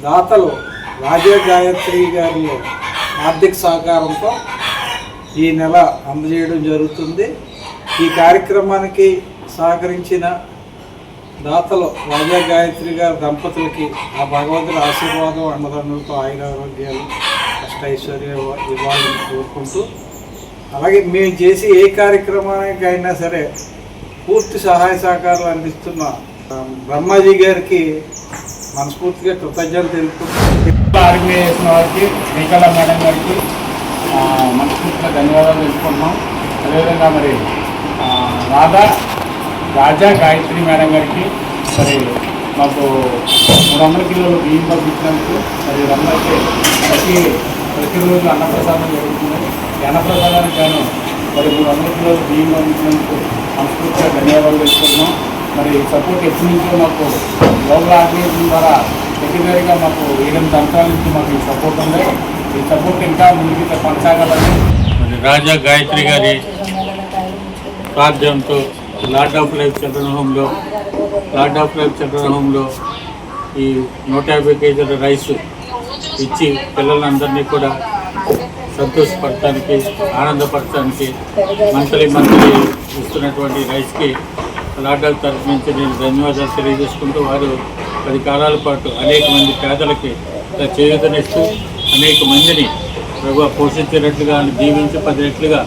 దాతలు రాజా గాయత్రి గారి ఆర్థిక సహకారంతో ఈ నెల అందజేయడం జరుగుతుంది. ఈ కార్యక్రమానికి సహకరించిన దాతలు రాజా గాయత్రి గారి దంపతులకి ఆ భగవంతుడి ఆశీర్వాదం, అన్నదండలతో ఆయురారోగ్యాలు, అష్టైశ్వర్యం ఇవ్వాలని కోరుకుంటూ, అలాగే మేము చేసి ఏ కార్యక్రమానికి అయినా సరే పూర్తి సహాయ సహకారాలు అందిస్తున్న బ్రహ్మాజీ గారికి మనస్ఫూర్తిగా కృతజ్ఞతలు తెలుపుకుంటున్నాం. ఆర్గనైజేషన్ వారికి, శ్రీకళ మేడం గారికి మనస్ఫూర్తిగా ధన్యవాదాలు తెలుపుకుంటున్నాం. అదేవిధంగా మరి రాజా గాయత్రి మేడం గారికి మరి మాకు 300 కిలోలు బియ్యం పంపించినందుకు మరి అందరికీ ప్రతిరోజు అన్నప్రసాదం జరుగుతుంది. ఈ అన్నప్రసాదానికి గాను మరి 300 కిలోలు బియ్యం పంపించినందుకు మనస్ఫూర్తిగా ధన్యవాదాలు తెలుసుకుంటున్నాం. మరి సపోర్ట్ ఎప్పటి నుంచో మాకు గ్లోబల్ ఆర్గనైజేషన్ ద్వారా రెగ్యులర్గా మాకు 8 సంవత్సరాల నుంచి మాకు ఈ సపోర్ట్ ఉంది. ఈ సపోర్ట్ ఇంకా ముందుకు కొనసాగాలని రాజా గాయత్రి గారి సాధ్యంతో లార్డ్ ఆఫ్ లైఫ్ చిల్డ్రన్ హోమ్లో ఈ 150 కేజీల రైస్ ఇచ్చి పిల్లలందరినీ కూడా సంతోషపడటానికి, ఆనందపడటానికి మంత్లీ ఇస్తున్నటువంటి రైస్కి లార్డ్ ఆఫ్ తరఫు నుంచి నేను ధన్యవాదాలు తెలియజేసుకుంటూ, వారు 10 కాలాల పాటు అనేక మంది పేదలకి చేయూతనిస్తూ అనేక మందిని ప్రభు పోషించేటట్లుగా దీవించి 10 రెట్లుగా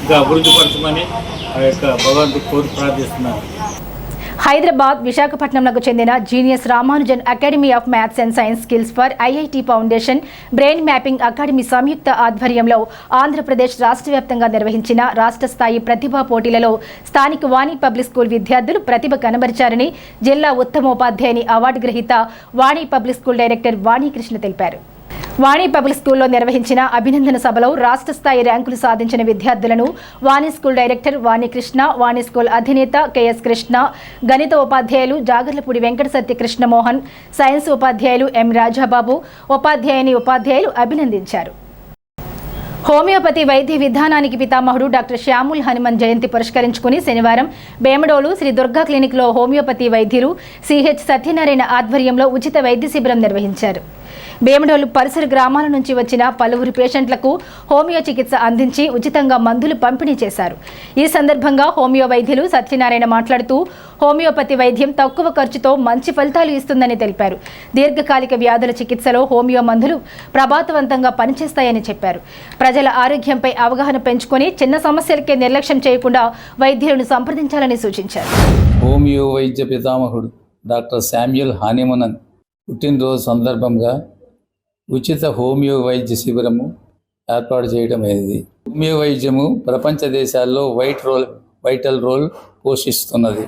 ఇంకా అభివృద్ధి పరచమని ఆ యొక్క భగవంతుడు కోరి ప్రార్థిస్తున్నాను. హైదరాబాద్, విశాఖపట్నంలకు చెందిన genius Ramanujan academy of maths and science skills for IIT foundation brain mapping academy సంయుక్త ఆధ్వర్యంలో ఆంధ్రప్రదేశ్ రాష్ట్ర వ్యాప్తంగా నిర్వహించిన రాష్ట్ర స్థాయి ప్రతిభా పోటీలలో స్థానిక వాణి పబ్లిక్ స్కూల్ విద్యార్థులు ప్రతిభ కనబరిచారని జిల్లా ఉత్తమోపాధ్యాయుని అవార్డు గ్రహీత వాణి పబ్లిక్ స్కూల్ డైరెక్టర్ వాణికృష్ణ తెలిపారు. వాణి పబ్లిక్ స్కూల్లో నిర్వహించిన అభినందన సభలో రాష్ట్ర స్థాయి ర్యాంకులు సాధించిన విద్యార్థులను వాణి స్కూల్ డైరెక్టర్ వాణికృష్ణ, వాణి స్కూల్ అధినేత కెఎస్ కృష్ణ, గణిత ఉపాధ్యాయులు జాగర్లపూడి వెంకట సత్య కృష్ణమోహన్, సైన్స్ ఉపాధ్యాయులు ఎం రాజాబాబు, ఉపాధ్యాయులు అభినందించారు. హోమియోపతి వైద్య విధానానికి పితామహుడు డాక్టర్ శ్యాముల్ హనుమన్ జయంతి పురస్కరించుకుని శనివారం బేమడోలు శ్రీ దుర్గా క్లినిక్లో హోమియోపతి వైద్యులు సిహెచ్ సత్యనారాయణ ఆధ్వర్యంలో ఉచిత వైద్య శిబిరం నిర్వహించారు. బేమడోలు పరిసర గ్రామాల నుంచి వచ్చిన పలువురు పేషెంట్లకు హోమియో చికిత్స అందించి ఉచితంగా మందులు పంపిణీ చేశారు. ఈ సందర్భంగా హోమియో వైద్యులు సత్యనారాయణ మాట్లాడుతూ హోమియోపతి వైద్యం తక్కువ ఖర్చుతో మంచి ఫలితాలు ఇస్తుందని తెలిపారు. దీర్ఘకాలిక వ్యాధుల చికిత్సలో హోమియో మందులు ప్రభావవంతంగా పనిచేస్తాయని చెప్పారు. ప్రజల ఆరోగ్యంపై అవగాహన పెంచుకొని చిన్న సమస్యలకే నిర్లక్ష్యం చేయకుండా వైద్యులను సంప్రదించాలని సూచించారు. హోమియో వైద్య పితామహుడు డాక్టర్ శామ్యుల్ హానిమన్ పుట్టినరోజు సందర్భంగా ఉచిత హోమియో వైద్య శిబిరము ఏర్పాటు చేయడం అయింది. హోమియో వైద్యము ప్రపంచ దేశాల్లో వైటల్ రోల్ పోషిస్తున్నది.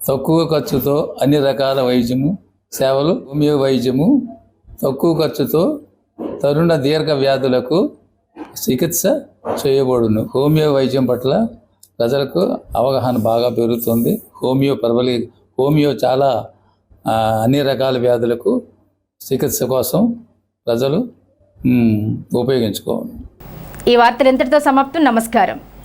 తక్కువ ఖర్చుతో అన్ని రకాల వైద్యము సేవలు. హోమియో వైద్యము తక్కువ ఖర్చుతో తరుణ దీర్ఘ వ్యాధులకు చికిత్స చేయబడును. హోమియో వైద్యం పట్ల ప్రజలకు అవగాహన బాగా పెరుగుతుంది. హోమియో చాలా అన్ని రకాల వ్యాధులకు చికిత్స కోసం ప్రజలు ఉపయోగించుకోవాలి. ఈ వార్తలు ఇంతటితో సమాప్తం. నమస్కారం.